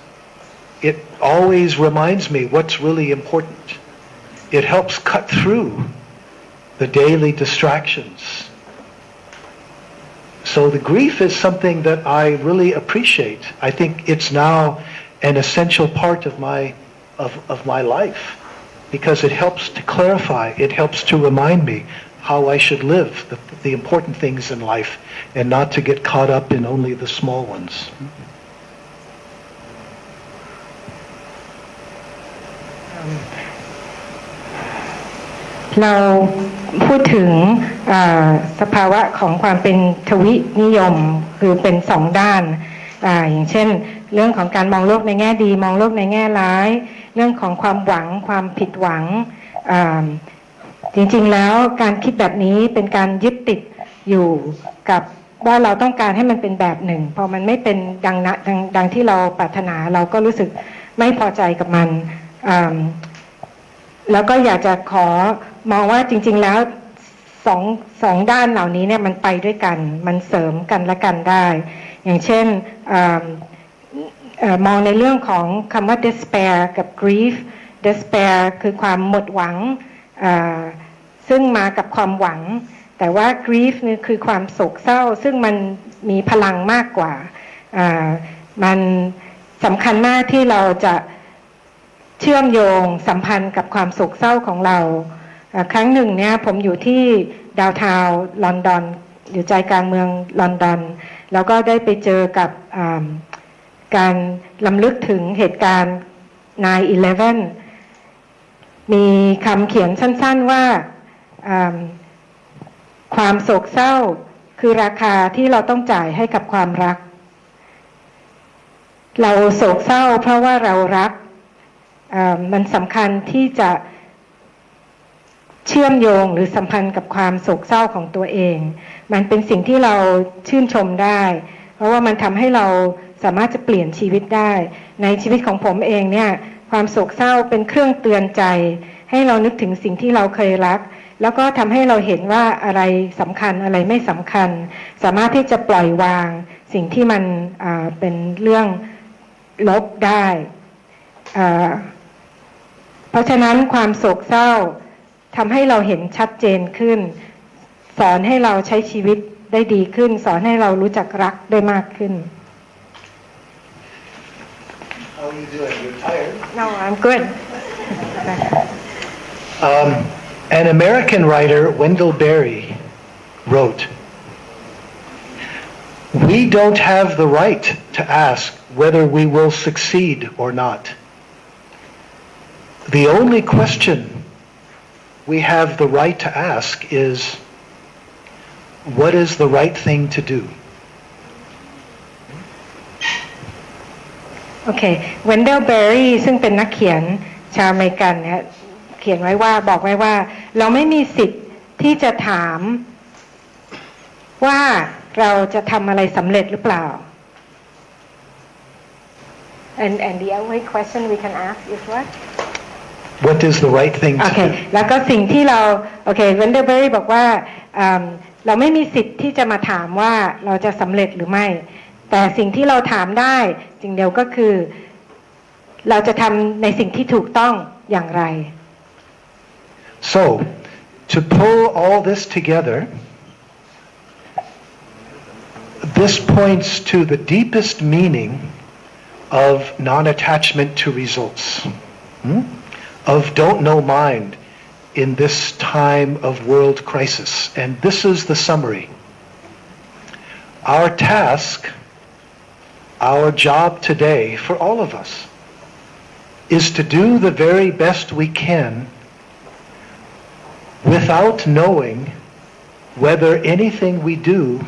It always reminds me what's really important. It helps cut through the daily distractions. So the grief is something that I really appreciate. I think it's now an essential part of my life because it helps to clarify, it helps to remind me how I should live, the important things in life, and not to get caught up in only the small ones. เราพูดถึงสภาวะของความเป็นทวินิยมคือเป็นสองด้านอย่างเช่นเรื่องของการมองโลกในแง่ดีมองโลกในแง่ร้ายเรื่องของความหวังความผิดหวังจริงๆแล้วการคิดแบบนี้เป็นการยึดติดอยู่กับ ว่าเราต้องการให้มันเป็นแบบหนึ่งพอมันไม่เป็นดังที่เราปรารถนาเราก็รู้สึกไม่พอใจกับมันแล้วก็อยากจะขอมองว่าจริงๆแล้วสองด้านเหล่านี้เนี่ยมันไปด้วยกันมันเสริมกันและกันได้อย่างเช่นมองในเรื่องของคำว่า despair กับ grief despair คือความหมดหวังซึ่งมากับความหวังแต่ว่า grief นี่คือความโศกเศร้าซึ่งมันมีพลังมากกว่ามันสำคัญมากที่เราจะเชื่อมโยงสัมพันธ์กับความโศกเศร้าของเราครั้งหนึ่งเนี่ยผมอยู่ที่ดาวน์ทาวน์ลอนดอนอยู่ใจกลางเมืองลอนดอนแล้วก็ได้ไปเจอกับการรำลึกถึงเหตุการณ์ 9/11 มีคำเขียนสั้นๆว่าความโศกเศร้าคือราคาที่เราต้องจ่ายให้กับความรักเราโศกเศร้าเพราะว่าเรารักมันสำคัญที่จะเชื่อมโยงหรือสัมพันธ์กับความโศกเศร้าของตัวเองมันเป็นสิ่งที่เราชื่นชมได้เพราะว่ามันทำให้เราสามารถจะเปลี่ยนชีวิตได้ในชีวิตของผมเองเนี่ยความโศกเศร้าเป็นเครื่องเตือนใจให้เรานึกถึงสิ่งที่เราเคยรักแล้วก็ทำให้เราเห็นว่าอะไรสำคัญอะไรไม่สำคัญสามารถที่จะปล่อยวางสิ่งที่มันเป็นเรื่องลบได้เพราะฉะนั้นความโศกเศร้าทำให้เราเห็นชัดเจนขึ้นสอนให้เราใช้ชีวิตได้ดีขึ้นสอนให้เรารู้จักรักได้มากขึ้น How are you doing? You're tired? No, I'm good. An American writer, Wendell Berry, wrote, "We don't have the right to ask whether we will succeed or not. The only question we have the right to ask is, what is the right thing to do?" โอเค เวนเดลเบอรี่ซึ่งเป็นนักเขียนชาวอเมริกันเนี่ยเขียนไว้ว่าบอกไว้ว่าเราไม่มีสิทธิ์ที่จะถามว่าเราจะทำอะไรสำเร็จหรือเปล่า and the only question we can ask is what What is the right thing โอ to เค do? แล้วก็สิ่งที่เราโอเคเวนเดลเบอรี่บอกว่าเราไม่มีสิทธิ์ที่จะมาถามว่าเราจะสำเร็จหรือไม่แต่สิ่งที่เราถามได้สิ่งเดียวก็คือเราจะทำในสิ่งที่ถูกต้องอย่างไร So, to pull all this together, this points to the deepest meaning of non-attachment to results, of don't know mind in this time of world crisis. And this is the summary. Our task, our job today for all of us, is to do the very best we can without knowing whether anything we do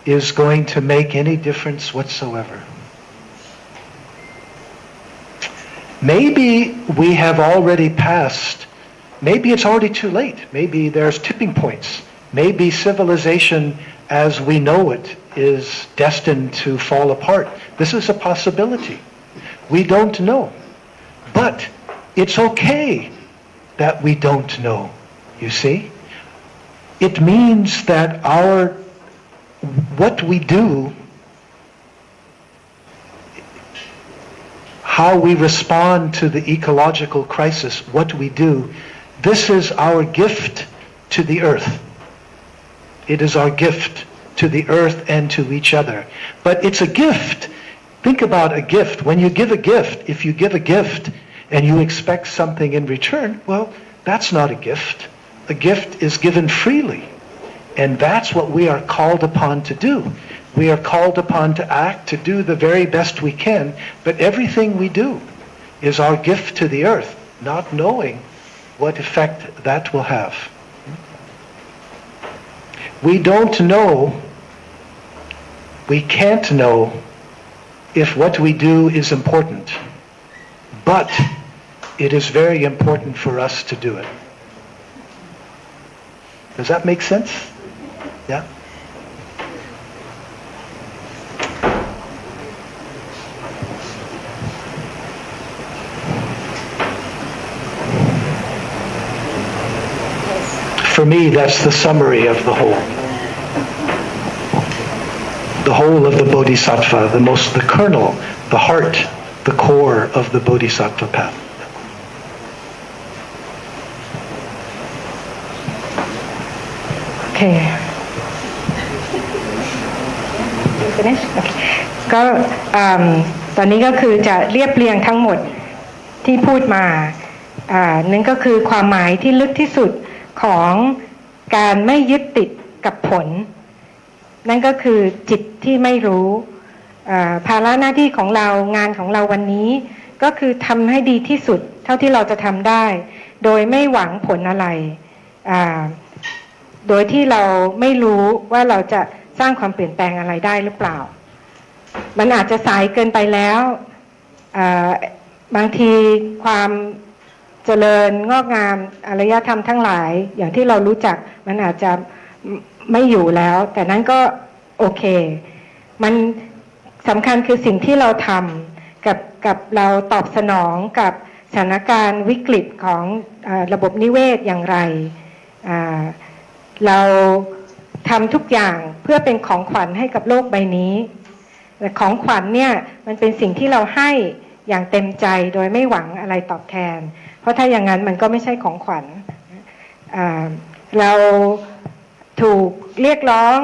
is going to make any difference whatsoever. Maybe we have already passed, maybe it's already too late, maybe there's tipping points, maybe civilization as we know it is destined to fall apart. This is a possibility. We don't know. But it's okay that we don't know, you see? It means that what we do, how we respond to the ecological crisis, what we do, this is our gift to the earth. It is our gift to the earth and to each other. But it's a gift. Think about a gift. When you give a gift, if you give a gift and you expect something in return, well, that's not a gift. A gift is given freely. And that's what we are called upon to do. We are called upon to act, to do the very best we can, but everything we do is our gift to the earth, not knowing what effect that will have. We don't know, we can't know if what we do is important, but it is very important for us to do it. Does that make sense? Yeah? For me, that's the summary of the whole. The whole of the Bodhisattva, the kernel, the heart, the core of the Bodhisattva path. โอเค Finish? Okay. ก็ตอนนี้ก็คือจะเรียบเรียงทั้งหมดที่พูดมานั่นก็คือความหมายที่ลึกที่สุดของการไม่ยึดติดกับผลนั่นก็คือจิตที่ไม่รู้ภาระหน้าที่ของเรางานของเราวันนี้ก็คือทำให้ดีที่สุดเท่าที่เราจะทำได้โดยไม่หวังผลอะไรโดยที่เราไม่รู้ว่าเราจะสร้างความเปลี่ยนแปลงอะไรได้หรือเปล่ามันอาจจะสายเกินไปแล้วบางทีความเจริญงอกงามอารยธรรมทั้งหลายอย่างที่เรารู้จักมันอาจจะไม่อยู่แล้วแต่นั้นก็โอเคมันสำคัญคือสิ่งที่เราทำกับเราตอบสนองกับสถานการณ์วิกฤตของระบบนิเวศอย่างไรเราทำทุกอย่างเพื่อเป็นของขวัญให้กับโลกใบนี้แต่ของขวัญเนี่ยมันเป็นสิ่งที่เราให้อย่างเต็มใจโดยไม่หวังอะไรตอบแทนเพราะถ้าอย่างนั้นมันก็ไม่ใช่ของขวัญเราถูกเรียกร้อง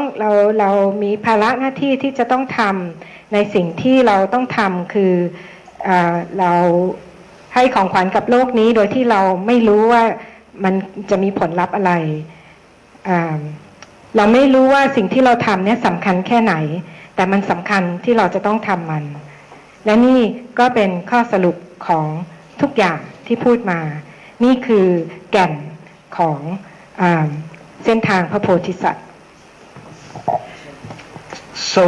เรามีภาระหน้าที่ที่จะต้องทำในสิ่งที่เราต้องทำคือเราให้ของขวัญกับโลกนี้โดยที่เราไม่รู้ว่ามันจะมีผลลัพธ์อะไรเราไม่รู้ว่าสิ่งที่เราทำเนี่ยสำคัญแค่ไหนแต่มันสำคัญที่เราจะต้องทำมันและนี่ก็เป็นข้อสรุปของทุกอย่างที่พูดมานี่คือแก่นของเส้นทางพระโพธิสัตว์ So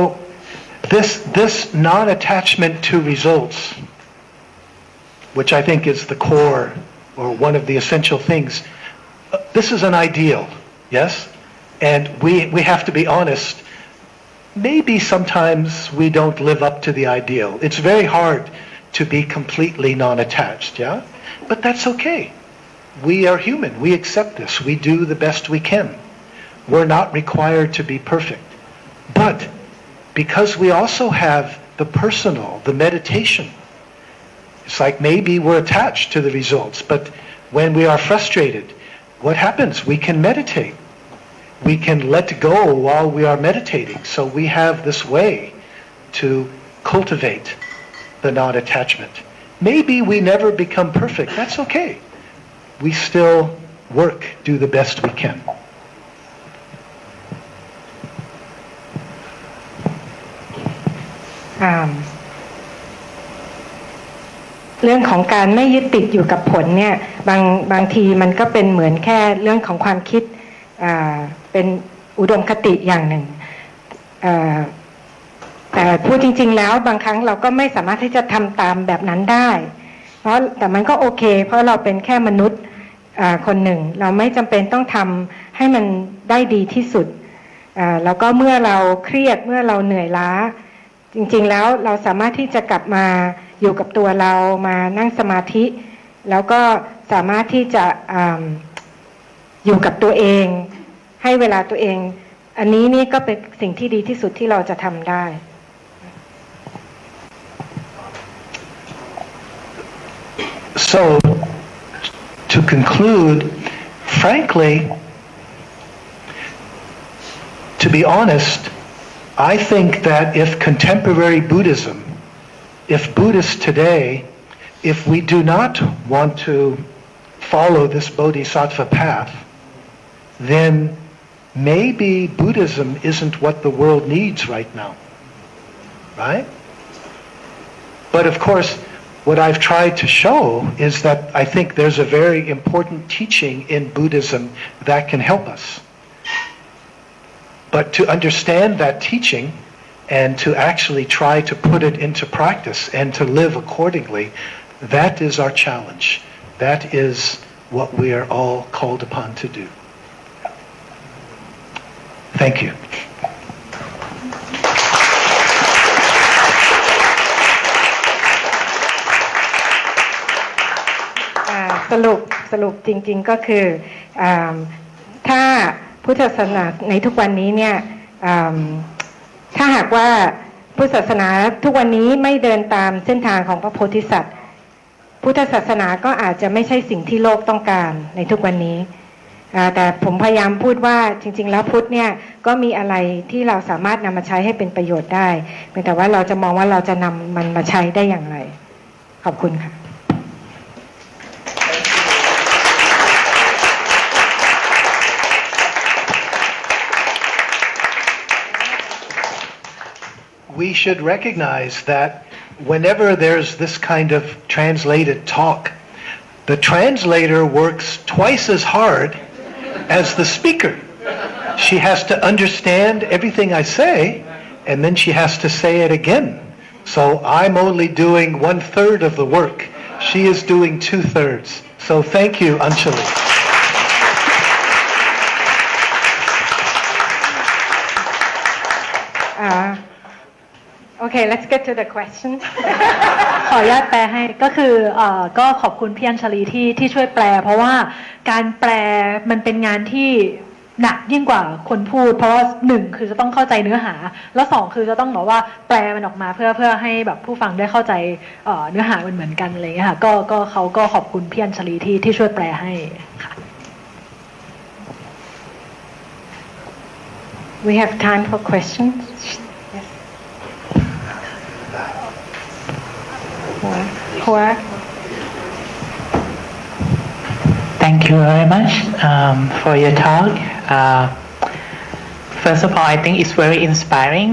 this non-attachment to results, which I think is the core or one of the essential things, this is an ideal, yes? And we have to be honest. Maybe sometimes we don't live up to the ideal. It's very hard to be completely non-attached, yeah? But that's okay. We are human. We accept this. We do the best we can. We're not required to be perfect. But because we also have the personal, the meditation, it's like maybe we're attached to the results, but when we are frustrated, what happens? We can meditate. We can let go while we are meditating. So we have this way to cultivate the non-attachment. Maybe we never become perfect. That's okay. We still work, do the best we can. เรื่องของการไม่ยึดติดอยู่กับผลเนี่ยบางทีมันก็เป็นเหมือนแค่เรื่องของความคิดเป็นอุดมคติอย่างหนึ่งแต่พูดจริงๆแล้วบางครั้งเราก็ไม่สามารถที่จะทำตามแบบนั้นได้แต่มันก็โอเคเพราะเราเป็นแค่มนุษย์คนหนึ่งเราไม่จำเป็นต้องทำให้มันได้ดีที่สุดแล้วก็เมื่อเราเครียดเมื่อเราเหนื่อยล้าจริงๆแล้วเราสามารถที่จะกลับมาอยู่กับตัวเรามานั่งสมาธิแล้วก็สามารถที่จะอยู่กับตัวเองให้เวลาตัวเองอันนี้นี่ก็เป็นสิ่งที่ดีที่สุดที่เราจะทำได้ So to conclude, frankly, to be honest, I think that if contemporary Buddhism, if Buddhists today, if we do not want to follow this Bodhisattva path, then maybe Buddhism isn't what the world needs right now, right? But of course, what I've tried to show is that I think there's a very important teaching in Buddhism that can help us. But to understand that teaching and to actually try to put it into practice and to live accordingly, that is our challenge. That is what we are all called upon to do. Thank you. สรุปจริงๆก็คือถ้า พุทธศาสนาในทุกวันนี้เนี่ยถ้าหากว่าพุทธศาสนาทุกวันนี้ไม่เดินตามเส้นทางของพระโพธิสัตว์พุทธศาสนาก็อาจจะไม่ใช่สิ่งที่โลกต้องการในทุกวันนี้แต่ผมพยายามพูดว่าจริงๆแล้วพุทธเนี่ยก็มีอะไรที่เราสามารถนำมาใช้ให้เป็นประโยชน์ได้เพียงแต่ว่าเราจะมองว่าเราจะนำมันมาใช้ได้อย่างไรขอบคุณค่ะ We should recognize that whenever there's this kind of translated talk, the translator works twice as hard as the speaker. She has to understand everything I say, and then she has to say it again. So I'm only doing 1/3 of the work. She is doing 2/3. So thank you, Anjali. Okay, let's get to the question. ขออนุญาตแปลให้ก็คือก็ขอบคุณพี่อัญชลีที่ช่วยแปลเพราะว่าการแปลมันเป็นงานที่หนักยิ่งกว่าคนพูดเพราะว่า1คือจะต้องเข้าใจเนื้อหาแล้ว2คือจะต้องบอกว่าแปลมันออกมาเพื่อให้แบบผู้ฟังได้เข้าใจเนื้อหาเหมือนกันอะไรอย่างเงี้ยค่ะก็เขาก็ขอบคุณพี่อัญชลีที่ช่วยแปลให้ค่ะ We have time for questions. Thank you very much for your talk. First of all, I think it's very inspiring.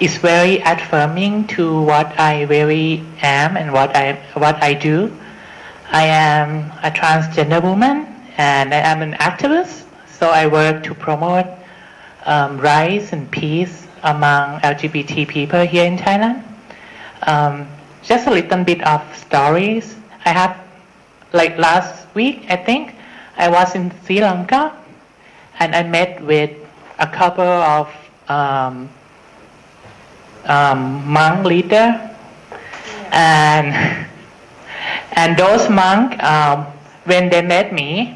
It's very affirming to what I really am and what I do. I am a transgender woman and I am an activist. So I work to promote rights and peace among LGBT people here in Thailand. Just a little bit of stories. I have, like last week, I think, I was in Sri Lanka and I met with a couple of monk leader and those monks, when they met me,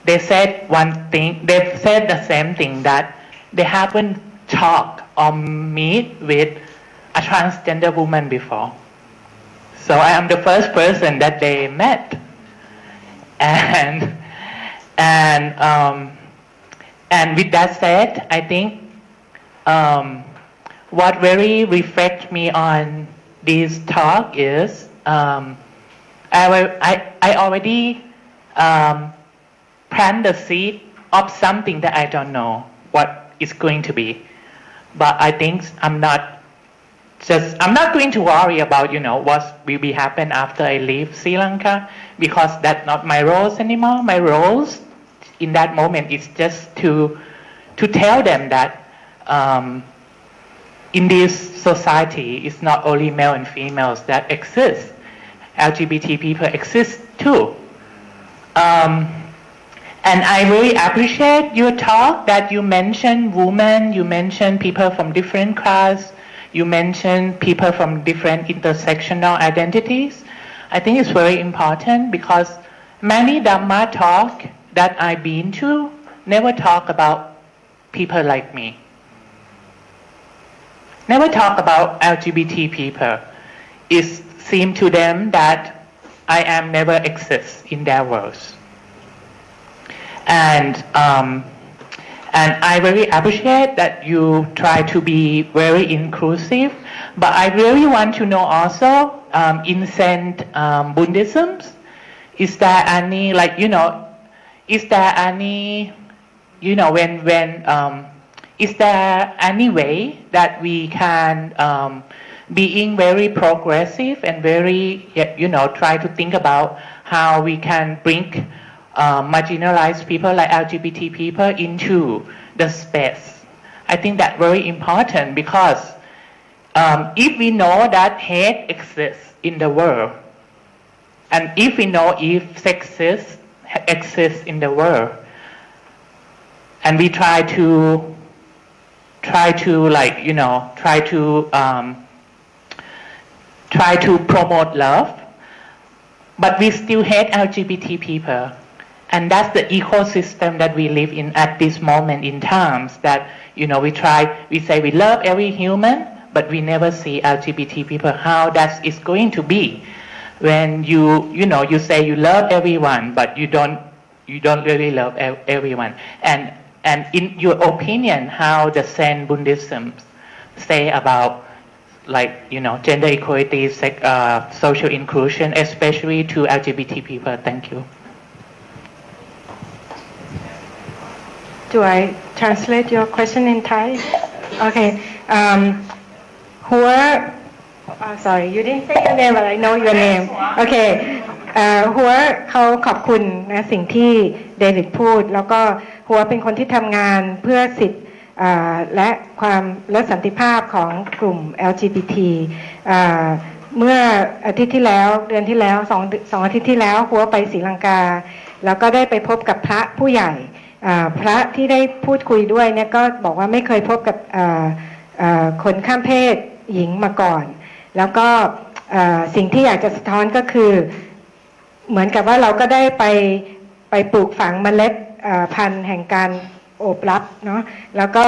they said one thing, they said the same thing that they haven't talked or meet with a transgender woman before. So I am the first person that they met. And with that said, I think what really reflects me on this talk is I already plant the seed of something that I don't know what it's going to be. But I think I'm not going to worry about, what will be happen after I leave Sri Lanka because that's not my roles anymore. My roles in that moment is just to tell them that in this society, it's not only male and females that exist. LGBT people exist too. And I really appreciate your talk that you mentioned women, you mentioned people from different class, you mentioned people from different intersectional identities. I think it's very important because many Dhamma talk that I've been to never talk about people like me. Never talk about LGBT people. It seems to them that I am never exist in their worlds. And I really appreciate that you try to be very inclusive. But I really want to know also, in Zen Buddhism, is there any, is there any, is there any way that we can, being very progressive and very, try to think about how we can bring marginalized people like LGBT people into the space. I think that's very important because if we know that hate exists in the world, and if we know if sexism exists in the world, and we try to promote love, but we still hate LGBT people. And that's the ecosystem that we live in at this moment in times that, we say we love every human, but we never see LGBT people, how that is going to be. When you say you love everyone, but you don't really love everyone. And in your opinion, how the Zen Buddhism say about gender equality, social inclusion, especially to LGBT people? Thank you. Do I translate your question in Thai? Okay. Sorry, you didn't say your name, but I know your name. Okay. หัวเขาขอบคุณนะสิ่งที่เดวิดพูดแล้วก็หัวเป็นคนที่ทำงานเพื่อสิทธิ์และสันติภาพของกลุ่ม LGBT เมื่ออาทิตย์ที่แล้วเดือนที่แล้วสองอาทิตย์ที่แล้วหัวไปศรีลังกาแล้วก็ได้ไปพบกับพระผู้ใหญ่พระที่ได้พูดคุยด้วยเนี่ยก็บอกว่าไม่เคยพบกับคนข้ามเพศหญิงมาก่อนแล้วก็สิ่งที่อยากจะสะท้อนก็คือเหมือนกับว่าเราก็ได้ไปปลูกฝังเมล็ดพันธุ์แห่งการโอบรับเนาะแล้วก็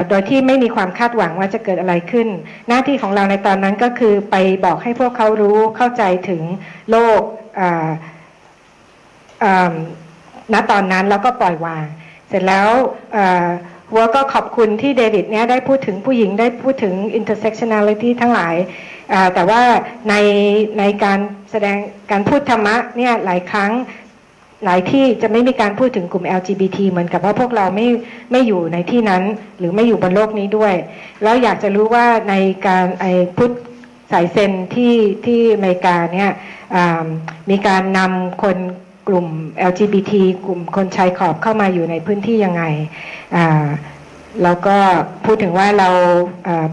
โดยที่ไม่มีความคาดหวังว่าจะเกิดอะไรขึ้นหน้าที่ของเราในตอนนั้นก็คือไปบอกให้พวกเขารู้เข้าใจถึงโลกณตอนนั้นแล้วก็ปล่อยวางเสร็จแล้วหัวก็ขอบคุณที่เดวิดเนี่ยได้พูดถึงผู้หญิงได้พูดถึง intersectionality ทั้งหลายแต่ว่าในการแสดงการพูดธรรมะเนี่ยหลายครั้งหลายที่จะไม่มีการพูดถึงกลุ่ม LGBT เหมือนกับว่าพวกเราไม่อยู่ในที่นั้นหรือไม่อยู่บนโลกนี้ด้วยแล้วอยากจะรู้ว่าในการพุทธสายเซนที่อเมริกาเนี่ยมีการนำคนกลุ่ม LGBT กลุ่มคนชายขอบเข้ามาอยู่ในพื้นที่ยังไงแล้วก็พูดถึงว่าเรา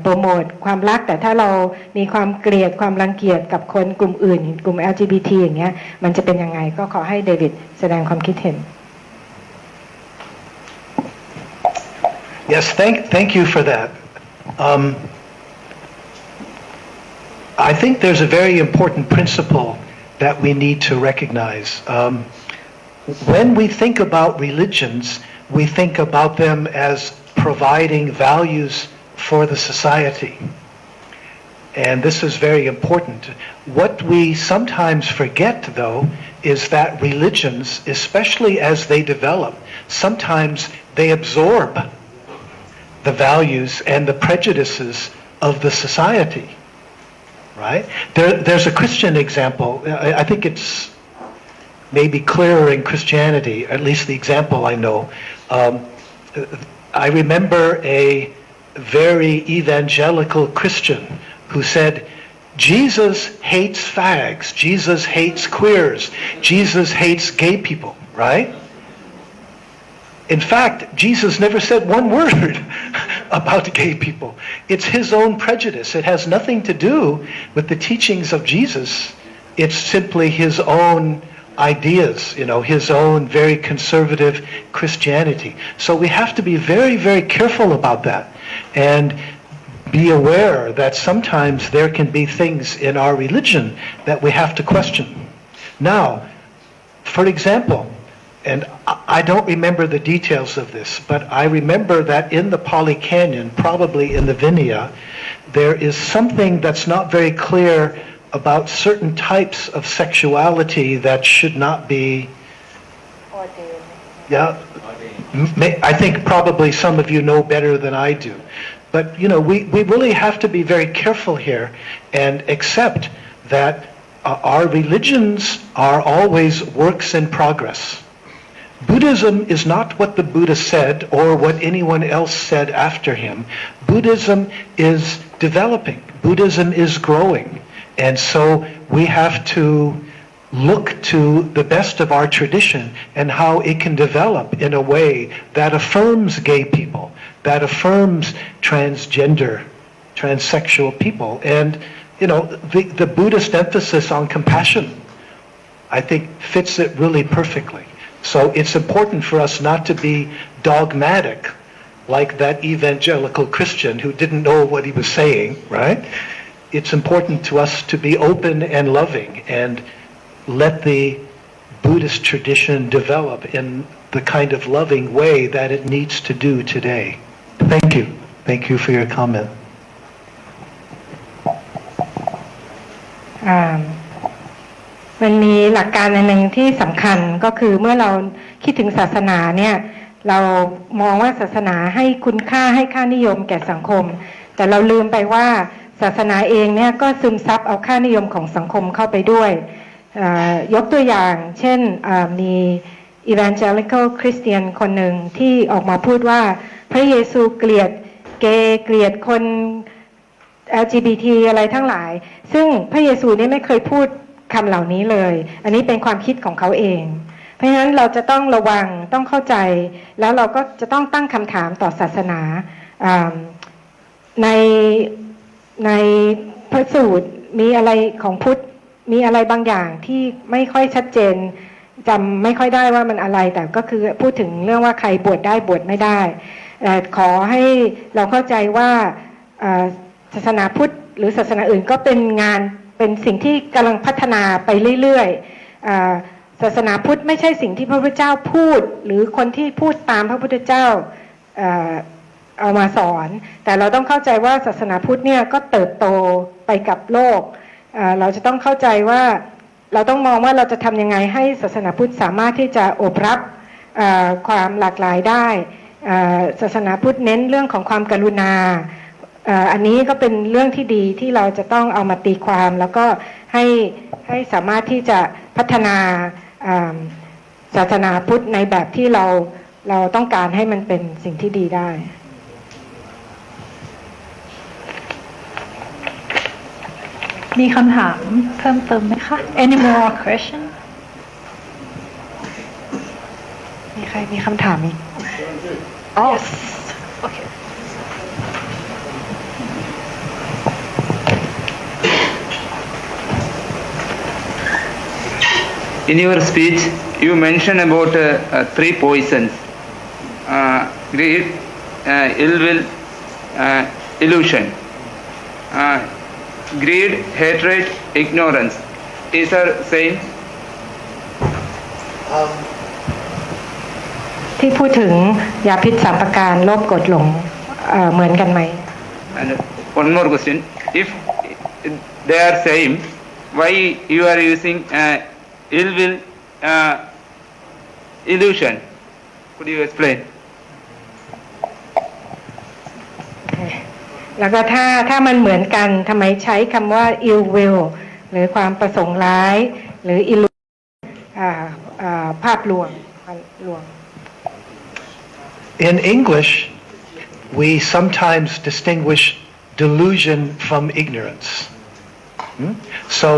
โปรโมทความรักแต่ถ้าเรามีความเกลียดความรังเกียจกับคนกลุ่มอื่นกลุ่ม LGBT อย่างเงี้ยมันจะเป็นยังไงก็ขอให้เดวิดแสดงความคิดเห็น Yes, thank you for that. I think there's a very important principle that we need to recognize. When we think about religions, we think about them as providing values for the society. And this is very important. What we sometimes forget, though, is that religions, especially as they develop, sometimes they absorb the values and the prejudices of the society. Right? There's a Christian example. I think it's maybe clearer in Christianity, at least the example I know. I remember a very evangelical Christian who said, Jesus hates fags, Jesus hates queers, Jesus hates gay people, right? In fact, Jesus never said one word about gay people. It's his own prejudice. It has nothing to do with the teachings of Jesus. It's simply his own ideas, his own very conservative Christianity. So we have to be very, very careful about that and be aware that sometimes there can be things in our religion that we have to question. Now, for example, and I don't remember the details of this, but I remember that in the Pali Canyon, probably in the Vinaya, there is something that's not very clear about certain types of sexuality that should not be ordained. Yeah, I think probably some of you know better than I do. But, we really have to be very careful here and accept that our religions are always works in progress. Buddhism is not what the Buddha said or what anyone else said after him. Buddhism is developing. Buddhism is growing. And so we have to look to the best of our tradition and how it can develop in a way that affirms gay people, that affirms transgender, transsexual people. And, the Buddhist emphasis on compassion, I think, fits it really perfectly. So it's important for us not to be dogmatic like that evangelical Christian who didn't know what he was saying, right? It's important to us to be open and loving and let the Buddhist tradition develop in the kind of loving way that it needs to do today. Thank you. Thank you for your comment. มันมีหลักการอันหนึ่งที่สำคัญก็คือเมื่อเราคิดถึงศาสนาเนี่ยเรามองว่าศาสนาให้คุณค่าให้ค่านิยมแก่สังคมแต่เราลืมไปว่าศาสนาเองเนี่ยก็ซึมซับเอาค่านิยมของสังคมเข้าไปด้วยยกตัวอย่างเช่นมี evangelical Christian คนหนึ่งที่ออกมาพูดว่าพระเยซูเกลียดเกย์เกลียดคน LGBT อะไรทั้งหลายซึ่งพระเยซูเนี่ยไม่เคยพูดคำเหล่านี้เลยอันนี้เป็นความคิดของเขาเองเพราะฉะนั้นเราจะต้องระวังต้องเข้าใจแล้วเราก็จะต้องตั้งคำถามต่อศาสนาในพระสูตรมีอะไรของพุทธมีอะไรบางอย่างที่ไม่ค่อยชัดเจนจำไม่ค่อยได้ว่ามันอะไรแต่ก็คือพูดถึงเรื่องว่าใครบวชได้บวชไม่ได้ขอให้เราเข้าใจว่าศาสนาพุทธหรือศาสนาอื่นก็เป็นงานเป็นสิ่งที่กำลังพัฒนาไปเรื่อยๆศาสนาพุทธไม่ใช่สิ่งที่พระพุทธเจ้าพูดหรือคนที่พูดตามพระพุทธเจ้าเอามาสอนแต่เราต้องเข้าใจว่าศาสนาพุทธเนี่ยก็เติบโตไปกับโลกเราจะต้องเข้าใจว่าเราต้องมองว่าเราจะทำยังไงให้ศาสนาพุทธสามารถที่จะโอบรับความหลากหลายได้ศาสนาพุทธเน้นเรื่องของความกรุณาอันนี้ก็เป็นเรื่องที่ดีที่เราจะต้องเอามาตีความแล้วก็ให้สามารถที่จะพัฒนาศาสนาพุทธในแบบที่เราต้องการให้มันเป็นสิ่งที่ดีได้มีคำถามเพิ่มเติมไหมคะ Any more question มีใครมีคำถามอีกอ๋อ Yes okay In your speech, you mentioned about three poisons: greed, ill will, illusion. Greed, hatred, ignorance. These are same. ที่พูดถึงยาพิษสามประการโลภโกรธหลงเหมือนกันไหม And one more question: if they are same, why you are using ill will, illusion? Could you explain? แล้วก็ถ้ามันเหมือนกันทำไมใช้คำว่า ill will หรือความประสงค์ร้ายหรือ illusion ภาพลวง In English, we sometimes distinguish delusion from ignorance. So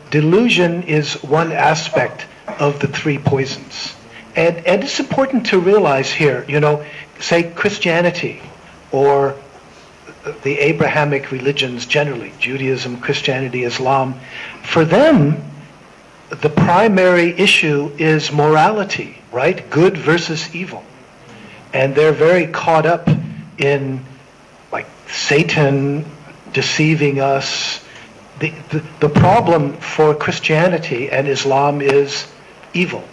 delusion is one aspect of the three poisons. And it's important to realize here, say Christianity or the Abrahamic religions generally, Judaism, Christianity, Islam, for them, the primary issue is morality, right? Good versus evil. And they're very caught up in like Satan deceiving us. The problem for Christianity and Islam is evil.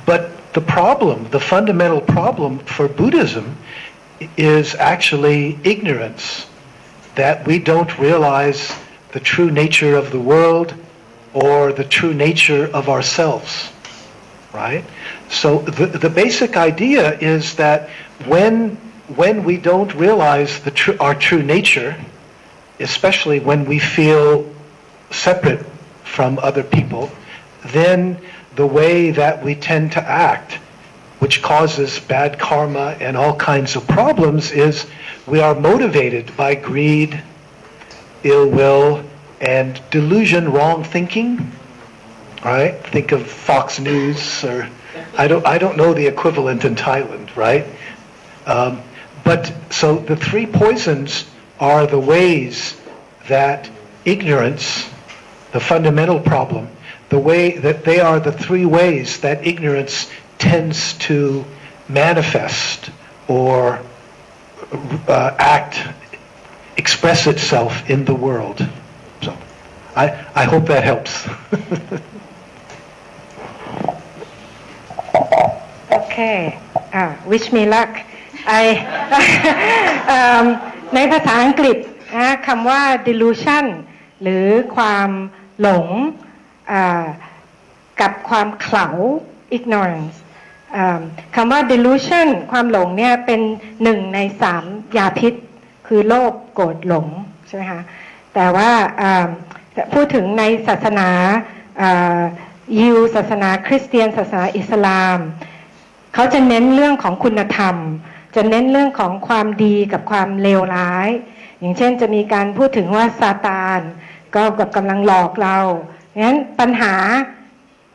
But the fundamental problem for Buddhism is actually ignorance, that we don't realize the true nature of the world or the true nature of ourselves, right? So the basic idea is that when we don't realize our true nature, especially when we feel separate from other people, then the way that we tend to act, which causes bad karma and all kinds of problems, is we are motivated by greed, ill will, and delusion, wrong thinking. Right? Think of Fox News, or I don't know the equivalent in Thailand, right? But so the three poisons are the ways that ignorance, the fundamental problem, the way that they are the three ways that ignorance tends to manifest or express itself in the world. So I hope that helps. Okay. Wish me luck. ในภาษาอังกฤษคำว่า delusion หรือความหลงกับความเขลา ignorance คำว่า delusion ความหลงเนี่ยเป็นหนึ่งใน3 ยาพิษคือโลภโกรธหลงใช่ไหมคะแต่ว่าพูดถึงในศาสนายิวศาสนาคริสเตียนศาสนาอิสลามเขาจะเน้นเรื่องของคุณธรรมจะเน้นเรื่องของความดีกับความเลวร้ายอย่างเช่นจะมีการพูดถึงว่าซาตานก็กำลังหลอกเรางั้นปัญหา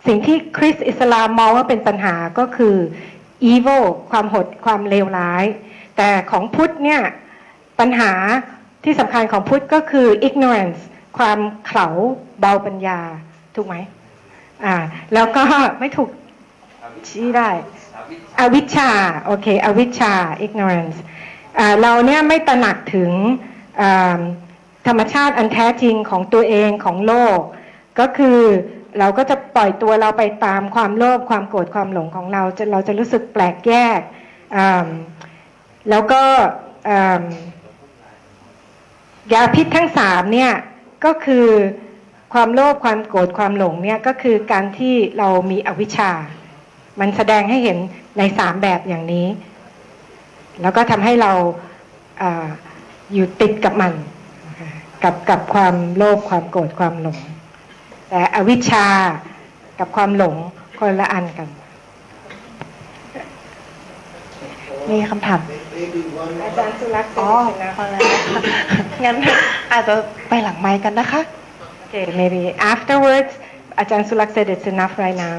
สิ่งที่คริสต์อิสลามมองว่าเป็นปัญหาก็คือ evil ความหดความเลวร้ายแต่ของพุทธเนี่ยปัญหาที่สำคัญของพุทธก็คือ ignorance ความเขลาเบาปัญญาถูกไหมแล้วก็ไม่ถูกชี้ได้อวิชชาโอเคอวิชชา ignorance เราเนี่ยไม่ตระหนักถึงธรรมชาติอันแท้จริงของตัวเองของโลกก็คือเราก็จะปล่อยตัวเราไปตามความโลภความโกรธความหลงของเราจะรู้สึกแปลกแยกแล้วก็ยาพิษทั้ง3เนี่ยก็คือความโลภความโกรธความหลงเนี่ยก็คือการที่เรามีอวิชชามันแสดงให้เห็นใน3แบบอย่างนี้แล้วก็ทำให้เราอยู่ติดกับมันกับความโลภความโกรธความหลงแต่อวิชชากับความหลงคนละอันกันมีคำถามอาจารย์สุรักษ์พอแล้วงั้นอาจจะไปหลังไมค์กันนะคะ Okay, maybe afterwards. Ajahn Sulak said it's enough right now.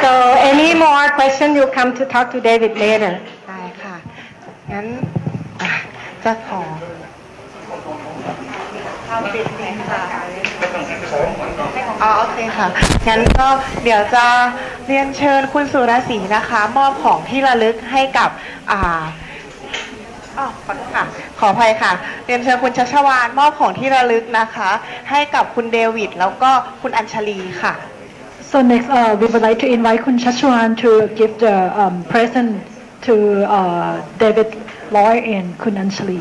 So any more question, you come to talk to David later. ได้ค่ะงั้นจะขอโอเคค่ะงั้นก็เดี๋ยวจะเรียนเชิญคุณสุรศรีนะคะมอบของที่ระลึกให้กับขออภัยค่ะเรียนเชิญคุณชัชวาลมอบของที่ระลึกนะคะให้กับคุณเดวิดแล้วก็คุณอัญชลีค่ะ So next, we would like to invite Kun Chachuan to give the present to David Loy and Kun Anchali.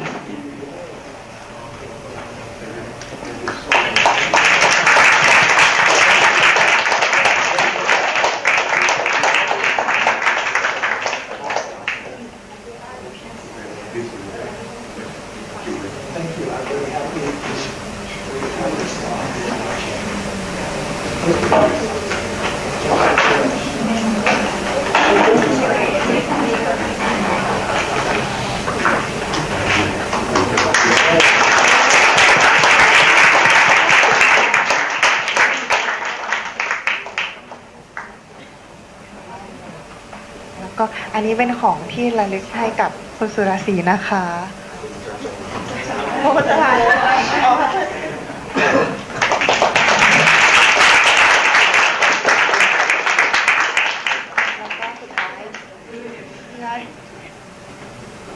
ก็อันนี้เป็นของที่ระลึกให้กับคุณสุรศรีนะคะโอ้จะถ่าย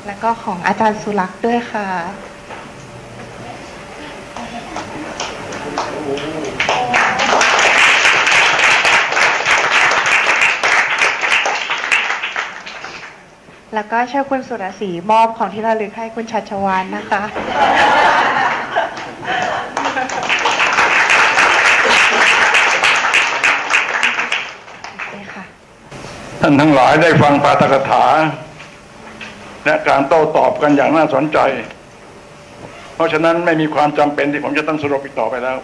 แล้วก็ของอาจารย์สุรักษ์ด้วยค่ะแล้วก็เชิญคุณสุรศรีมอบของที่ระลึกให้คุณชัชวาลนะคะท่านทั้งหลายได้ฟังปาฐกถาและการโต้ตอบกันอย่างน่าสนใจเพราะฉะนั้นไม่มีความจำเป็นที่ผมจะต้องสรุปอีกต่อไปแล้ว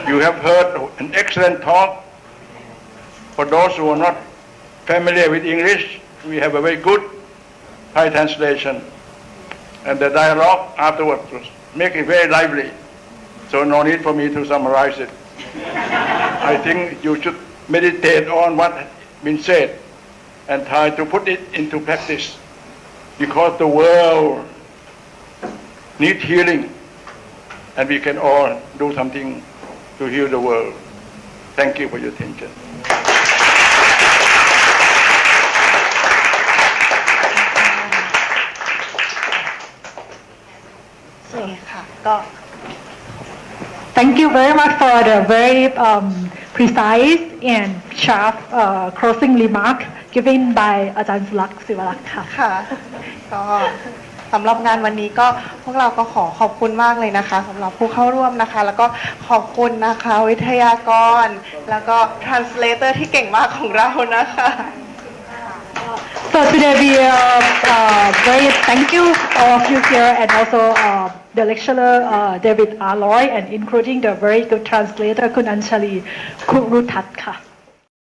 You have heard an excellent talk. For those who are not familiar with English, we have a very good Thai translation, and the dialogue afterwards was make it very lively. So no need for me to summarize it. I think you should meditate on what has been said and try to put it into practice, because the world needs healing, and we can all do something to heal the world. Thank you for your attention. โอเคค่ะก็ Thank you very much for the very precise and sharp closing remark given by อาจารย์สุรักษ์ศิวรักษ์ค่ะ ค่ะก็สำหรับงานวันนี้ก็พวกเราก็ขอบคุณมากเลยนะคะสำหรับผู้เข้าร่วมนะคะ แล้วก็ขอบคุณนะคะวิทยากรแล้วก็ translator ที่เก่งมากของเรานะคะ So today we very thank you all of you here and also the lecturer David Aloy and including the very good translator คุณอัญชลีคุรุทัศน์ค่ะ